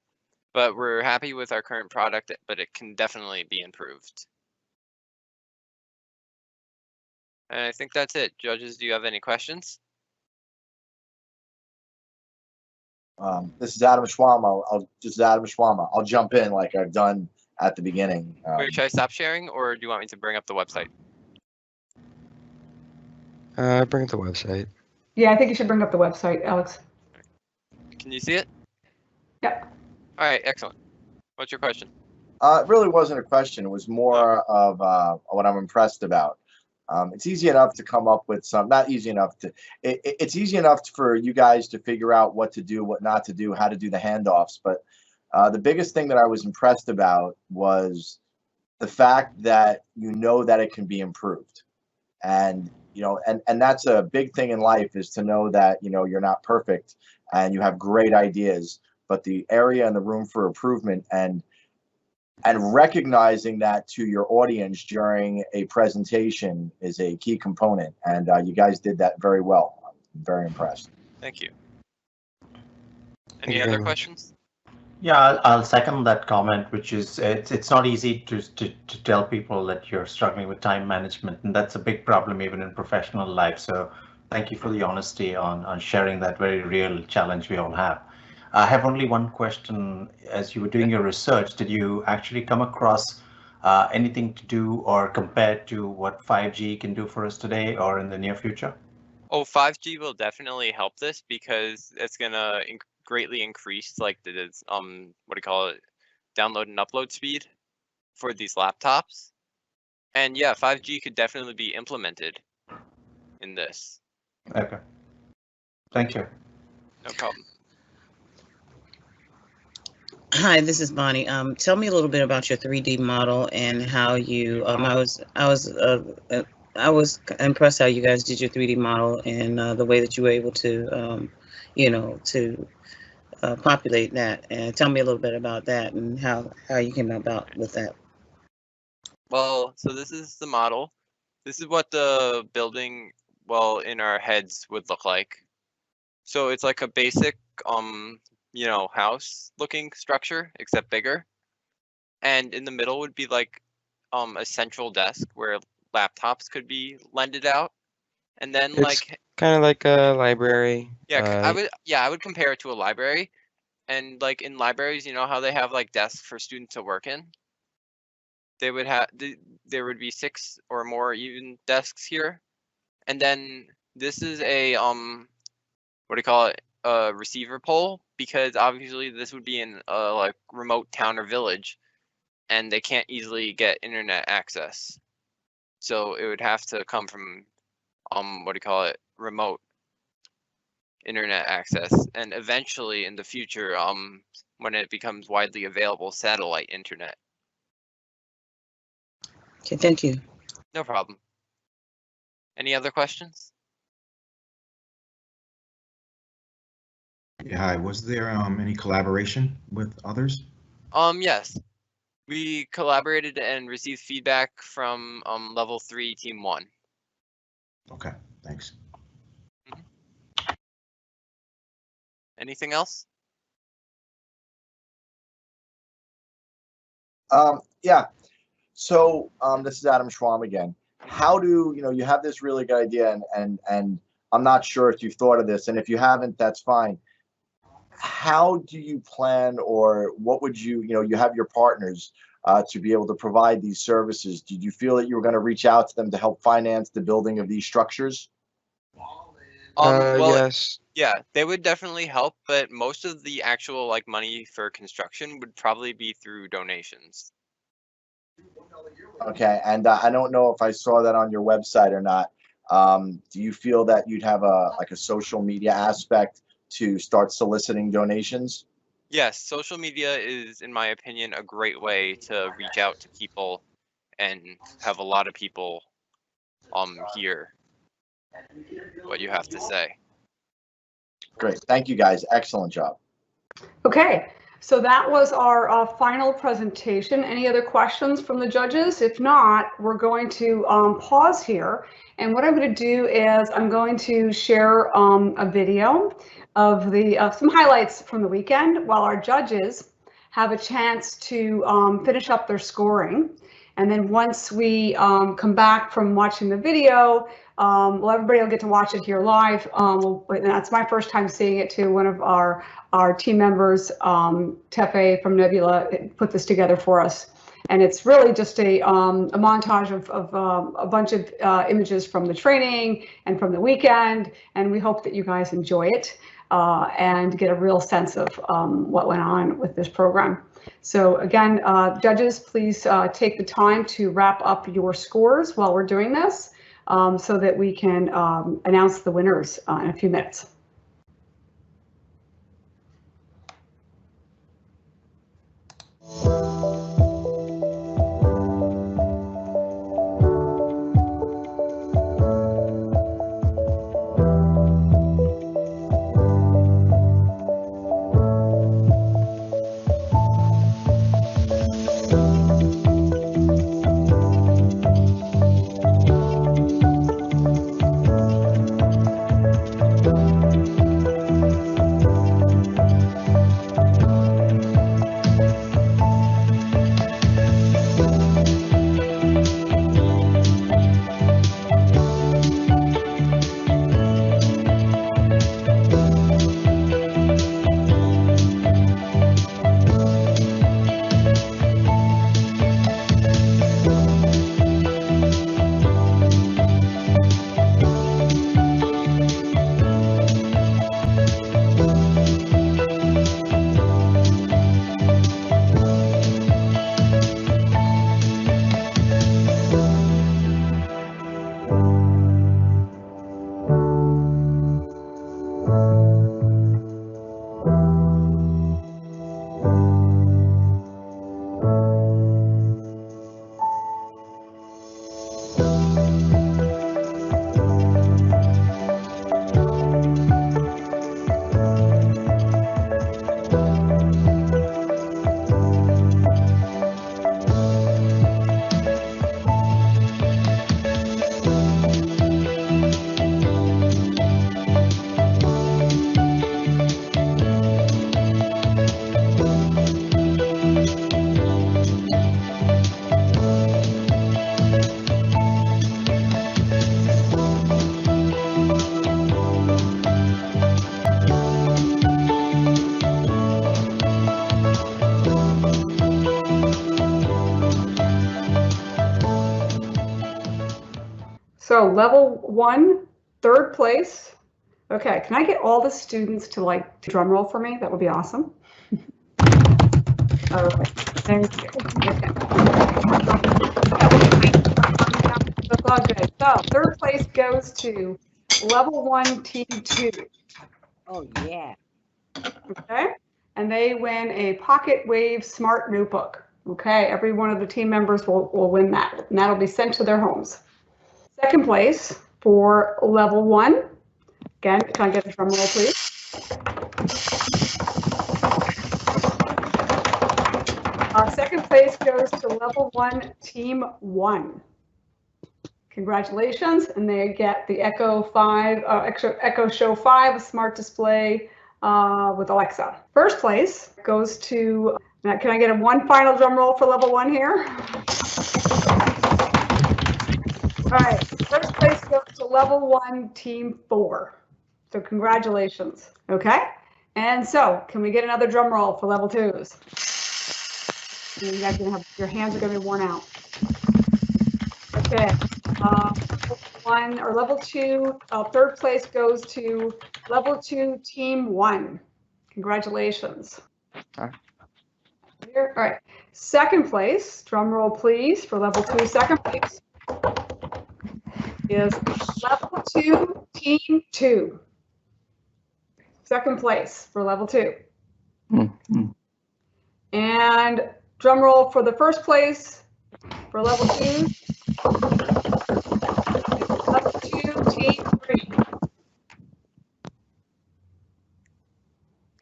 But we're happy with our current product, but it can definitely be improved. And I think that's it. Judges, do you have any questions? This is Adam Schwama. This is Adam Schwama. I'll jump in like I've done at the beginning. Wait, should I stop sharing, or do you want me to bring up the website? Bring up the website. Yeah, I think you should bring up the website, Alex. Can you see it? Yep. All right, excellent. What's your question? It really wasn't a question. It was more of what I'm impressed about. It's easy enough to come up with some, not easy enough to, it's easy enough for you guys to figure out what to do, what not to do, how to do the handoffs. But the biggest thing that I was impressed about was the fact that you know that it can be improved. And, you know, and that's a big thing in life, is to know that, you know, you're not perfect and you have great ideas, but the area and the room for improvement. And And recognizing that to your audience during a presentation is a key component, and you guys did that very well. I'm very impressed. Thank you. Thank Any you other very much. questions? Yeah, I'll second that comment, which is it's not easy to tell people that you're struggling with time management, and that's a big problem even in professional life. So thank you for the honesty on sharing that very real challenge we all have. I have only one question. As you were doing your research, did you actually come across anything to do or compare to what 5G can do for us today or in the near future? Oh, 5G will definitely help this because it's gonna greatly increase like the what do you call it, download and upload speed for these laptops. And yeah, 5G could definitely be implemented in this. Okay. Thank you. No problem. Hi, this is Bonnie. Tell me a little bit about your 3D model and how you. I was impressed how you guys did your 3D model and the way that you were able to, to populate that. And tell me a little bit about that and how you came about with that. Well, so this is the model. This is what the building, well, in our heads would look like. So it's like a basic, house looking structure, except bigger. And in the middle would be like a central desk where laptops could be lended out. And then It's like kind of like a library. I would compare it to a library. And like in libraries, you know how they have like desks for students to work in? They would have there would be 6 or more even desks here. And then this is a what do you call it? A receiver pole, because obviously this would be in a like remote town or village and they can't easily get internet access. So it would have to come from what do you call it? Remote internet access, and eventually in the future when it becomes widely available, satellite internet. Okay, thank you. No problem. Any other questions? Yeah, hi. Was there any collaboration with others? Yes. We collaborated and received feedback from level 3 team 1. Okay, thanks. Anything else? Yeah. So this is Adam Schwam again. How do you have this really good idea, and I'm not sure if you've thought of this, and if you haven't, that's fine. How do you plan, or what would you have your partners to be able to provide these services? Did you feel that you were going to reach out to them to help finance the building of these structures? Well, Yes. yeah, they would definitely help, but most of the actual like money for construction would probably be through donations. Okay, and I don't know if I saw that on your website or not. Do you feel that you'd have a social media aspect to start soliciting donations? Yes, social media is, in my opinion, a great way to reach out to people and have a lot of people hear what you have to say. Great, thank you guys. Excellent job. Okay, so that was our final presentation. Any other questions from the judges? If not, we're going to pause here. And what I'm going to do is I'm going to share a video of some highlights from the weekend while our judges have a chance to finish up their scoring. And then once we come back from watching the video, well, everybody will get to watch it here live. That's my first time seeing it too. One of our team members, Tefe from Nebula, put this together for us. And it's really just a montage of a bunch of images from the training and from the weekend. And we hope that you guys enjoy it and get a real sense of what went on with this program. So again, judges, please take the time to wrap up your scores while we're doing this so that we can announce the winners in a few minutes. So level 1, 3rd place. Okay, can I get all the students to like drum roll for me? That would be awesome. All right, thank you. Okay. That's all good. So 3rd place goes to level 1, team 2. Oh yeah. Okay, and they win a Pocket Wave Smart Notebook. Okay, every one of the team members will win that, and that'll be sent to their homes. 2nd place for level 1. Again, can I get a drum roll, please? Second place goes to level 1, team 1. Congratulations, and they get the Echo Show 5 smart display with Alexa. 1st place goes to, can I get one final drum roll for level 1 here? All right, 1st place goes to level 1, team 4. So congratulations, okay? And so can we get another drum roll for level 2s? You guys are gonna have, your hands are gonna be worn out. Okay, level 2, 3rd place goes to level 2, team 1. Congratulations. All right, 2nd place, drum roll please, for level 2, 2nd place is level 2, team 2. 2nd place for level 2. And drum roll for the 1st place for level 2. Level 2, team 3.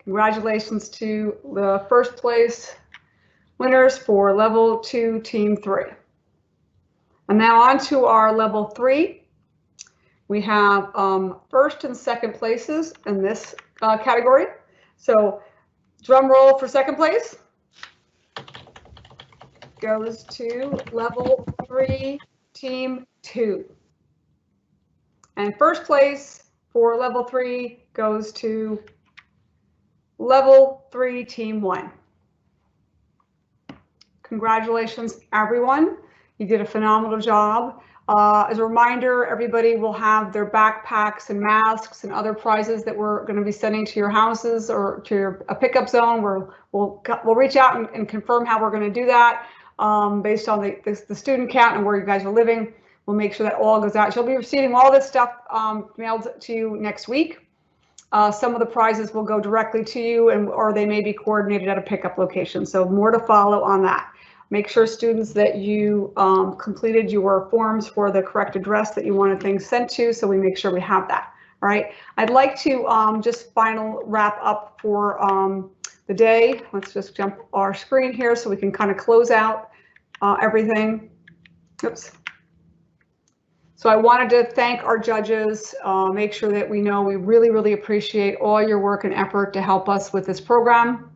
Congratulations to the 1st place winners for level 2, team 3. And now on to our level 3. We have 1st and 2nd places in this category. So drum roll for 2nd place goes to level 3, team 2. And 1st place for level 3 goes to level 3, team 1. Congratulations, everyone. You did a phenomenal job. As a reminder, everybody will have their backpacks and masks and other prizes that we're going to be sending to your houses or to a pickup zone where we'll reach out and confirm how we're going to do that based on the student count and where you guys are living. We'll make sure that all goes out. So you'll be receiving all this stuff mailed to you next week. Some of the prizes will go directly to you or they may be coordinated at a pickup location. So more to follow on that. Make sure, students, that you completed your forms for the correct address that you wanted things sent to, so we make sure we have that. All right. I'd like to just wrap up for the day. Let's just jump our screen here so we can kind of close out everything. Oops. So I wanted to thank our judges, make sure that we know we really, really appreciate all your work and effort to help us with this program.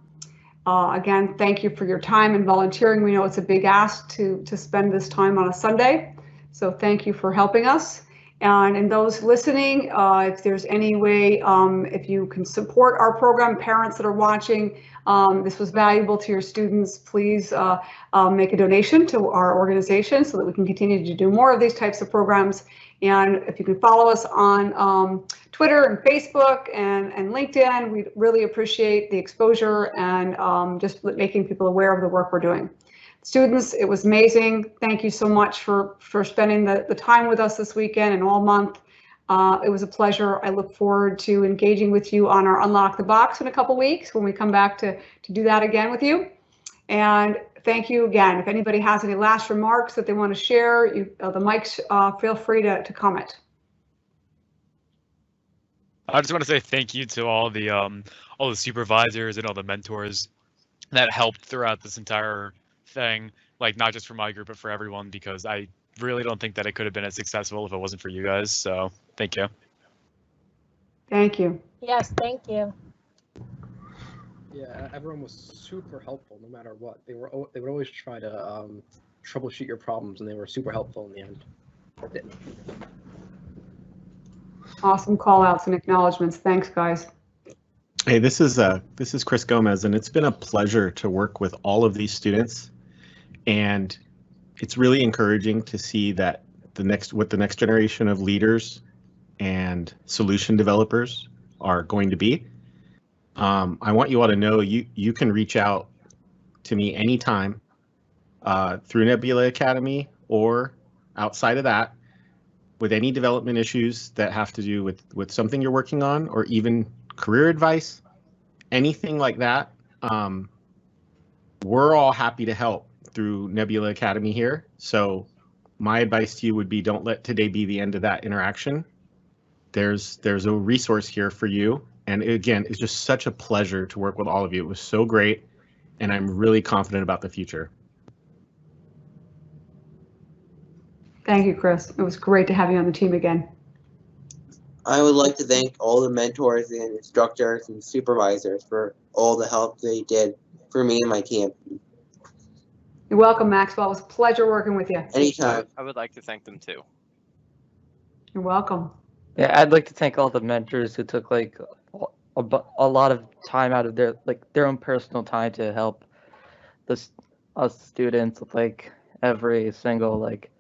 Again, thank you for your time and volunteering. We know it's a big ask to spend this time on a Sunday. So thank you for helping us. And those listening, if there's any way, if you can support our program, parents that are watching, this was valuable to your students, please make a donation to our organization so that we can continue to do more of these types of programs. And if you can follow us on Twitter and Facebook and LinkedIn, we really appreciate the exposure and just making people aware of the work we're doing. Students, it was amazing. Thank you so much for spending the time with us this weekend and all month. It was a pleasure. I look forward to engaging with you on our Unlock the Box in a couple weeks when we come back to do that again with you. And thank you again. If anybody has any last remarks that they want to share, the mics, feel free to comment. I just want to say thank you to all the supervisors and all the mentors that helped throughout this entire thing, like not just for my group, but for everyone, because I really don't think that it could have been as successful if it wasn't for you guys. So thank you. Thank you. Yes, thank you. Yeah, everyone was super helpful no matter what. They would always try to troubleshoot your problems, and they were super helpful in the end. Awesome call outs and acknowledgments. Thanks, guys. Hey, this is Chris Gomez, and it's been a pleasure to work with all of these students. And it's really encouraging to see that what the next generation of leaders and solution developers are going to be. I want you all to know you can reach out to me anytime through Nebula Academy or outside of that with any development issues that have to do with something you're working on, or even career advice, anything like that. We're all happy to help through Nebula Academy here. So my advice to you would be, don't let today be the end of that interaction. There's a resource here for you. And again, it's just such a pleasure to work with all of you. It was so great, and I'm really confident about the future. Thank you, Chris. It was great to have you on the team again. I would like to thank all the mentors and instructors and supervisors for all the help they did for me and my team. You're welcome, Maxwell. It was a pleasure working with you. Anytime. I would like to thank them too. You're welcome. Yeah, I'd like to thank all the mentors who took like a lot of time out of their own personal time to help us students with like every single like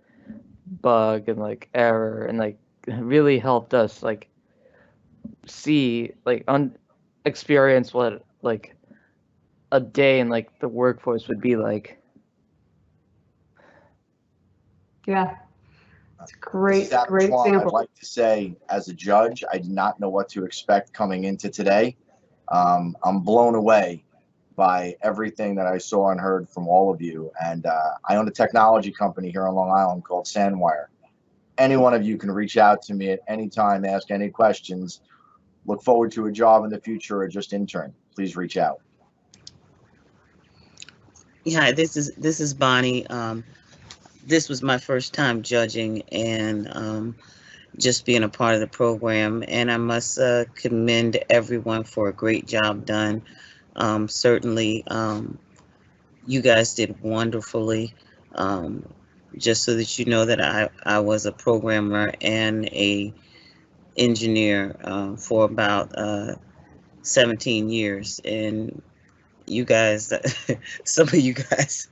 bug and like error, and like really helped us like see like experience what like a day in like the workforce would be like. Yeah, it's a great Mrs. Antoine, example. I'd like to say, as a judge, I did not know what to expect coming into today. I'm blown away by everything that I saw and heard from all of you. And I own a technology company here on Long Island called Sandwire. Any one of you can reach out to me at any time, ask any questions, look forward to a job in the future, or just intern. Please reach out. Yeah, this is Bonnie. This was my first time judging and just being a part of the program, and I must commend everyone for a great job done. Certainly, you guys did wonderfully. Just so that you know that I was a programmer and a engineer for about 17 years, and you guys, some of you guys,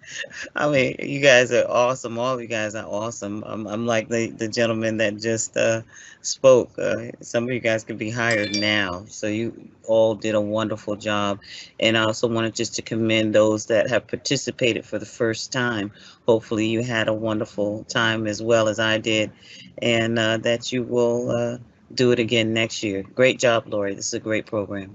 I mean, you guys are awesome. All of you guys are awesome. I'm like the gentleman that just spoke. Some of you guys could be hired now. So you all did a wonderful job. And I also wanted just to commend those that have participated for the first time. Hopefully you had a wonderful time as well as I did, and that you will do it again next year. Great job, Lori. This is a great program.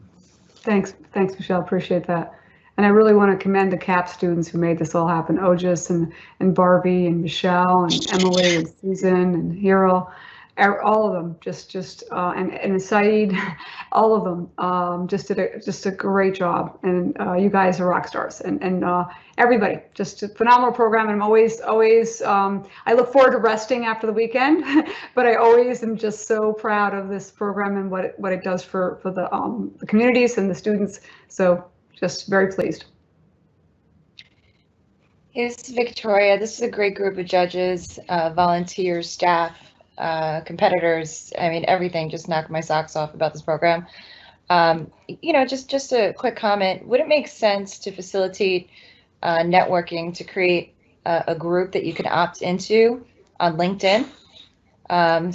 Thanks, Michelle. Appreciate that. And I really want to commend the CAP students who made this all happen. Ojas and Barbie and Michelle and Emily and Susan and Hero, all of them, and Saeed, all of them just did a great job. And you guys are rock stars. And everybody, just a phenomenal program. And I'm always I look forward to resting after the weekend, but I always am just so proud of this program and what it does for the communities and the students. So. Just very pleased. Hey, this is Victoria. This is a great group of judges, volunteers, staff, competitors. I mean, everything. Just knocked my socks off about this program. You know, just a quick comment. Would it make sense to facilitate networking to create a group that you can opt into on LinkedIn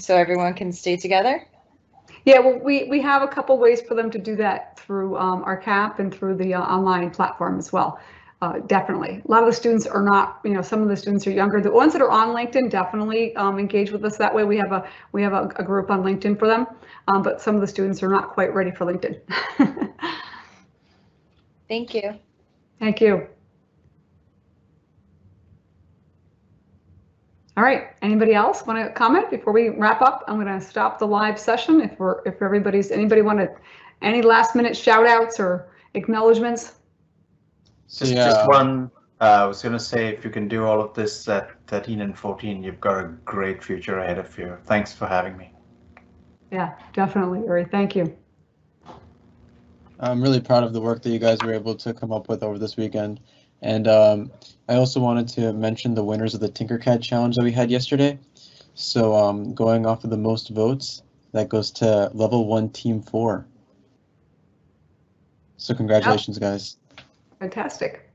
so everyone can stay together? Yeah, well, we have a couple ways for them to do that through our CAP and through the online platform as well. Definitely. A lot of the students are not, you know, some of the students are younger. The ones that are on LinkedIn definitely engage with us that way. We have a group on LinkedIn for them, but some of the students are not quite ready for LinkedIn. Thank you. Thank you. All right, anybody else want to comment before we wrap up? I'm going to stop the live session. If anybody want any last minute shout outs or acknowledgements? Just one, I was going to say, if you can do all of this at 13 and 14, you've got a great future ahead of you. Thanks for having me. Yeah, definitely, Uri. Thank you. I'm really proud of the work that you guys were able to come up with over this weekend. And I also wanted to mention the winners of the Tinkercad challenge that we had yesterday. So going off of the most votes, that goes to level 1 team 4. So congratulations, guys. Fantastic.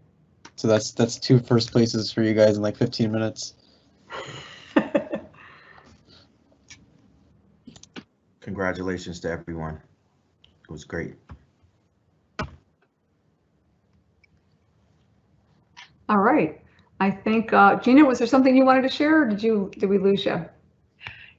So that's 2 first places for you guys in like 15 minutes. congratulations to everyone. It was great. All right. I think, Gina, was there something you wanted to share, or did we lose you?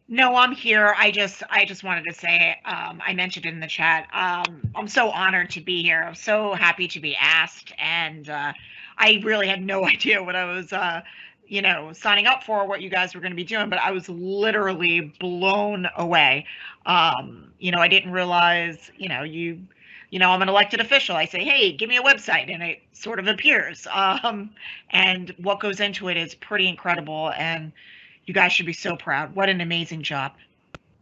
No, I'm here. I just wanted to say, I mentioned it in the chat. I'm so honored to be here. I'm so happy to be asked, and I really had no idea what I was, signing up for, what you guys were going to be doing, but I was literally blown away. I didn't realize, I'm an elected official. I say, hey, give me a website, and it sort of appears. And what goes into it is pretty incredible, and you guys should be so proud. What an amazing job.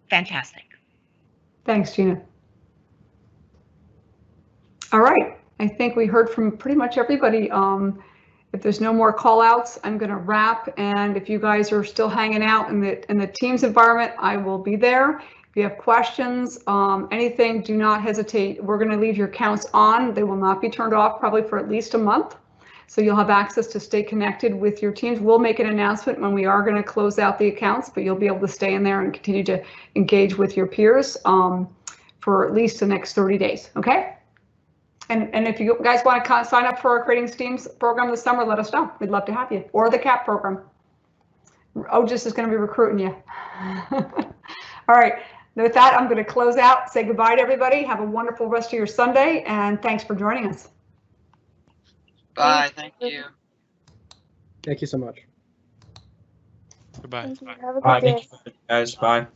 Fantastic. Thanks, Gina. All right. I think we heard from pretty much everybody. If there's no more call outs, I'm going to wrap. And if you guys are still hanging out in the Teams environment, I will be there. If you have questions, anything, do not hesitate. We're going to leave your accounts on. They will not be turned off probably for at least a month. So you'll have access to stay connected with your teams. We'll make an announcement when we are going to close out the accounts, but you'll be able to stay in there and continue to engage with your peers for at least the next 30 days, okay? And if you guys want to sign up for our Creating STEAMs program this summer, let us know. We'd love to have you. Or the CAP program. OGIS is going to be recruiting you. All right. With that, I'm going to close out. Say goodbye to everybody. Have a wonderful rest of your Sunday, and thanks for joining us. Bye. Thank you. Thank you so much. Goodbye. Have a good Bye. day. Thank you, guys. Bye.